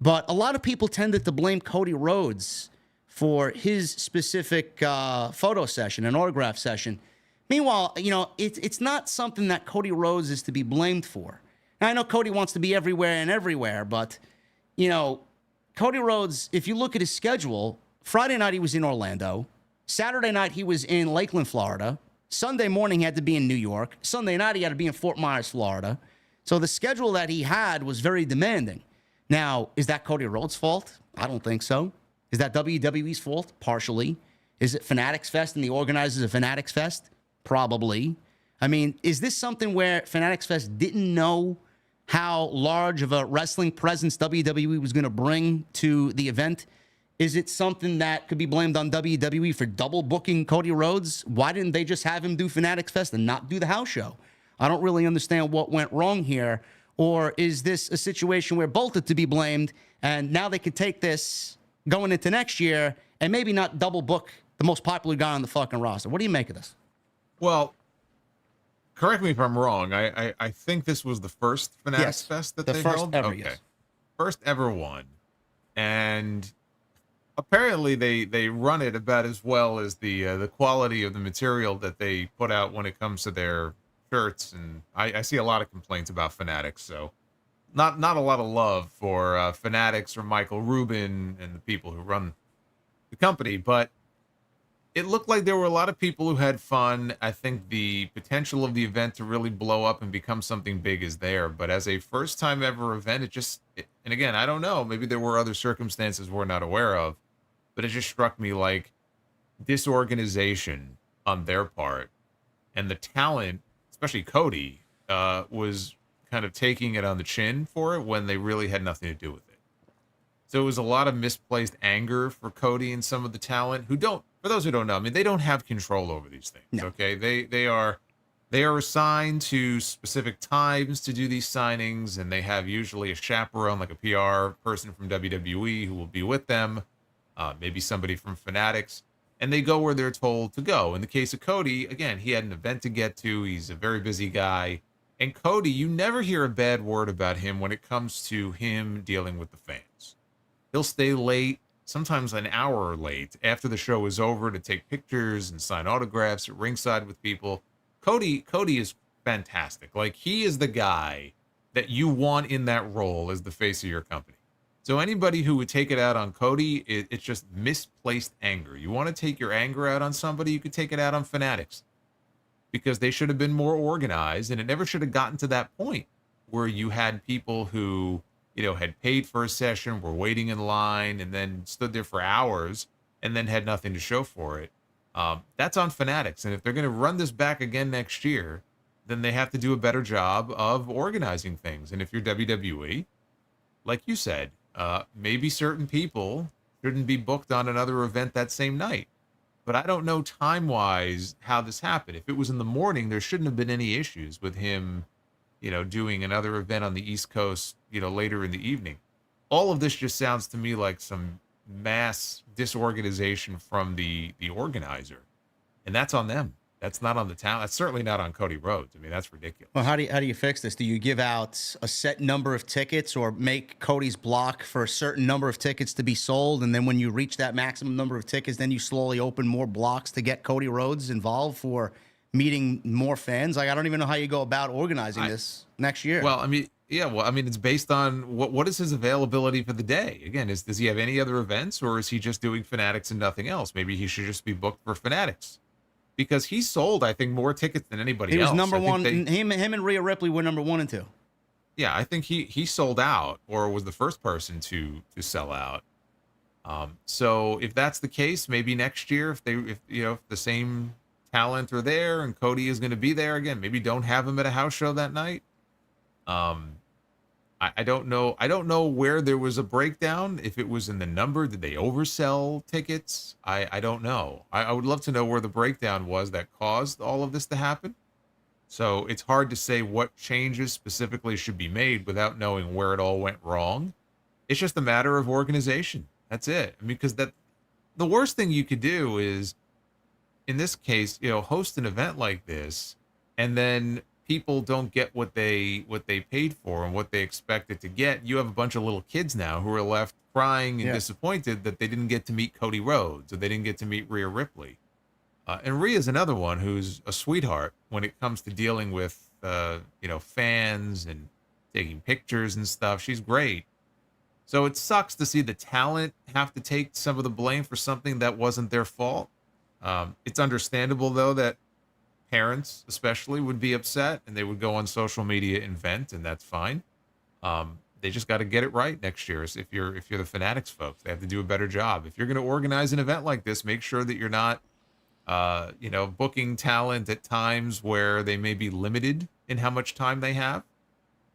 But a lot of people tended to blame Cody Rhodes for his specific photo session, an autograph session. Meanwhile, you know, it's not something that Cody Rhodes is to be blamed for. Now, I know Cody wants to be everywhere and everywhere, but, you know, Cody Rhodes, if you look at his schedule, Friday night he was in Orlando. Saturday night he was in Lakeland, Florida. Sunday morning he had to be in New York. Sunday night he had to be in Fort Myers, Florida. So the schedule that he had was very demanding. Now, is that Cody Rhodes' fault? I don't think so. Is that WWE's fault? Partially. Is it Fanatics Fest and the organizers of Fanatics Fest? Probably. I mean, is this something where Fanatics Fest didn't know how large of a wrestling presence WWE was going to bring to the event? Is it something that could be blamed on WWE for double booking Cody Rhodes? Why didn't they just have him do Fanatics Fest and not do the house show? I don't really understand what went wrong here. Or is this a situation where both are to be blamed, and now they could take this going into next year and maybe not double book the most popular guy on the fucking roster? What do you make of this? Well, correct me if I'm wrong. I think this was the first Fanatics Fest that they held. Ever, yes. First ever one. And apparently they run it about as well as the quality of the material that they put out when it comes to their shirts. And I see a lot of complaints about Fanatics, so not a lot of love for Fanatics or Michael Rubin and the people who run the company, but it looked like there were a lot of people who had fun. I think the potential of the event to really blow up and become something big is there. But as a first time ever event, and again, I don't know, maybe there were other circumstances we're not aware of, but it just struck me like disorganization on their part, and the talent, especially Cody, was kind of taking it on the chin for it when they really had nothing to do with it. So it was a lot of misplaced anger for Cody and some of the talent who don't, for those who don't know, I mean, they don't have control over these things. No. Okay. They are assigned to specific times to do these signings, and they have usually a chaperone, like a PR person from WWE who will be with them, maybe somebody from Fanatics, and they go where they're told to go. In the case of Cody, again, he had an event to get to. He's a very busy guy. And Cody, you never hear a bad word about him when it comes to him dealing with the fans. He'll stay late, sometimes an hour late after the show is over to take pictures and sign autographs at ringside with people. Cody is fantastic. Like, he is the guy that you want in that role as the face of your company. So anybody who would take it out on Cody, it's just misplaced anger. You want to take your anger out on somebody, you could take it out on Fanatics, because they should have been more organized, and it never should have gotten to that point where you had people who, had paid for a session, were waiting in line, and then stood there for hours and then had nothing to show for it. That's on Fanatics. And if they're going to run this back again next year, then they have to do a better job of organizing things. And if you're WWE, like you said, maybe certain people shouldn't be booked on another event that same night. But I don't know time-wise how this happened. If it was in the morning, there shouldn't have been any issues with him, doing another event on the East Coast, later in the evening. All of this just sounds to me like some mass disorganization from the organizer. And that's on them. That's not on the town. That's certainly not on Cody Rhodes. I mean, that's ridiculous. Well, how do you fix this? Do you give out a set number of tickets, or make Cody's block for a certain number of tickets to be sold, and then when you reach that maximum number of tickets, then you slowly open more blocks to get Cody Rhodes involved for meeting more fans? Like, I don't even know how you go about organizing this next year. Well, I mean, it's based on what is his availability for the day. Again, does he have any other events, or is he just doing Fanatics and nothing else? Maybe he should just be booked for Fanatics, because he sold, I think, more tickets than anybody else. He was number one. Him and Rhea Ripley were number 1 and 2. Yeah, I think he sold out, or was the first person to sell out. So if that's the case, maybe next year, if the same talent are there and Cody is going to be there again, maybe don't have him at a house show that night. I don't know. I don't know where there was a breakdown. If it was in the number, did they oversell tickets? I don't know. I would love to know where the breakdown was that caused all of this to happen. So it's hard to say what changes specifically should be made without knowing where it all went wrong. It's just a matter of organization. That's it. I mean, because the worst thing you could do is, in this case, host an event like this, and then people don't get what they paid for and what they expected to get. You have a bunch of little kids now who are left crying and disappointed that they didn't get to meet Cody Rhodes, or they didn't get to meet Rhea Ripley. And Rhea's another one who's a sweetheart when it comes to dealing with fans and taking pictures and stuff. She's great. So it sucks to see the talent have to take some of the blame for something that wasn't their fault. It's understandable, though, that parents especially would be upset, and they would go on social media and vent, and that's fine. They just got to get it right next year. If you're the Fanatics folks, they have to do a better job. If you're going to organize an event like this, make sure that you're not booking talent at times where they may be limited in how much time they have,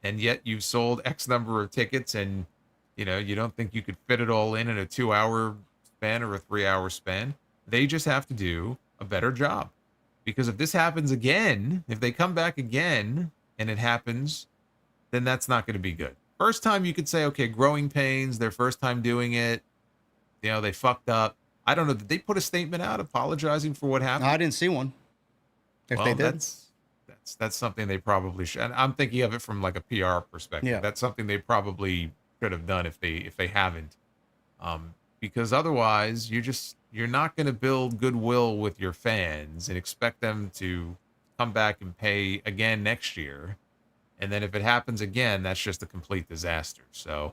and yet you've sold X number of tickets, and you don't think you could fit it all in a 2-hour span or a 3-hour span. They just have to do a better job. Because if this happens again, if they come back again and it happens, then that's not going to be good. First time you could say, okay, growing pains, their first time doing it, they fucked up. I don't know. Did they put a statement out apologizing for what happened? No, I didn't see one. If they did, that's something they probably should. And I'm thinking of it from like a PR perspective. Yeah. That's something they probably should have done if they haven't. Because otherwise you're not going to build goodwill with your fans and expect them to come back and pay again next year. And then if it happens again, that's just a complete disaster. So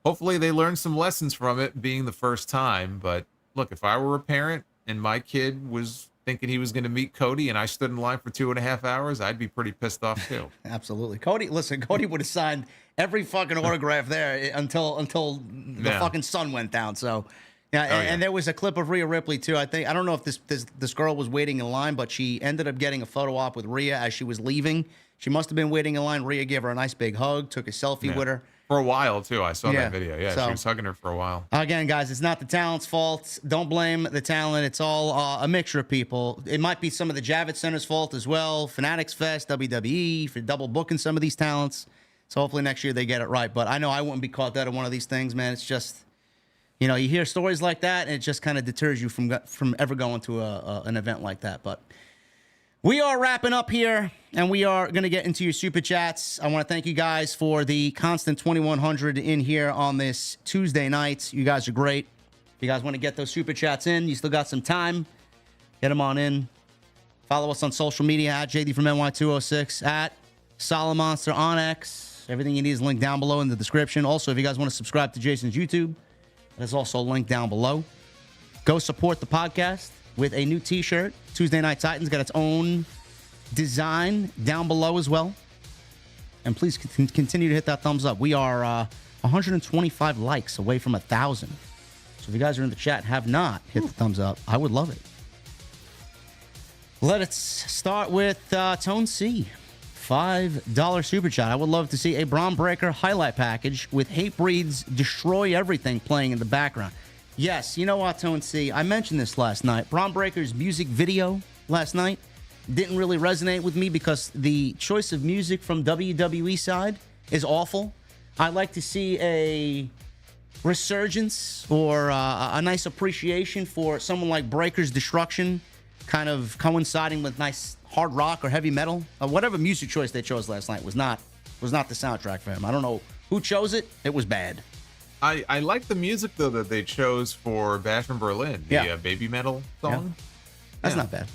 hopefully they learn some lessons from it being the first time. But look, if I were a parent and my kid was thinking he was going to meet Cody and I stood in line for 2.5 hours, I'd be pretty pissed off too. Absolutely. Cody would have signed every fucking autograph there until the fucking sun went down. So, yeah, and there was a clip of Rhea Ripley too. I don't know if this girl was waiting in line, but she ended up getting a photo op with Rhea as she was leaving. She must have been waiting in line. Rhea gave her a nice big hug, took a selfie with her. For a while, too. I saw that video. Yeah, so, she was hugging her for a while. Again, guys, it's not the talent's fault. Don't blame the talent. It's all a mixture of people. It might be some of the Javits Center's fault as well. Fanatics Fest, WWE, for double booking some of these talents. So hopefully next year they get it right. But I know I wouldn't be caught dead in one of these things, man. It's just, you hear stories like that, and it just kind of deters you from ever going to an event like that. But we are wrapping up here, and we are going to get into your super chats. I want to thank you guys for the constant 2,100 in here on this Tuesday night. You guys are great. If you guys want to get those super chats in, you still got some time. Get them on in. Follow us on social media at JD from NY206, at Solid Monster on X. Everything you need is linked down below in the description. Also, if you guys want to subscribe to Jason's YouTube, there's also a link down below. Go support the podcast with a new t-shirt. Tuesday Night Titans got its own design down below as well. And please continue to hit that thumbs up. We are 125 likes away from 1,000. So if you guys are in the chat and have not hit the thumbs up, I would love it. Let's start with Tone C. $5 super chat. I would love to see a Braun Breaker highlight package with Hatebreed's Destroy Everything playing in the background. Yes, you know what, Tone C? I mentioned this last night. Braun Breaker's music video last night didn't really resonate with me because the choice of music from WWE side is awful. I'd like to see a resurgence or a nice appreciation for someone like Breaker's Destruction, kind of coinciding with nice hard rock or heavy metal. Whatever music choice they chose last night was not the soundtrack for him. I don't know who chose it. It was bad. I like the music, though, that they chose for Bash in Berlin, the baby metal song. Yeah. That's not bad.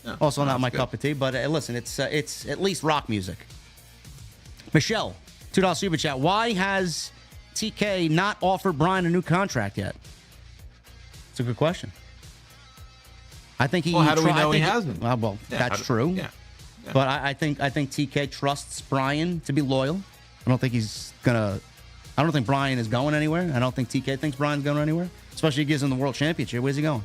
No, also not my cup of tea, but listen, it's at least rock music. Michelle, $2 super chat. Why has TK not offered Brian a new contract yet? It's a good question. I think he. Well, how do we know he hasn't? That's true. Yeah. But I think TK trusts Brian to be loyal. I don't think Brian is going anywhere. I don't think TK thinks Brian's going anywhere. Especially if he gives him the world championship. Where's he going?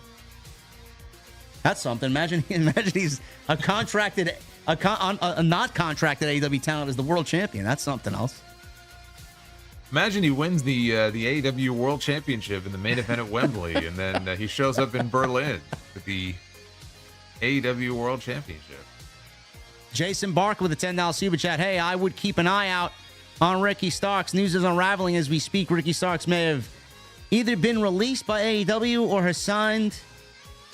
That's something. Imagine he's a contracted, a not contracted AEW talent as the world champion. That's something else. Imagine he wins the AEW World Championship in the main event at Wembley, and then he shows up in Berlin with the AEW World Championship. Jason Barker with a $10 super chat. Hey, I would keep an eye out on Ricky Starks. News is unraveling as we speak. Ricky Starks may have either been released by AEW or has signed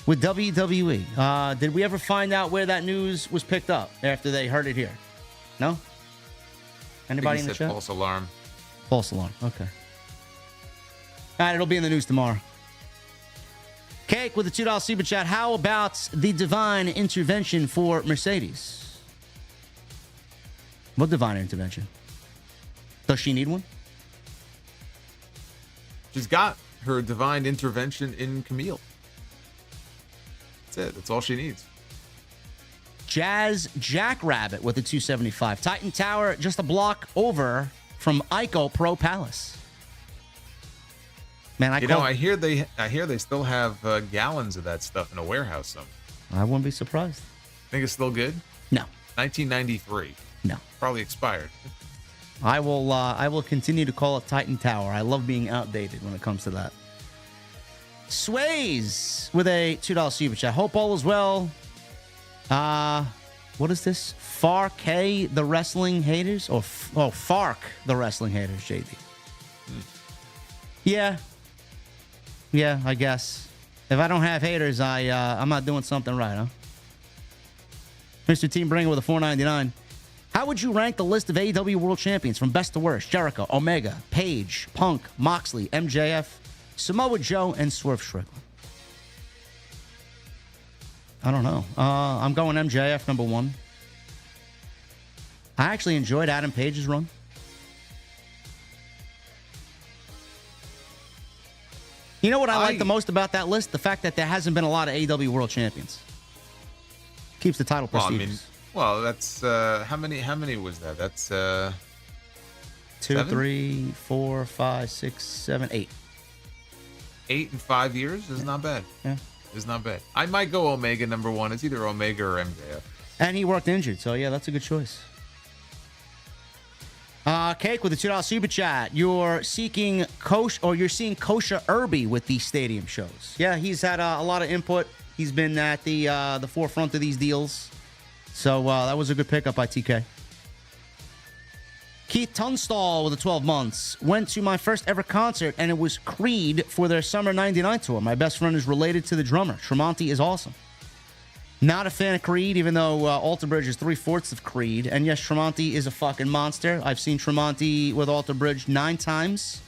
with WWE. Did we ever find out where that news was picked up after they heard it here? No? Anybody in the chat? False alarm. False alarm. Okay. All right, it'll be in the news tomorrow. Cake with a $2 super chat. How about the divine intervention for Mercedes? What divine intervention? Does she need one? She's got her divine intervention in Camille. That's it. That's all she needs. Jazz Jackrabbit with a 275. Titan Tower just a block over from Ico Pro Palace. Man, I hear they still have gallons of that stuff in a warehouse somewhere. I wouldn't be surprised. Think it's still good? No. 1993. No. Probably expired. I will continue to call it Titan Tower. I love being outdated when it comes to that. Sways with a $2 super chat. Hope all is well. What is this? FARK the Wrestling Haters? Or FARK the Wrestling Haters, JD. Yeah, I guess. If I don't have haters, I'm not doing something right, huh? Mr. Team Bringer with a $4.99. How would you rank the list of AEW World Champions from best to worst? Jericho, Omega, Page, Punk, Moxley, MJF, Samoa Joe, and Swerve Strickland. I don't know. I'm going MJF number 1. I actually enjoyed Adam Page's run. You know what I like the most about that list? The fact that there hasn't been a lot of AEW World Champions. Keeps the title prestigious. Well, that's how many was that? That's 2, 7? 3, 4, 5, 6, 7, 8. 8 in 5 years is not bad. Yeah. It's not bad. I might go Omega number 1. It's either Omega or MJF. And he worked injured, so yeah, that's a good choice. Cake with a $2 super chat. You're seeing Kosha Irby with these stadium shows. Yeah, he's had a lot of input. He's been at the forefront of these deals. So that was a good pickup by TK. Keith Tunstall with the 12 months. Went to my first ever concert, and it was Creed for their Summer 99 tour. My best friend is related to the drummer. Tremonti is awesome. Not a fan of Creed, even though Alter Bridge is 3/4 of Creed. And yes, Tremonti is a fucking monster. I've seen Tremonti with Alter Bridge 9 times.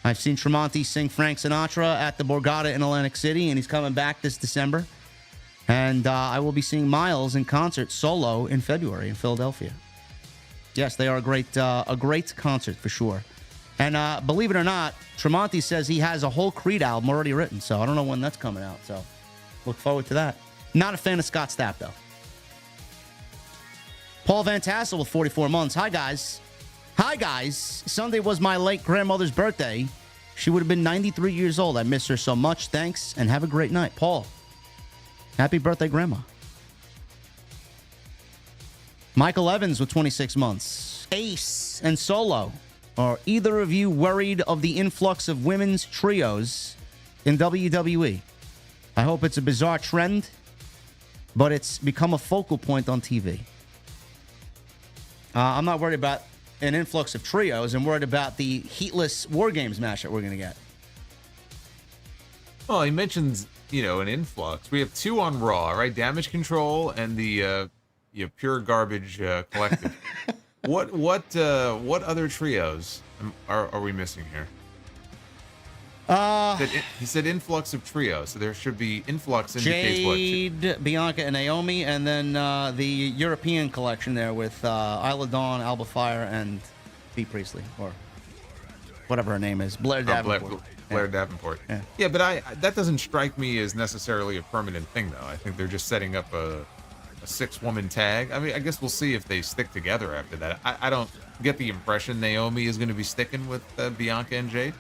I've seen Tremonti sing Frank Sinatra at the Borgata in Atlantic City, and he's coming back this December. And I will be seeing Miles in concert solo in February in Philadelphia. Yes, they are a great concert for sure. And believe it or not, Tremonti says he has a whole Creed album already written. So I don't know when that's coming out. So look forward to that. Not a fan of Scott Stapp, though. Paul Van Tassel with 44 months. Hi, guys. Hi, guys. Sunday was my late grandmother's birthday. She would have been 93 years old. I miss her so much. Thanks, and have a great night. Paul, happy birthday, Grandma. Michael Evans with 26 months. Ace and Solo. Are either of you worried of the influx of women's trios in WWE? I hope it's a bizarre trend, but it's become a focal point on TV. I'm not worried about an influx of trios. I'm worried about the heatless War Games match that we're going to get. Well, he mentions, an influx. We have 2 on Raw, right? Damage Control and the Pure Garbage Collective. What other trios are we missing here? He said influx of trios, so there should be influx indicates Jade, Bianca, and Naomi, and then the European collection there with Isla Dawn, Alba Fire, and Bea Priestley, or whatever her name is, Blair Davenport. Blair Davenport. Yeah, but that doesn't strike me as necessarily a permanent thing, though. I think they're just setting up a 6-woman tag. I mean, I guess we'll see if they stick together after that. I don't get the impression Naomi is going to be sticking with Bianca and Jade.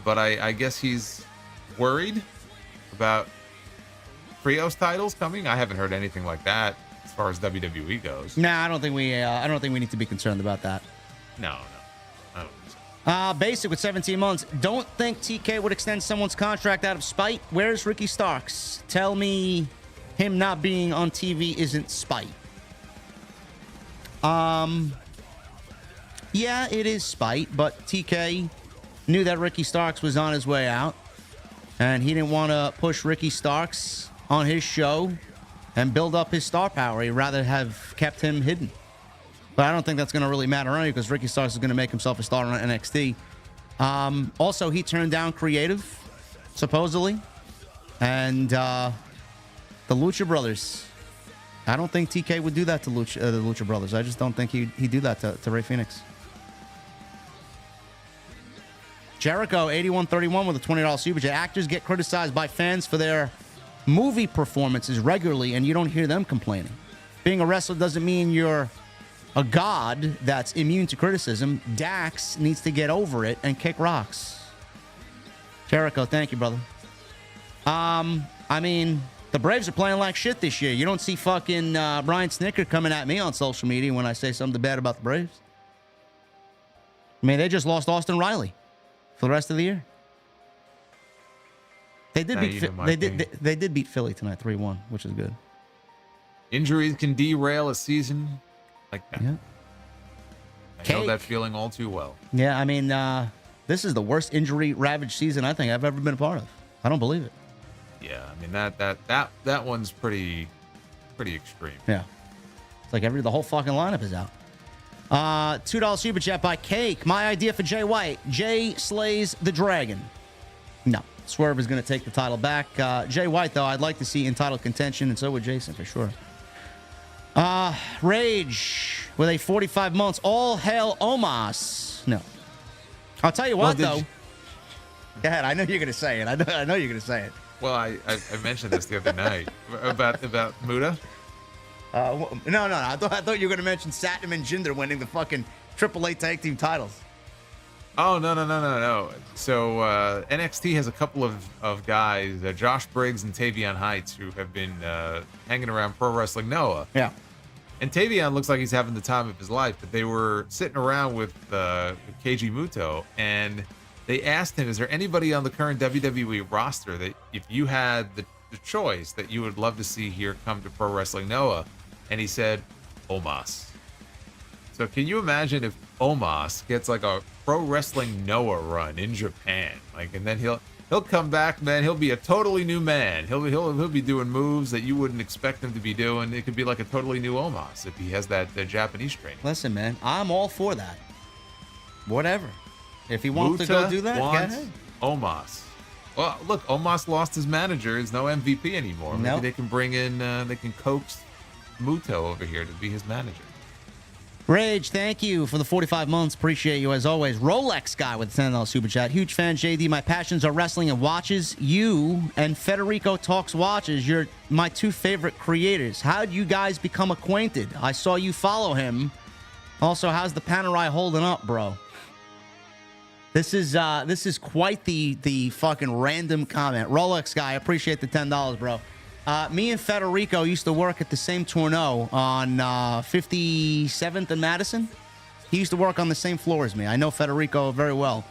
But I guess he's worried about trios titles coming. I haven't heard anything like that as far as WWE goes. Nah, I don't think we need to be concerned about that. No, I don't think so. Basic with 17 months. Don't think TK would extend someone's contract out of spite. Where's Ricky Starks? Tell me him not being on TV isn't spite. Yeah, it is spite, but TK knew that Ricky Starks was on his way out, and he didn't want to push Ricky Starks on his show and build up his star power. He'd rather have kept him hidden. But I don't think that's going to really matter anyway, because Ricky Starks is going to make himself a star on NXT. Also, he turned down creative, supposedly. And the Lucha Brothers. I don't think TK would do that to the Lucha Brothers. I just don't think he'd do that to Rey Fenix. Jericho, 8131 with a $20 super chat. Actors get criticized by fans for their movie performances regularly, and you don't hear them complaining. Being a wrestler doesn't mean you're a god that's immune to criticism. Dax needs to get over it and kick rocks. Jericho, thank you, brother. I mean, the Braves are playing like shit this year. You don't see fucking Brian Snicker coming at me on social media when I say something bad about the Braves. I mean, they just lost Austin Riley for the rest of the year. They did they did beat Philly tonight 3-1, which is good. Injuries can derail a season like that. Yeah. I know that feeling all too well. Yeah, I mean, this is the worst injury ravaged season I think I've ever been a part of. I don't believe it. Yeah, I mean that one's pretty extreme. Yeah. It's like the whole fucking lineup is out. $2 super chat by Cake. My idea for Jay White. Jay slays the dragon. No. Swerve is going to take the title back. Jay White, though, I'd like to see in title contention, and so would Jason, for sure. Rage with a 45 months. All hail Omos. No. I'll tell you what, though. Go ahead. I know you're gonna say it. I know you're gonna say it. Well, I mentioned this the other night about Muta. No. I thought you were gonna mention Satnam and Jinder winning the fucking AAA tag team titles. Oh, no. So NXT has a couple of guys, Josh Briggs and Tavion Heights, who have been hanging around Pro Wrestling Noah. Yeah. And Tavion looks like he's having the time of his life, but they were sitting around with Keiji Muto, and they asked him, is there anybody on the current WWE roster that if you had the choice that you would love to see here come to Pro Wrestling Noah? And he said, Omos. So can you imagine if Omos gets like a Pro Wrestling Noah run in Japan, like, and then he'll come back, man. He'll be a totally new man. He'll be doing moves that you wouldn't expect him to be doing. It could be like a totally new Omos if he has that Japanese training. Listen, man, I'm all for that. Whatever. If he wants to go do that, go ahead. Omos. Well, look, Omos lost his manager. He's no MVP anymore. Maybe Nope. they can bring in, they can coax Muto over here to be his manager. Rage, thank you for the 45 months. Appreciate you as always. Rolex guy with the $10 super chat. Huge fan, JD. My passions are wrestling and watches. You and Federico Talks Watches. You're my two favorite creators. How'd you guys become acquainted? I saw you follow him. Also, how's the Panerai holding up, bro? This is quite the fucking random comment. Rolex guy, appreciate the $10, bro. Me and Federico used to work at the same Tourneau on 57th and Madison. He used to work on the same floor as me. I know Federico very well.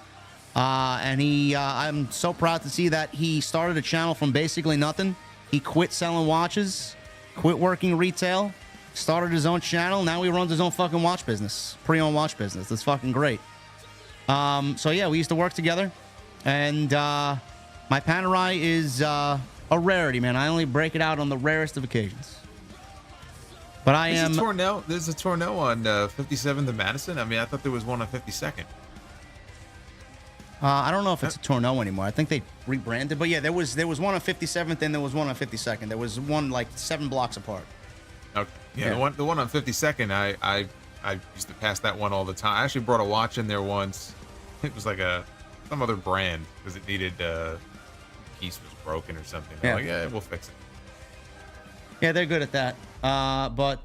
And I'm so proud to see that he started a channel from basically nothing. He quit selling watches, quit working retail, started his own channel. Now he runs his own fucking watch business, pre-owned watch business. That's fucking great. So yeah, we used to work together. And my Panerai is... a rarity, man. I only break it out on the rarest of occasions. But I am... There's a Tourneau on 57th and Madison? I mean, I thought there was one on 52nd. I don't know if it's a Tourneau anymore. I think they rebranded. But yeah, there was one on 57th and there was one on 52nd. There was one like 7 blocks apart. Okay. Yeah. The one on 52nd, I used to pass that one all the time. I actually brought a watch in there once. It was like some other brand because it needed... piece was broken or something. They're like, yeah, we'll fix it. Yeah, they're good at that. But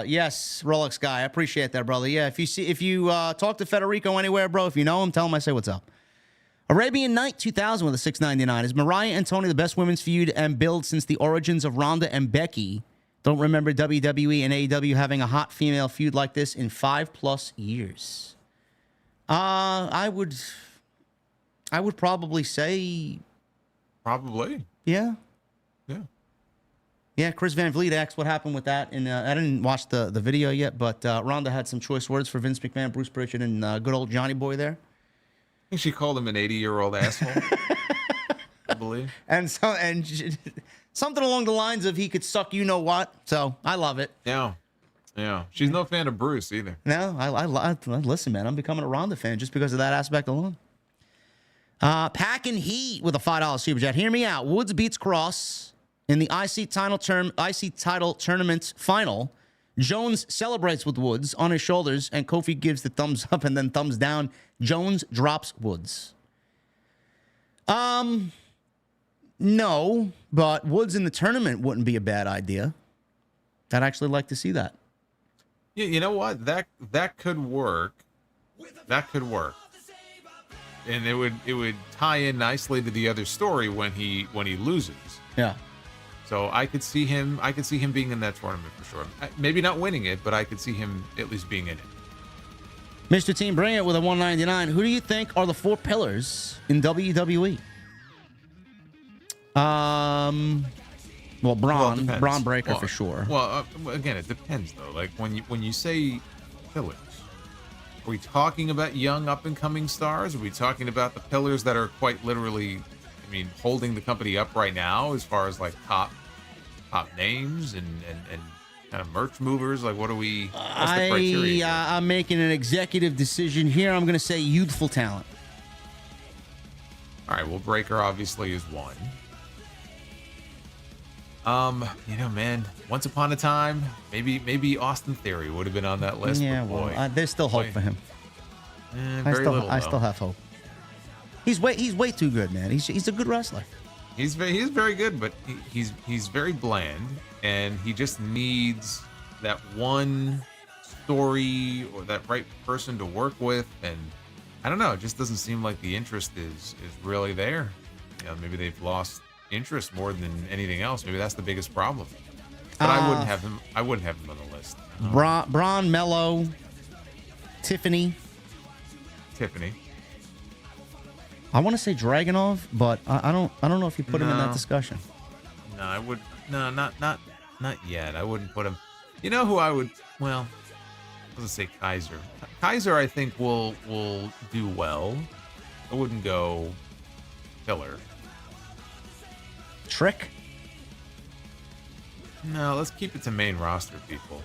yes, Rolex guy, I appreciate that, brother. Yeah, if you talk to Federico anywhere, bro, if you know him, tell him I say what's up. Arabian Night 2000 with a $6.99. Is Mariah and Tony the best women's feud and build since the origins of Ronda and Becky? Don't remember WWE and AEW having a hot female feud like this in 5+ years. I would probably say. Probably. Yeah. Yeah. Yeah, Chris Van Vliet asked what happened with that. And I didn't watch the video yet, but Rhonda had some choice words for Vince McMahon, Bruce Pritchard, and good old Johnny Boy there. I think she called him an 80-year-old asshole. I believe. And something along the lines of he could suck you know what. So I love it. Yeah. Yeah. She's no fan of Bruce either. No, I listen, man. I'm becoming a Rhonda fan just because of that aspect alone. Packin' Heat with a $5 super chat. Hear me out. Woods beats Cross in the IC title tournament final. Jones celebrates with Woods on his shoulders, and Kofi gives the thumbs up and then thumbs down. Jones drops Woods. No, but Woods in the tournament wouldn't be a bad idea. I'd actually like to see that. Yeah, you know what? That could work. That could work. And it would tie in nicely to the other story when he loses. Yeah. So I could see him being in that tournament for sure. Maybe not winning it, but I could see him at least being in it. Mr. Team Brilliant with a $1.99. Who do you think are the 4 pillars in WWE? Well, Braun Breaker for sure. Well, again, it depends though. Like when you say pillars, are we talking about young up and coming stars? Are we talking about the pillars that are quite literally, I mean, holding the company up right now as far as like top names and kind of merch movers? Like, what are we? What's the criteria? I'm making an executive decision here. I'm going to say youthful talent. All right. Well, Breaker obviously is one. Man, once upon a time, maybe Austin Theory would have been on that list. Yeah, but boy, there's still hope for him. I still have hope. He's way too good, man. He's a good wrestler. He's very good, but he's very bland, and he just needs that one story or that right person to work with. And I don't know, it just doesn't seem like the interest is really there. You know, maybe they've lost interest more than anything else. Maybe that's the biggest problem. But I wouldn't have him. I wouldn't have him on the list. Braun, Mello, Tiffany. I want to say Dragunov, but I don't know if you put him in that discussion. No, I would. No, not yet. I wouldn't put him. You know who I would? Well, I was gonna say Kaiser. Kaiser, I think will do well. I wouldn't go killer. Trick? No, let's keep it to main roster people.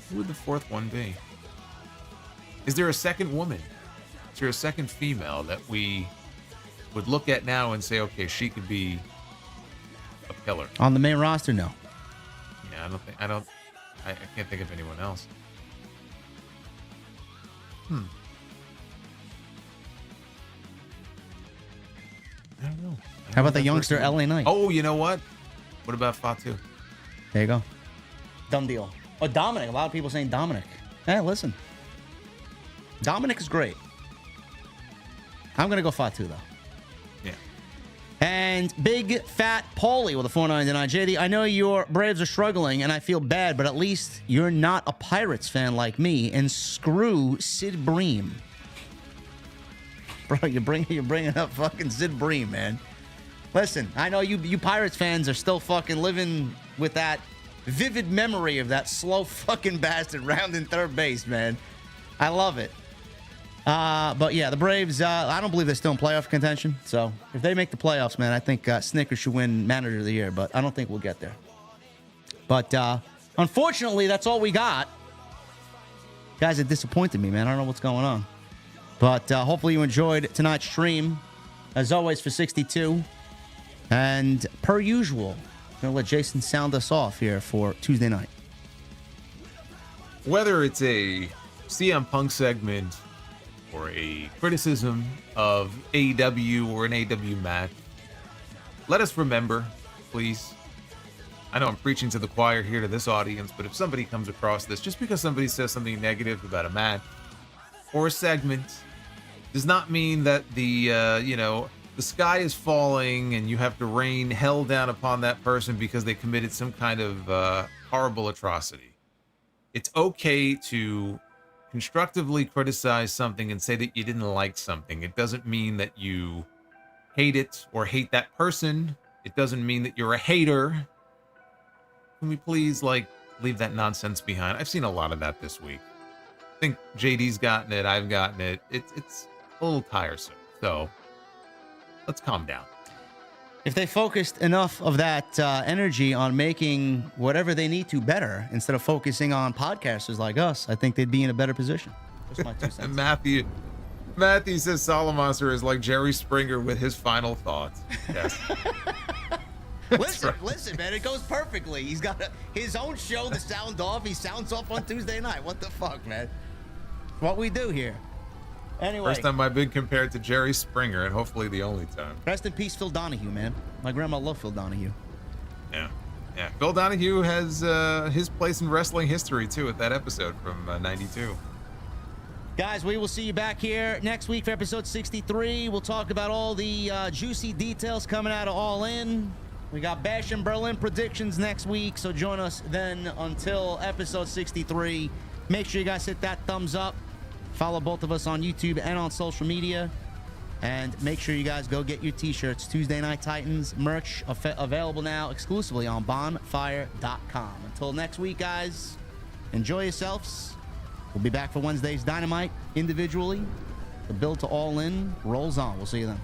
Who would the fourth one be? Is there a second woman? Is there a second female that we would look at now and say, okay, she could be a killer? On the main roster, no. Yeah, I can't think of anyone else. I don't know. How about the youngster LA Knight? Oh, you know what? What about Fatu? There you go. Done deal. Oh, Dominic. A lot of people saying Dominic. Hey, listen. Dominic is great. I'm going to go Fatu, though. Yeah. And Big Fat Paulie with a 499. JD, I know your Braves are struggling, and I feel bad, but at least you're not a Pirates fan like me, and screw Sid Bream. Bro, you're bringing up fucking Sid Bream, man. Listen, I know you Pirates fans are still fucking living with that vivid memory of that slow fucking bastard rounding third base, man. I love it. But yeah, the Braves, I don't believe they're still in playoff contention. So if they make the playoffs, man, I think Snickers should win Manager of the Year, but I don't think we'll get there. But unfortunately, that's all we got. You guys have disappointed me, man. I don't know what's going on. But hopefully you enjoyed tonight's stream. As always, for 62. And per usual, I'm going to let Jason sound us off here for Tuesday night. Whether it's a CM Punk segment or a criticism of AEW or an AEW match, let us remember, please. I know I'm preaching to the choir here to this audience, but if somebody comes across this, just because somebody says something negative about a match or a segment, does not mean that the sky is falling and you have to rain hell down upon that person because they committed some kind of horrible atrocity. It's okay to constructively criticize something and say that you didn't like something. It doesn't mean that you hate it or hate that person. It doesn't mean that you're a hater. Can we please, leave that nonsense behind? I've seen a lot of that this week. I think JD's gotten it. I've gotten it. It's a little tiresome. So let's calm down. If they focused enough of that energy on making whatever they need to better instead of focusing on podcasters like us, I think they'd be in a better position. Just my 2 cents. Matthew says Solomonster is like Jerry Springer with his final thoughts. Yes. Listen, man, it goes perfectly. He's got his own show, The Sound Off. He sounds off on Tuesday night. What the fuck, man? What we do here. Anyway. First time I've been compared to Jerry Springer, and hopefully the only time. Rest in peace, Phil Donahue, man. My grandma loved Phil Donahue. Yeah. Phil Donahue has his place in wrestling history, too, at that episode from 92. Guys, we will see you back here next week for episode 63. We'll talk about all the juicy details coming out of All In. We got Bash in Berlin predictions next week, so join us then until episode 63. Make sure you guys hit that thumbs up. Follow both of us on YouTube and on social media. And make sure you guys go get your t-shirts. Tuesday Night Titans merch available now exclusively on bonfire.com. Until next week, guys, enjoy yourselves. We'll be back for Wednesday's Dynamite individually. The build to All In rolls on. We'll see you then.